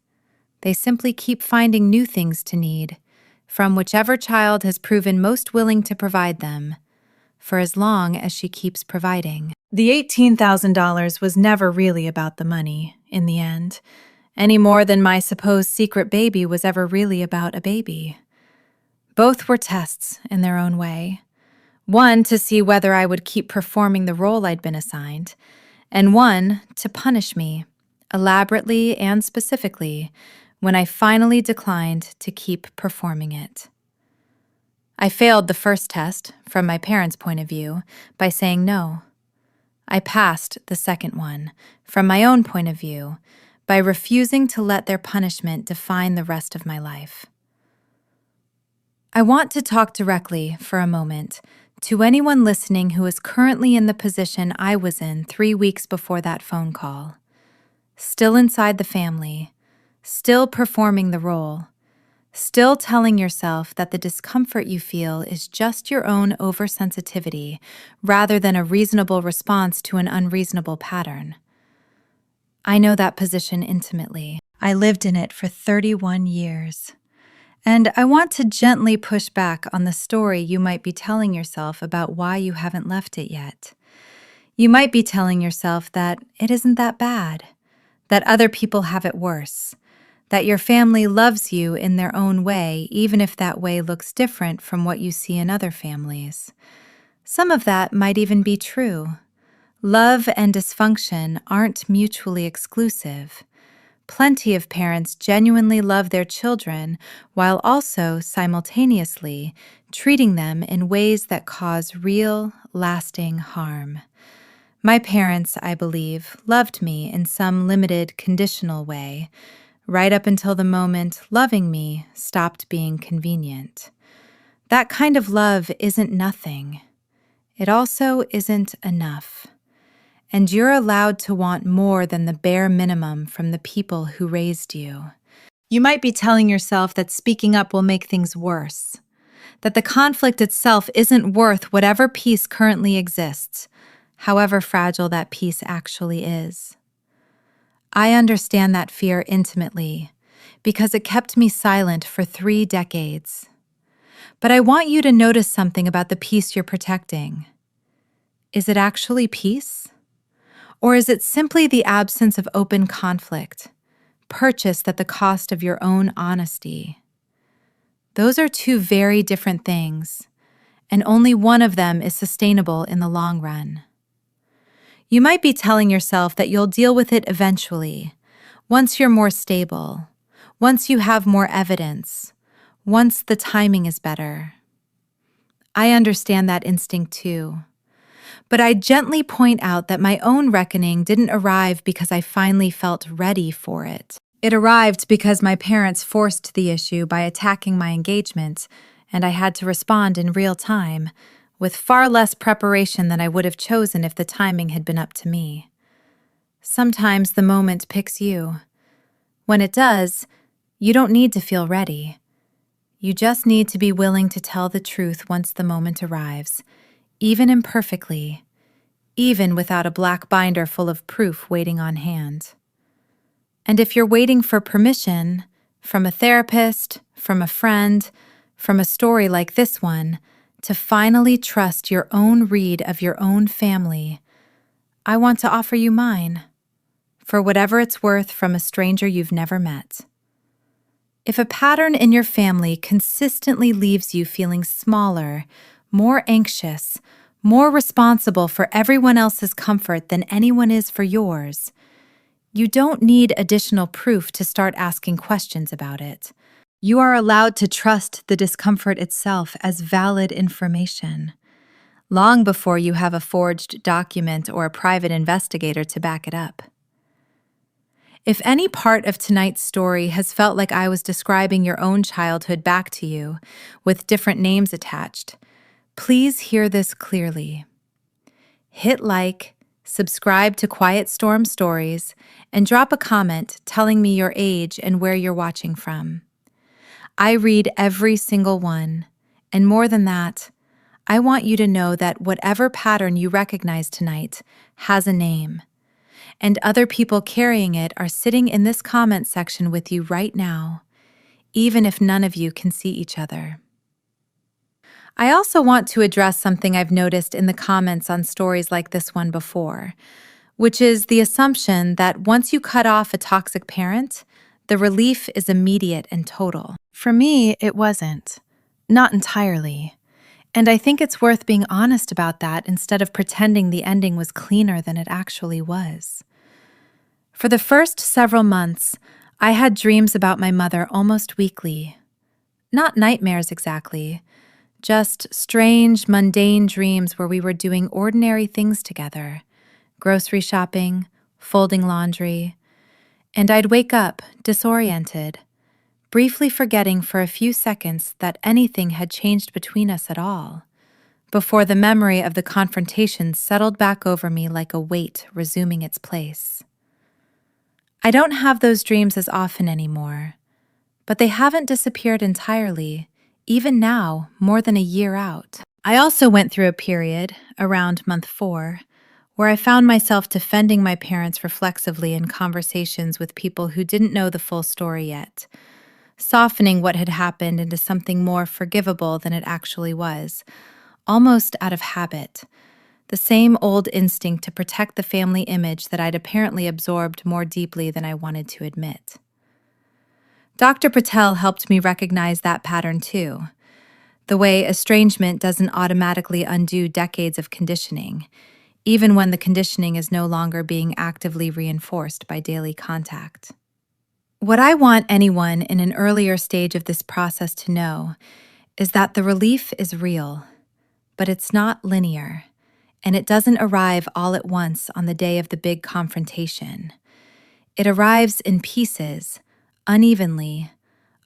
They simply keep finding new things to need, from whichever child has proven most willing to provide them, for as long as she keeps providing. The $18,000 was never really about the money, in the end, any more than my supposed secret baby was ever really about a baby. Both were tests in their own way. One to see whether I would keep performing the role I'd been assigned, and one to punish me, elaborately and specifically, when I finally declined to keep performing it. I failed the first test, from my parents' point of view, by saying no. I passed the second one, from my own point of view, by refusing to let their punishment define the rest of my life. I want to talk directly, for a moment, to anyone listening who is currently in the position I was in 3 weeks before that phone call. Still inside the family, still performing the role, still telling yourself that the discomfort you feel is just your own oversensitivity rather than a reasonable response to an unreasonable pattern. I know that position intimately. I lived in it for 31 years. And I want to gently push back on the story you might be telling yourself about why you haven't left it yet. You might be telling yourself that it isn't that bad, that other people have it worse, that your family loves you in their own way, even if that way looks different from what you see in other families. Some of that might even be true. Love and dysfunction aren't mutually exclusive. Plenty of parents genuinely love their children while also simultaneously treating them in ways that cause real, lasting harm. My parents, I believe, loved me in some limited, conditional way, right up until the moment loving me stopped being convenient. That kind of love isn't nothing. It also isn't enough. And you're allowed to want more than the bare minimum from the people who raised you. You might be telling yourself that speaking up will make things worse, that the conflict itself isn't worth whatever peace currently exists, however fragile that peace actually is. I understand that fear intimately, because it kept me silent for 3 decades. But I want you to notice something about the peace you're protecting. Is it actually peace? Or is it simply the absence of open conflict, purchased at the cost of your own honesty. Those are two very different things, and only one of them is sustainable in the long run. You might be telling yourself that you'll deal with it eventually, once you're more stable, once you have more evidence, once the timing is better. I understand that instinct too. But I gently point out that my own reckoning didn't arrive because I finally felt ready for it. It arrived because my parents forced the issue by attacking my engagement, and I had to respond in real time, with far less preparation than I would have chosen if the timing had been up to me. Sometimes the moment picks you. When it does, you don't need to feel ready. You just need to be willing to tell the truth once the moment arrives, even imperfectly, even without a black binder full of proof waiting on hand. And if you're waiting for permission, from a therapist, from a friend, from a story like this one, to finally trust your own read of your own family, I want to offer you mine, for whatever it's worth from a stranger you've never met. If a pattern in your family consistently leaves you feeling smaller, more anxious, more responsible for everyone else's comfort than anyone is for yours, you don't need additional proof to start asking questions about it. You are allowed to trust the discomfort itself as valid information, long before you have a forged document or a private investigator to back it up. If any part of tonight's story has felt like I was describing your own childhood back to you, with different names attached, please hear this clearly. Hit like, subscribe to Quiet Storm Stories, and drop a comment telling me your age and where you're watching from. I read every single one, and more than that, I want you to know that whatever pattern you recognize tonight has a name, and other people carrying it are sitting in this comment section with you right now, even if none of you can see each other. I also want to address something I've noticed in the comments on stories like this one before, which is the assumption that once you cut off a toxic parent, the relief is immediate and total. For me, it wasn't. Not entirely. And I think it's worth being honest about that instead of pretending the ending was cleaner than it actually was. For the first several months, I had dreams about my mother almost weekly. Not nightmares exactly, just strange, mundane dreams where we were doing ordinary things together, grocery shopping, folding laundry, and I'd wake up disoriented, briefly forgetting for a few seconds that anything had changed between us at all, before the memory of the confrontation settled back over me like a weight resuming its place. I don't have those dreams as often anymore, but they haven't disappeared entirely, even now, more than a year out. I also went through a period, around month 4, where I found myself defending my parents reflexively in conversations with people who didn't know the full story yet, softening what had happened into something more forgivable than it actually was, almost out of habit, the same old instinct to protect the family image that I'd apparently absorbed more deeply than I wanted to admit. Dr. Patel helped me recognize that pattern too, the way estrangement doesn't automatically undo decades of conditioning, even when the conditioning is no longer being actively reinforced by daily contact. What I want anyone in an earlier stage of this process to know is that the relief is real, but it's not linear, and it doesn't arrive all at once on the day of the big confrontation. It arrives in pieces, unevenly,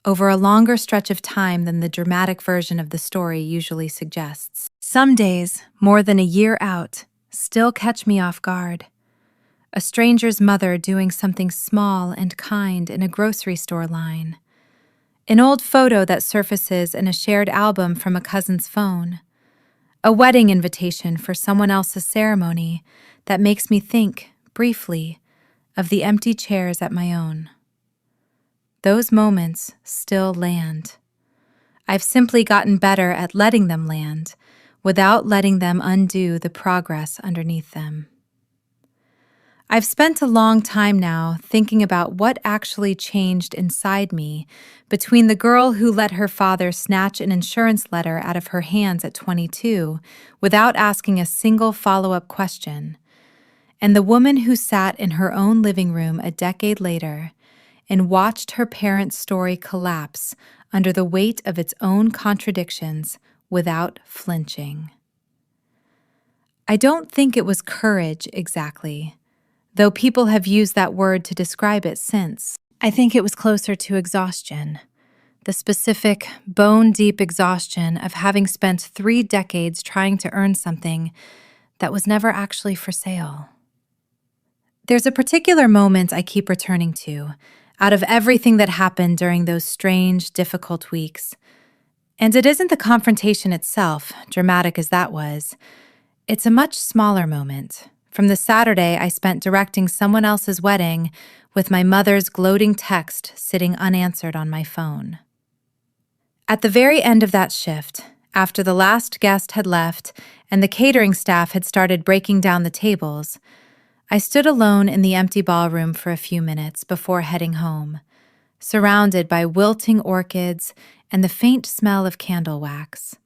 over a longer stretch of time than the dramatic version of the story usually suggests. Some days, more than a year out, still catch me off guard. A stranger's mother doing something small and kind in a grocery store line. An old photo that surfaces in a shared album from a cousin's phone. A wedding invitation for someone else's ceremony that makes me think, briefly, of the empty chairs at my own. Those moments still land. I've simply gotten better at letting them land, without letting them undo the progress underneath them. I've spent a long time now thinking about what actually changed inside me between the girl who let her father snatch an insurance letter out of her hands at 22 without asking a single follow-up question, and the woman who sat in her own living room a decade later and watched her parents' story collapse under the weight of its own contradictions without flinching. I don't think it was courage exactly, though people have used that word to describe it since. I think it was closer to exhaustion, the specific, bone-deep exhaustion of having spent 3 decades trying to earn something that was never actually for sale. There's a particular moment I keep returning to, out of everything that happened during those strange, difficult weeks. And it isn't the confrontation itself, dramatic as that was. It's a much smaller moment, from the Saturday I spent directing someone else's wedding with my mother's gloating text sitting unanswered on my phone. At the very end of that shift, after the last guest had left and the catering staff had started breaking down the tables, I stood alone in the empty ballroom for a few minutes before heading home, surrounded by wilting orchids and the faint smell of candle wax.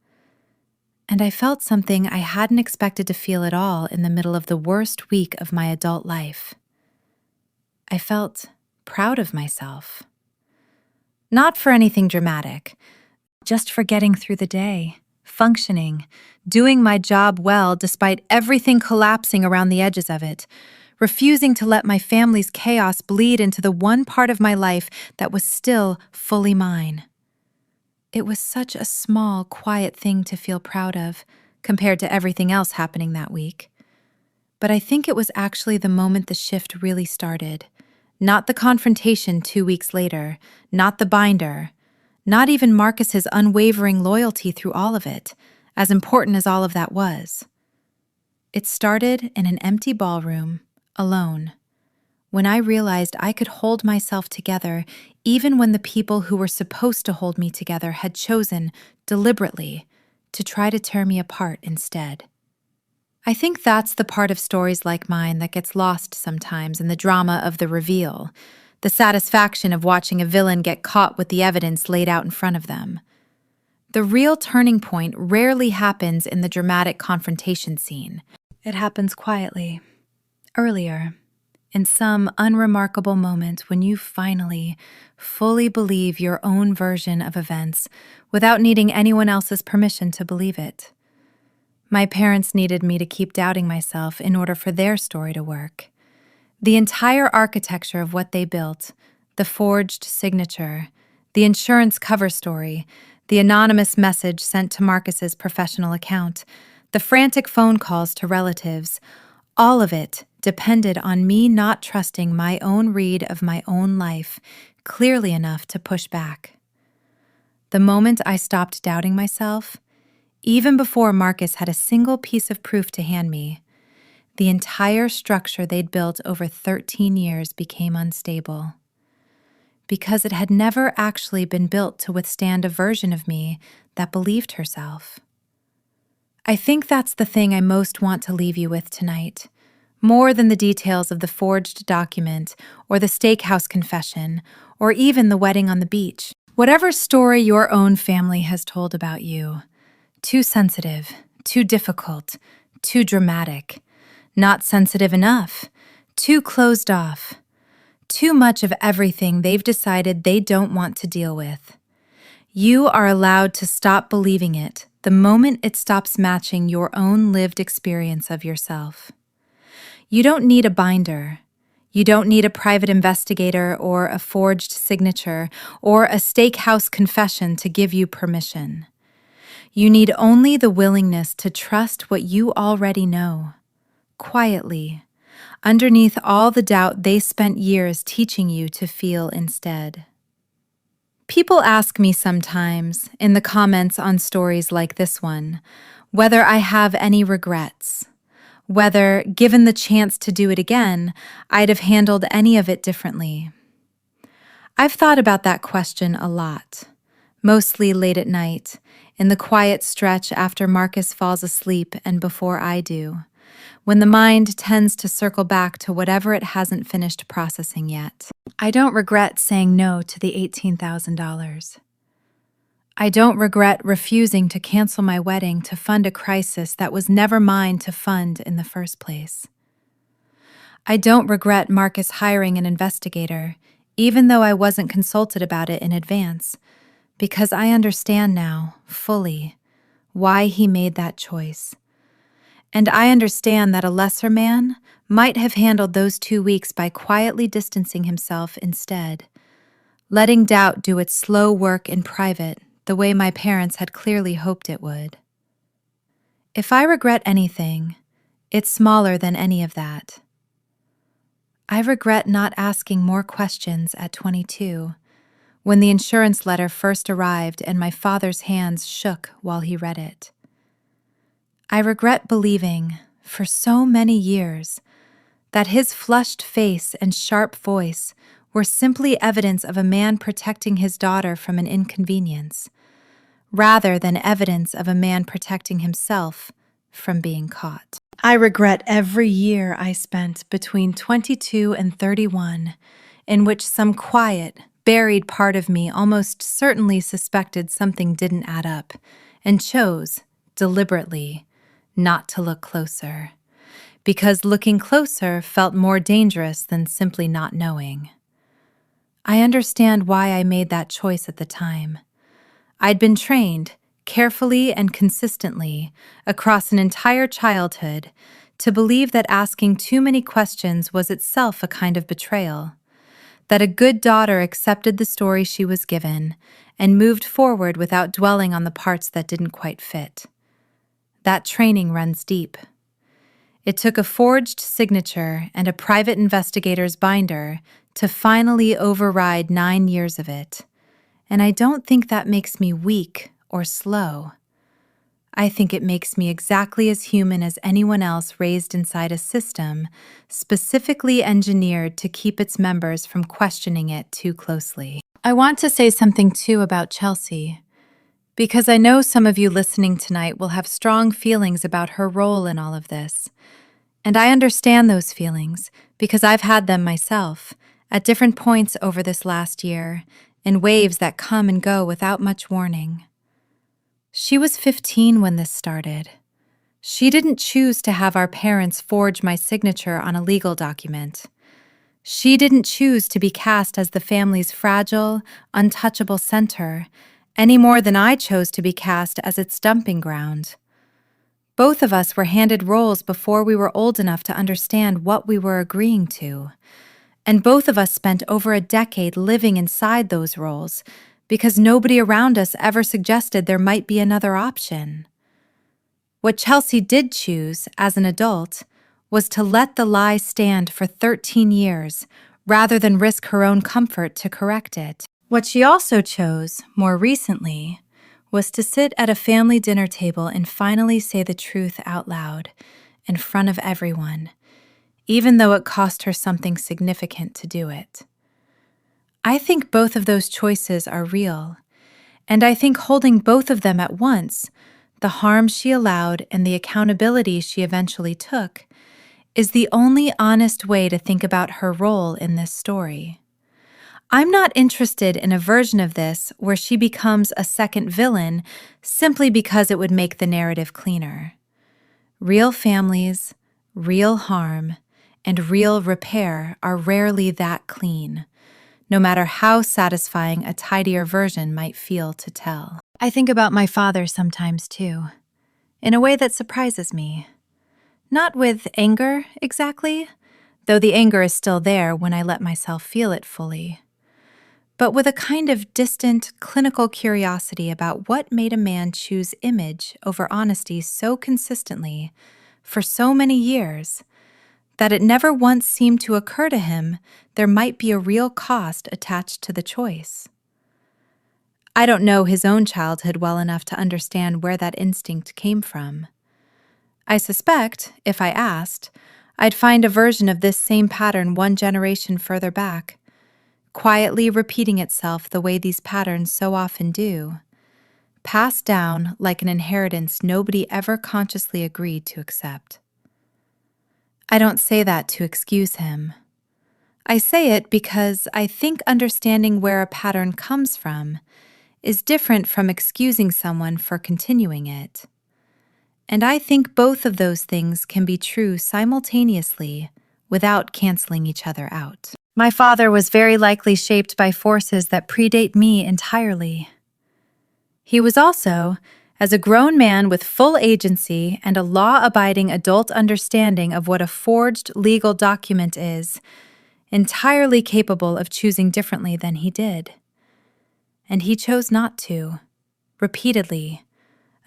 And I felt something I hadn't expected to feel at all in the middle of the worst week of my adult life. I felt proud of myself. Not for anything dramatic, just for getting through the day, functioning, doing my job well despite everything collapsing around the edges of it, refusing to let my family's chaos bleed into the one part of my life that was still fully mine. It was such a small, quiet thing to feel proud of, compared to everything else happening that week. But I think it was actually the moment the shift really started. Not the confrontation 2 weeks later, not the binder, not even Marcus's unwavering loyalty through all of it, as important as all of that was. It started in an empty ballroom, alone, when I realized I could hold myself together even when the people who were supposed to hold me together had chosen, deliberately, to try to tear me apart instead. I think that's the part of stories like mine that gets lost sometimes in the drama of the reveal, the satisfaction of watching a villain get caught with the evidence laid out in front of them. The real turning point rarely happens in the dramatic confrontation scene. It happens quietly, earlier, in some unremarkable moment when you finally, fully believe your own version of events without needing anyone else's permission to believe it. My parents needed me to keep doubting myself in order for their story to work. The entire architecture of what they built, the forged signature, the insurance cover story, the anonymous message sent to Marcus's professional account, the frantic phone calls to relatives, all of it depended on me not trusting my own read of my own life clearly enough to push back. The moment I stopped doubting myself, even before Marcus had a single piece of proof to hand me, the entire structure they'd built over 13 years became unstable. Because it had never actually been built to withstand a version of me that believed herself. I think that's the thing I most want to leave you with tonight, more than the details of the forged document or the steakhouse confession or even the wedding on the beach. Whatever story your own family has told about you, too sensitive, too difficult, too dramatic, not sensitive enough, too closed off, too much of everything they've decided they don't want to deal with. You are allowed to stop believing it the moment it stops matching your own lived experience of yourself. You don't need a binder. You don't need a private investigator or a forged signature or a steakhouse confession to give you permission. You need only the willingness to trust what you already know, quietly, underneath all the doubt they spent years teaching you to feel instead. People ask me sometimes, in the comments on stories like this one, whether I have any regrets, whether, given the chance to do it again, I'd have handled any of it differently. I've thought about that question a lot, mostly late at night, in the quiet stretch after Marcus falls asleep and before I do, when the mind tends to circle back to whatever it hasn't finished processing yet. I don't regret saying no to the $18,000. I don't regret refusing to cancel my wedding to fund a crisis that was never mine to fund in the first place. I don't regret Marcus hiring an investigator, even though I wasn't consulted about it in advance, because I understand now, fully, why he made that choice. And I understand that a lesser man might have handled those 2 weeks by quietly distancing himself instead, letting doubt do its slow work in private the way my parents had clearly hoped it would. If I regret anything, it's smaller than any of that. I regret not asking more questions at 22, when the insurance letter first arrived and my father's hands shook while he read it. I regret believing, for so many years, that his flushed face and sharp voice were simply evidence of a man protecting his daughter from an inconvenience, rather than evidence of a man protecting himself from being caught. I regret every year I spent between 22 and 31, in which some quiet, buried part of me almost certainly suspected something didn't add up, and chose, deliberately, not to look closer, because looking closer felt more dangerous than simply not knowing. I understand why I made that choice at the time. I'd been trained, carefully and consistently, across an entire childhood, to believe that asking too many questions was itself a kind of betrayal, that a good daughter accepted the story she was given and moved forward without dwelling on the parts that didn't quite fit. That training runs deep. It took a forged signature and a private investigator's binder to finally override 9 years of it. And I don't think that makes me weak or slow. I think it makes me exactly as human as anyone else raised inside a system specifically engineered to keep its members from questioning it too closely. I want to say something too about Chelsea, because I know some of you listening tonight will have strong feelings about her role in all of this. And I understand those feelings because I've had them myself at different points over this last year, in waves that come and go without much warning. She was 15 when this started. She didn't choose to have our parents forge my signature on a legal document. She didn't choose to be cast as the family's fragile, untouchable center, any more than I chose to be cast as its dumping ground. Both of us were handed roles before we were old enough to understand what we were agreeing to. And both of us spent over a decade living inside those roles because nobody around us ever suggested there might be another option. What Chelsea did choose, as an adult, was to let the lie stand for 13 years rather than risk her own comfort to correct it. What she also chose, more recently, was to sit at a family dinner table and finally say the truth out loud, in front of everyone, even though it cost her something significant to do it. I think both of those choices are real, and I think holding both of them at once, the harm she allowed and the accountability she eventually took, is the only honest way to think about her role in this story. I'm not interested in a version of this where she becomes a second villain simply because it would make the narrative cleaner. Real families, real harm, and real repair are rarely that clean, no matter how satisfying a tidier version might feel to tell. I think about my father sometimes too, in a way that surprises me. Not with anger, exactly, though the anger is still there when I let myself feel it fully, but with a kind of distant, clinical curiosity about what made a man choose image over honesty so consistently for so many years that it never once seemed to occur to him there might be a real cost attached to the choice. I don't know his own childhood well enough to understand where that instinct came from. I suspect, if I asked, I'd find a version of this same pattern one generation further back, quietly repeating itself the way these patterns so often do, passed down like an inheritance nobody ever consciously agreed to accept. I don't say that to excuse him. I say it because I think understanding where a pattern comes from is different from excusing someone for continuing it. And I think both of those things can be true simultaneously without canceling each other out. My father was very likely shaped by forces that predate me entirely. He was also, as a grown man with full agency and a law-abiding adult understanding of what a forged legal document is, entirely capable of choosing differently than he did. And he chose not to, repeatedly,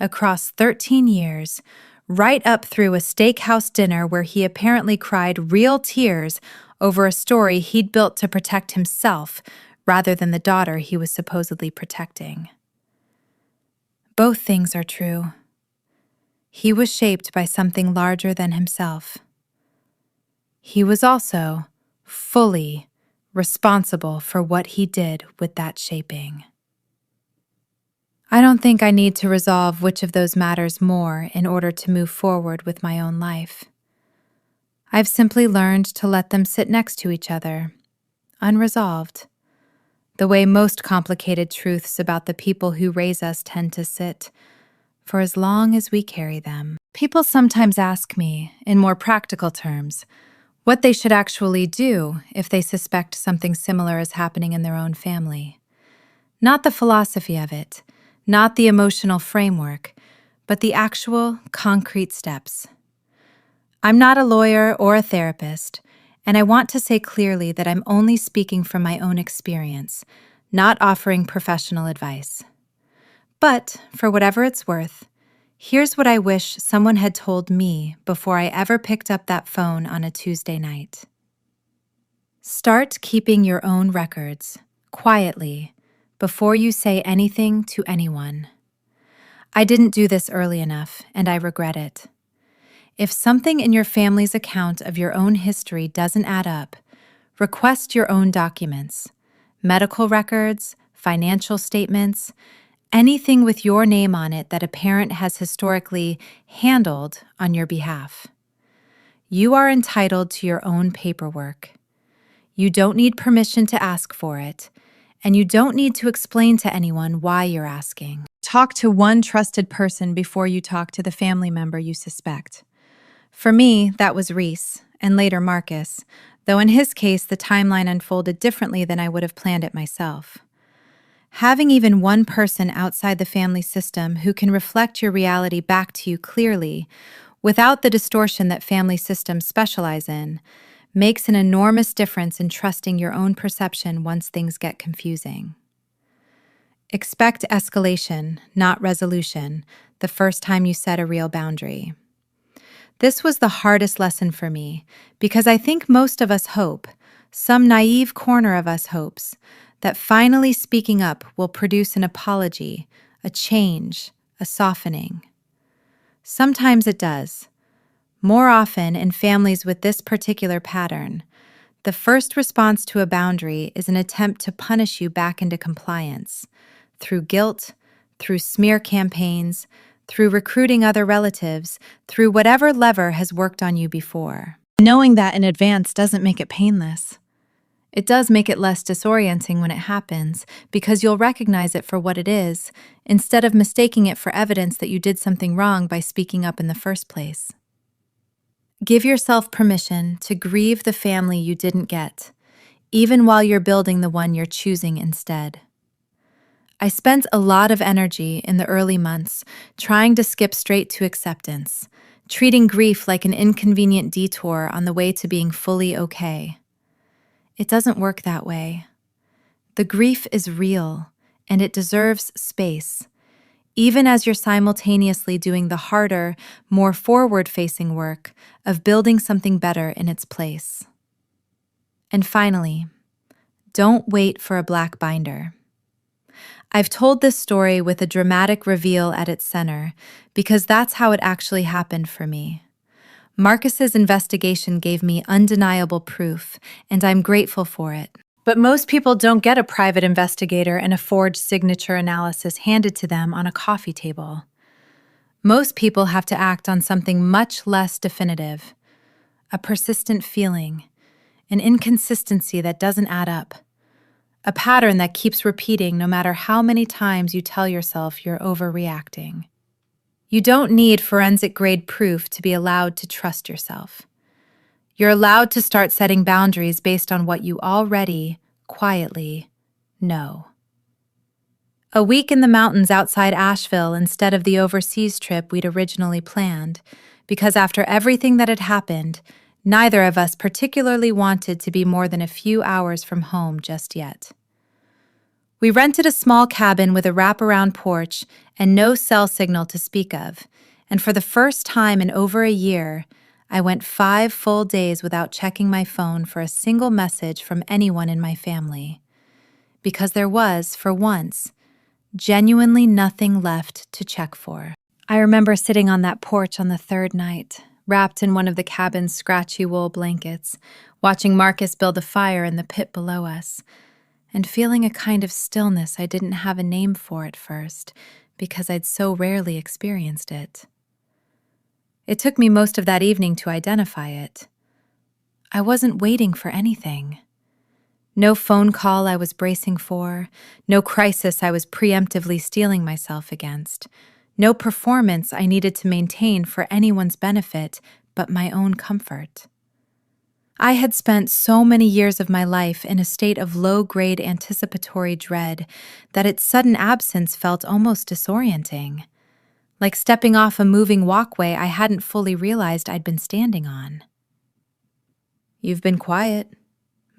across 13 years, right up through a steakhouse dinner where he apparently cried real tears over a story he'd built to protect himself rather than the daughter he was supposedly protecting. Both things are true. He was shaped by something larger than himself. He was also fully responsible for what he did with that shaping. I don't think I need to resolve which of those matters more in order to move forward with my own life. I've simply learned to let them sit next to each other, unresolved, the way most complicated truths about the people who raise us tend to sit, for as long as we carry them. People sometimes ask me, in more practical terms, what they should actually do if they suspect something similar is happening in their own family. Not the philosophy of it, not the emotional framework, but the actual, concrete steps. I'm not a lawyer or a therapist, and I want to say clearly that I'm only speaking from my own experience, not offering professional advice. But, for whatever it's worth, here's what I wish someone had told me before I ever picked up that phone on a Tuesday night. Start keeping your own records, quietly, before you say anything to anyone. I didn't do this early enough, and I regret it. If something in your family's account of your own history doesn't add up, request your own documents, medical records, financial statements, anything with your name on it that a parent has historically handled on your behalf. You are entitled to your own paperwork. You don't need permission to ask for it, and you don't need to explain to anyone why you're asking. Talk to one trusted person before you talk to the family member you suspect. For me, that was Reese, and later Marcus, though in his case the timeline unfolded differently than I would have planned it myself. Having even one person outside the family system who can reflect your reality back to you clearly, without the distortion that family systems specialize in, makes an enormous difference in trusting your own perception once things get confusing. Expect escalation, not resolution, the first time you set a real boundary. This was the hardest lesson for me, because I think most of us hope, some naive corner of us hopes, that finally speaking up will produce an apology, a change, a softening. Sometimes it does. More often, in families with this particular pattern, the first response to a boundary is an attempt to punish you back into compliance, through guilt, through smear campaigns, through recruiting other relatives, through whatever lever has worked on you before. Knowing that in advance doesn't make it painless. It does make it less disorienting when it happens, because you'll recognize it for what it is, instead of mistaking it for evidence that you did something wrong by speaking up in the first place. Give yourself permission to grieve the family you didn't get, even while you're building the one you're choosing instead. I spent a lot of energy in the early months trying to skip straight to acceptance, treating grief like an inconvenient detour on the way to being fully okay. It doesn't work that way. The grief is real, and it deserves space, even as you're simultaneously doing the harder, more forward-facing work of building something better in its place. And finally, don't wait for a black binder. I've told this story with a dramatic reveal at its center because that's how it actually happened for me. Marcus's investigation gave me undeniable proof, and I'm grateful for it. But most people don't get a private investigator and a forged signature analysis handed to them on a coffee table. Most people have to act on something much less definitive, a persistent feeling, an inconsistency that doesn't add up, a pattern that keeps repeating no matter how many times you tell yourself you're overreacting. You don't need forensic-grade proof to be allowed to trust yourself. You're allowed to start setting boundaries based on what you already, quietly, know. A week in the mountains outside Asheville instead of the overseas trip we'd originally planned, because after everything that had happened, neither of us particularly wanted to be more than a few hours from home just yet. We rented a small cabin with a wraparound porch and no cell signal to speak of, and for the first time in over a year, I went 5 full days without checking my phone for a single message from anyone in my family. Because there was, for once, genuinely nothing left to check for. I remember sitting on that porch on the 3rd night, wrapped in one of the cabin's scratchy wool blankets, watching Marcus build a fire in the pit below us, and feeling a kind of stillness I didn't have a name for at first because I'd so rarely experienced it. It took me most of that evening to identify it. I wasn't waiting for anything. No phone call I was bracing for, no crisis I was preemptively steeling myself against, no performance I needed to maintain for anyone's benefit but my own comfort. I had spent so many years of my life in a state of low-grade anticipatory dread that its sudden absence felt almost disorienting, like stepping off a moving walkway I hadn't fully realized I'd been standing on. "You've been quiet,"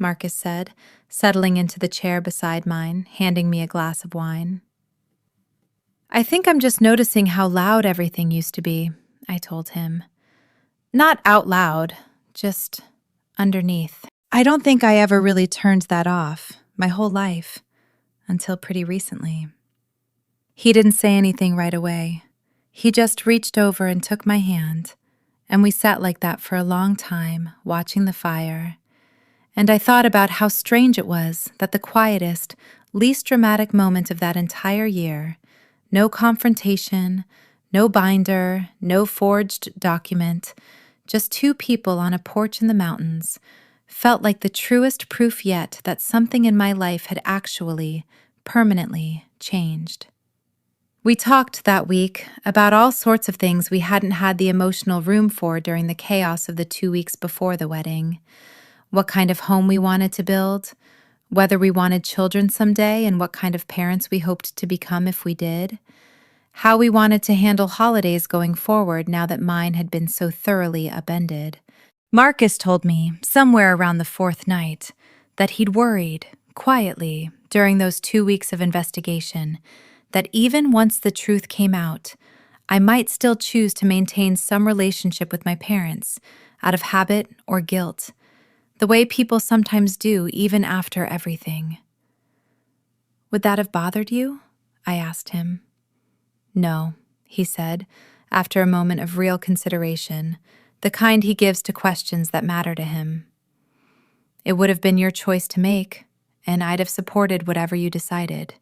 Marcus said, settling into the chair beside mine, handing me a glass of wine. "I think I'm just noticing how loud everything used to be," I told him. "Not out loud, just underneath. I don't think I ever really turned that off, my whole life, until pretty recently." He didn't say anything right away. He just reached over and took my hand, and we sat like that for a long time, watching the fire. And I thought about how strange it was that the quietest, least dramatic moment of that entire year, no confrontation, no binder, no forged document, just 2 people on a porch in the mountains, felt like the truest proof yet that something in my life had actually, permanently changed. We talked that week about all sorts of things we hadn't had the emotional room for during the chaos of the 2 weeks before the wedding. What kind of home we wanted to build, whether we wanted children someday and what kind of parents we hoped to become if we did, how we wanted to handle holidays going forward now that mine had been so thoroughly upended. Marcus told me, somewhere around the 4th night, that he'd worried, quietly, during those 2 weeks of investigation, that even once the truth came out, I might still choose to maintain some relationship with my parents, out of habit or guilt, the way people sometimes do even after everything. "Would that have bothered you?" I asked him. "No," he said, after a moment of real consideration, the kind he gives to questions that matter to him. "It would have been your choice to make, and I'd have supported whatever you decided.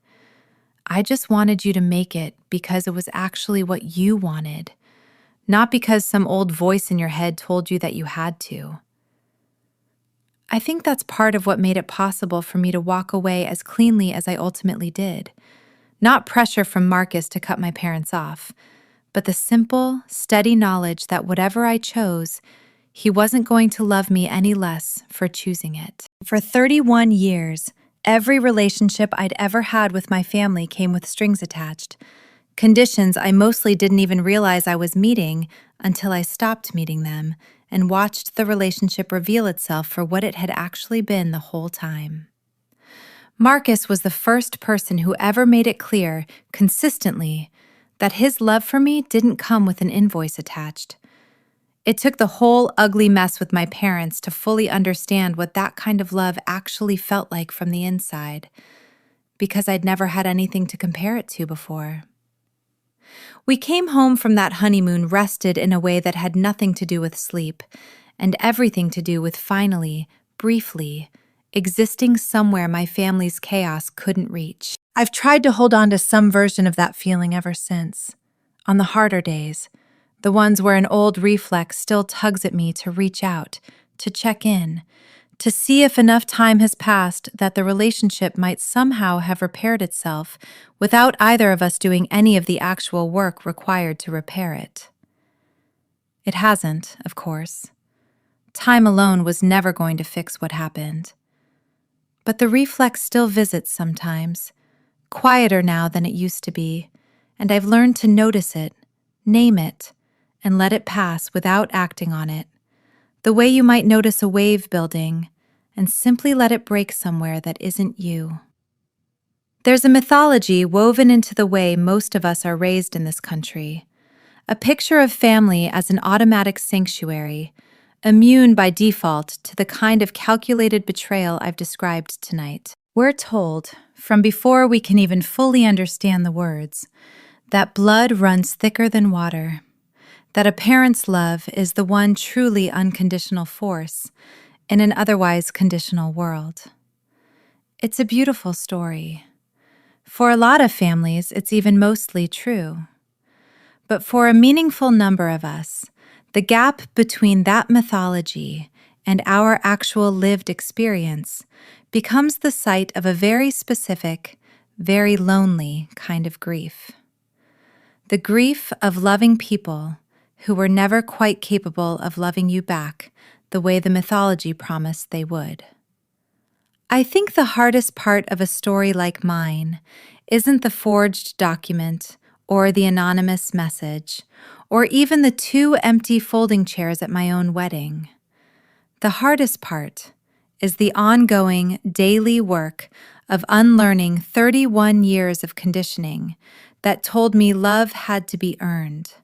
I just wanted you to make it because it was actually what you wanted, not because some old voice in your head told you that you had to." I think that's part of what made it possible for me to walk away as cleanly as I ultimately did. Not pressure from Marcus to cut my parents off, but the simple, steady knowledge that whatever I chose, he wasn't going to love me any less for choosing it. For 31 years, every relationship I'd ever had with my family came with strings attached, conditions I mostly didn't even realize I was meeting until I stopped meeting them and watched the relationship reveal itself for what it had actually been the whole time. Marcus was the first person who ever made it clear, consistently, that his love for me didn't come with an invoice attached. It took the whole ugly mess with my parents to fully understand what that kind of love actually felt like from the inside, because I'd never had anything to compare it to before. We came home from that honeymoon rested in a way that had nothing to do with sleep, and everything to do with finally, briefly, existing somewhere my family's chaos couldn't reach. I've tried to hold on to some version of that feeling ever since. On the harder days, The ones where an old reflex still tugs at me to reach out, to check in, to see if enough time has passed that the relationship might somehow have repaired itself without either of us doing any of the actual work required to repair it. It hasn't, of course. Time alone was never going to fix what happened. But the reflex still visits sometimes, quieter now than it used to be, and I've learned to notice it, name it, and let it pass without acting on it, the way you might notice a wave building, and simply let it break somewhere that isn't you. There's a mythology woven into the way most of us are raised in this country, a picture of family as an automatic sanctuary, immune by default to the kind of calculated betrayal I've described tonight. We're told, from before we can even fully understand the words, that blood runs thicker than water, that a parent's love is the one truly unconditional force in an otherwise conditional world. It's a beautiful story. For a lot of families, it's even mostly true. But for a meaningful number of us, the gap between that mythology and our actual lived experience becomes the site of a very specific, very lonely kind of grief. The grief of loving people who were never quite capable of loving you back the way the mythology promised they would. I think the hardest part of a story like mine isn't the forged document or the anonymous message, or even the 2 empty folding chairs at my own wedding. The hardest part is the ongoing daily work of unlearning 31 years of conditioning that told me love had to be earned,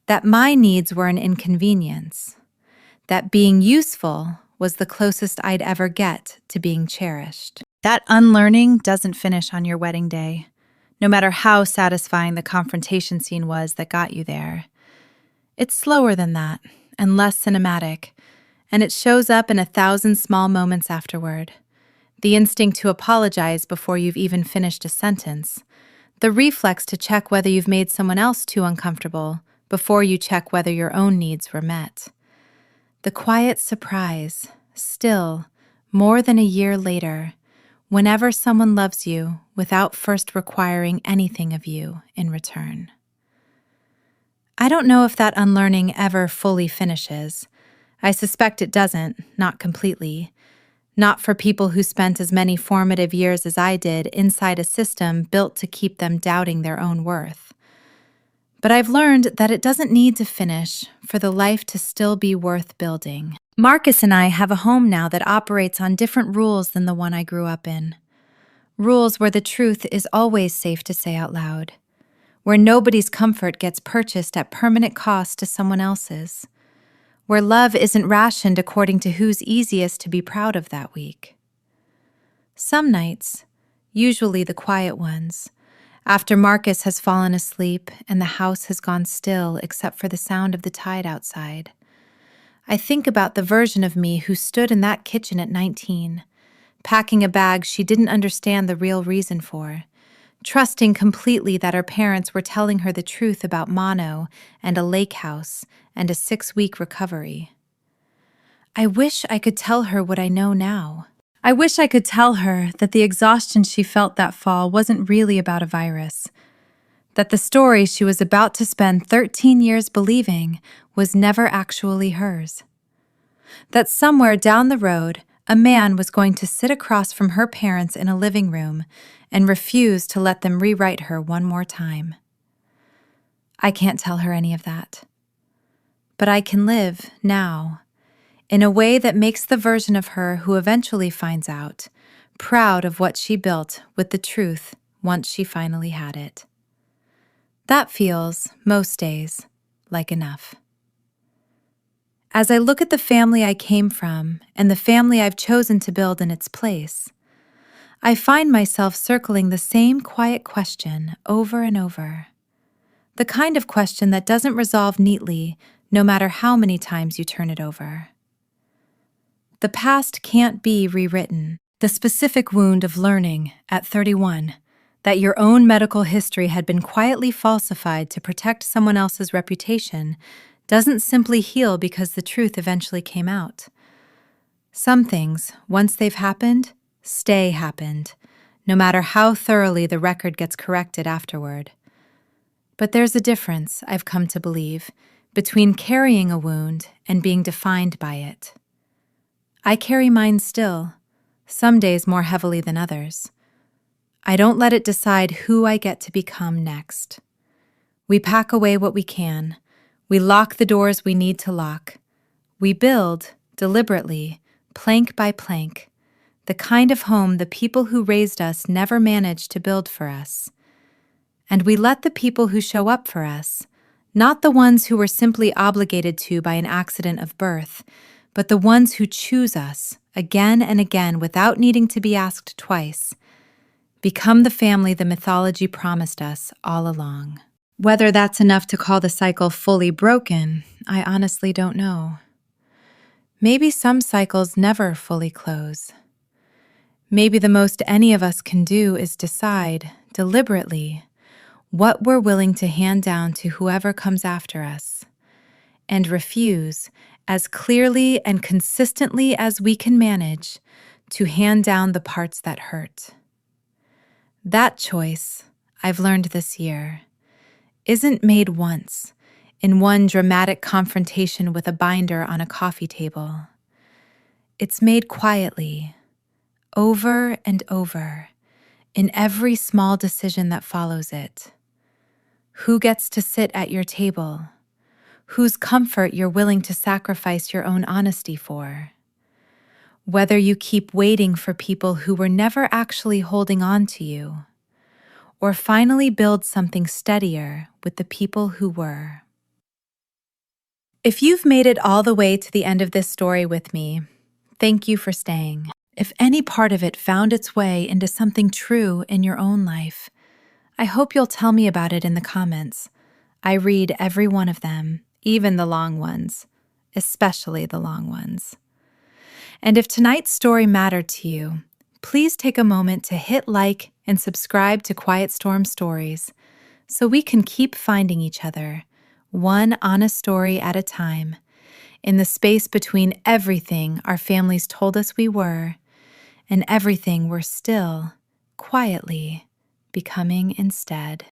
that my needs were an inconvenience, that being useful was the closest I'd ever get to being cherished. That unlearning doesn't finish on your wedding day, no matter how satisfying the confrontation scene was that got you there. It's slower than that, and less cinematic, and it shows up in 1,000 small moments afterward. The instinct to apologize before you've even finished a sentence, the reflex to check whether you've made someone else too uncomfortable before you check whether your own needs were met. The quiet surprise, still, more than a year later, whenever someone loves you without first requiring anything of you in return. I don't know if that unlearning ever fully finishes. I suspect it doesn't, not completely. Not for people who spent as many formative years as I did inside a system built to keep them doubting their own worth. But I've learned that it doesn't need to finish for the life to still be worth building. Marcus and I have a home now that operates on different rules than the one I grew up in. Rules where the truth is always safe to say out loud, where nobody's comfort gets purchased at permanent cost to someone else's, where love isn't rationed according to who's easiest to be proud of that week. Some nights, usually the quiet ones, after Marcus has fallen asleep and the house has gone still except for the sound of the tide outside, I think about the version of me who stood in that kitchen at 19, packing a bag she didn't understand the real reason for, trusting completely that her parents were telling her the truth about mono and a lake house and a 6-week recovery. I wish I could tell her what I know now. I wish I could tell her that the exhaustion she felt that fall wasn't really about a virus, that the story she was about to spend 13 years believing was never actually hers, that somewhere down the road, a man was going to sit across from her parents in a living room and refuse to let them rewrite her one more time. I can't tell her any of that. But I can live, now, in a way that makes the version of her who eventually finds out proud of what she built with the truth once she finally had it. That feels, most days, like enough. As I look at the family I came from and the family I've chosen to build in its place, I find myself circling the same quiet question over and over. The kind of question that doesn't resolve neatly no matter how many times you turn it over. The past can't be rewritten. The specific wound of learning at 31 that your own medical history had been quietly falsified to protect someone else's reputation doesn't simply heal because the truth eventually came out. Some things, once they've happened, stay happened, no matter how thoroughly the record gets corrected afterward. But there's a difference, I've come to believe, between carrying a wound and being defined by it. I carry mine still, some days more heavily than others. I don't let it decide who I get to become next. We pack away what we can. We lock the doors we need to lock. We build, deliberately, plank by plank, the kind of home the people who raised us never managed to build for us. And we let the people who show up for us, not the ones who were simply obligated to by an accident of birth, but the ones who choose us again and again without needing to be asked twice, become the family the mythology promised us all along. Whether that's enough to call the cycle fully broken, I honestly don't know. Maybe some cycles never fully close. Maybe the most any of us can do is decide, deliberately, what we're willing to hand down to whoever comes after us, and refuse, as clearly and consistently as we can manage, to hand down the parts that hurt. That choice, I've learned this year, isn't made once, in one dramatic confrontation with a binder on a coffee table. It's made quietly, over and over, in every small decision that follows it. Who gets to sit at your table? Whose comfort you're willing to sacrifice your own honesty for? Whether you keep waiting for people who were never actually holding on to you, or finally build something steadier with the people who were. If you've made it all the way to the end of this story with me, thank you for staying. If any part of it found its way into something true in your own life, I hope you'll tell me about it in the comments. I read every one of them, even the long ones, especially the long ones. And if tonight's story mattered to you, please take a moment to hit like and subscribe to Quiet Storm Stories so we can keep finding each other, one honest story at a time, in the space between everything our families told us we were and everything we're still, quietly, becoming instead.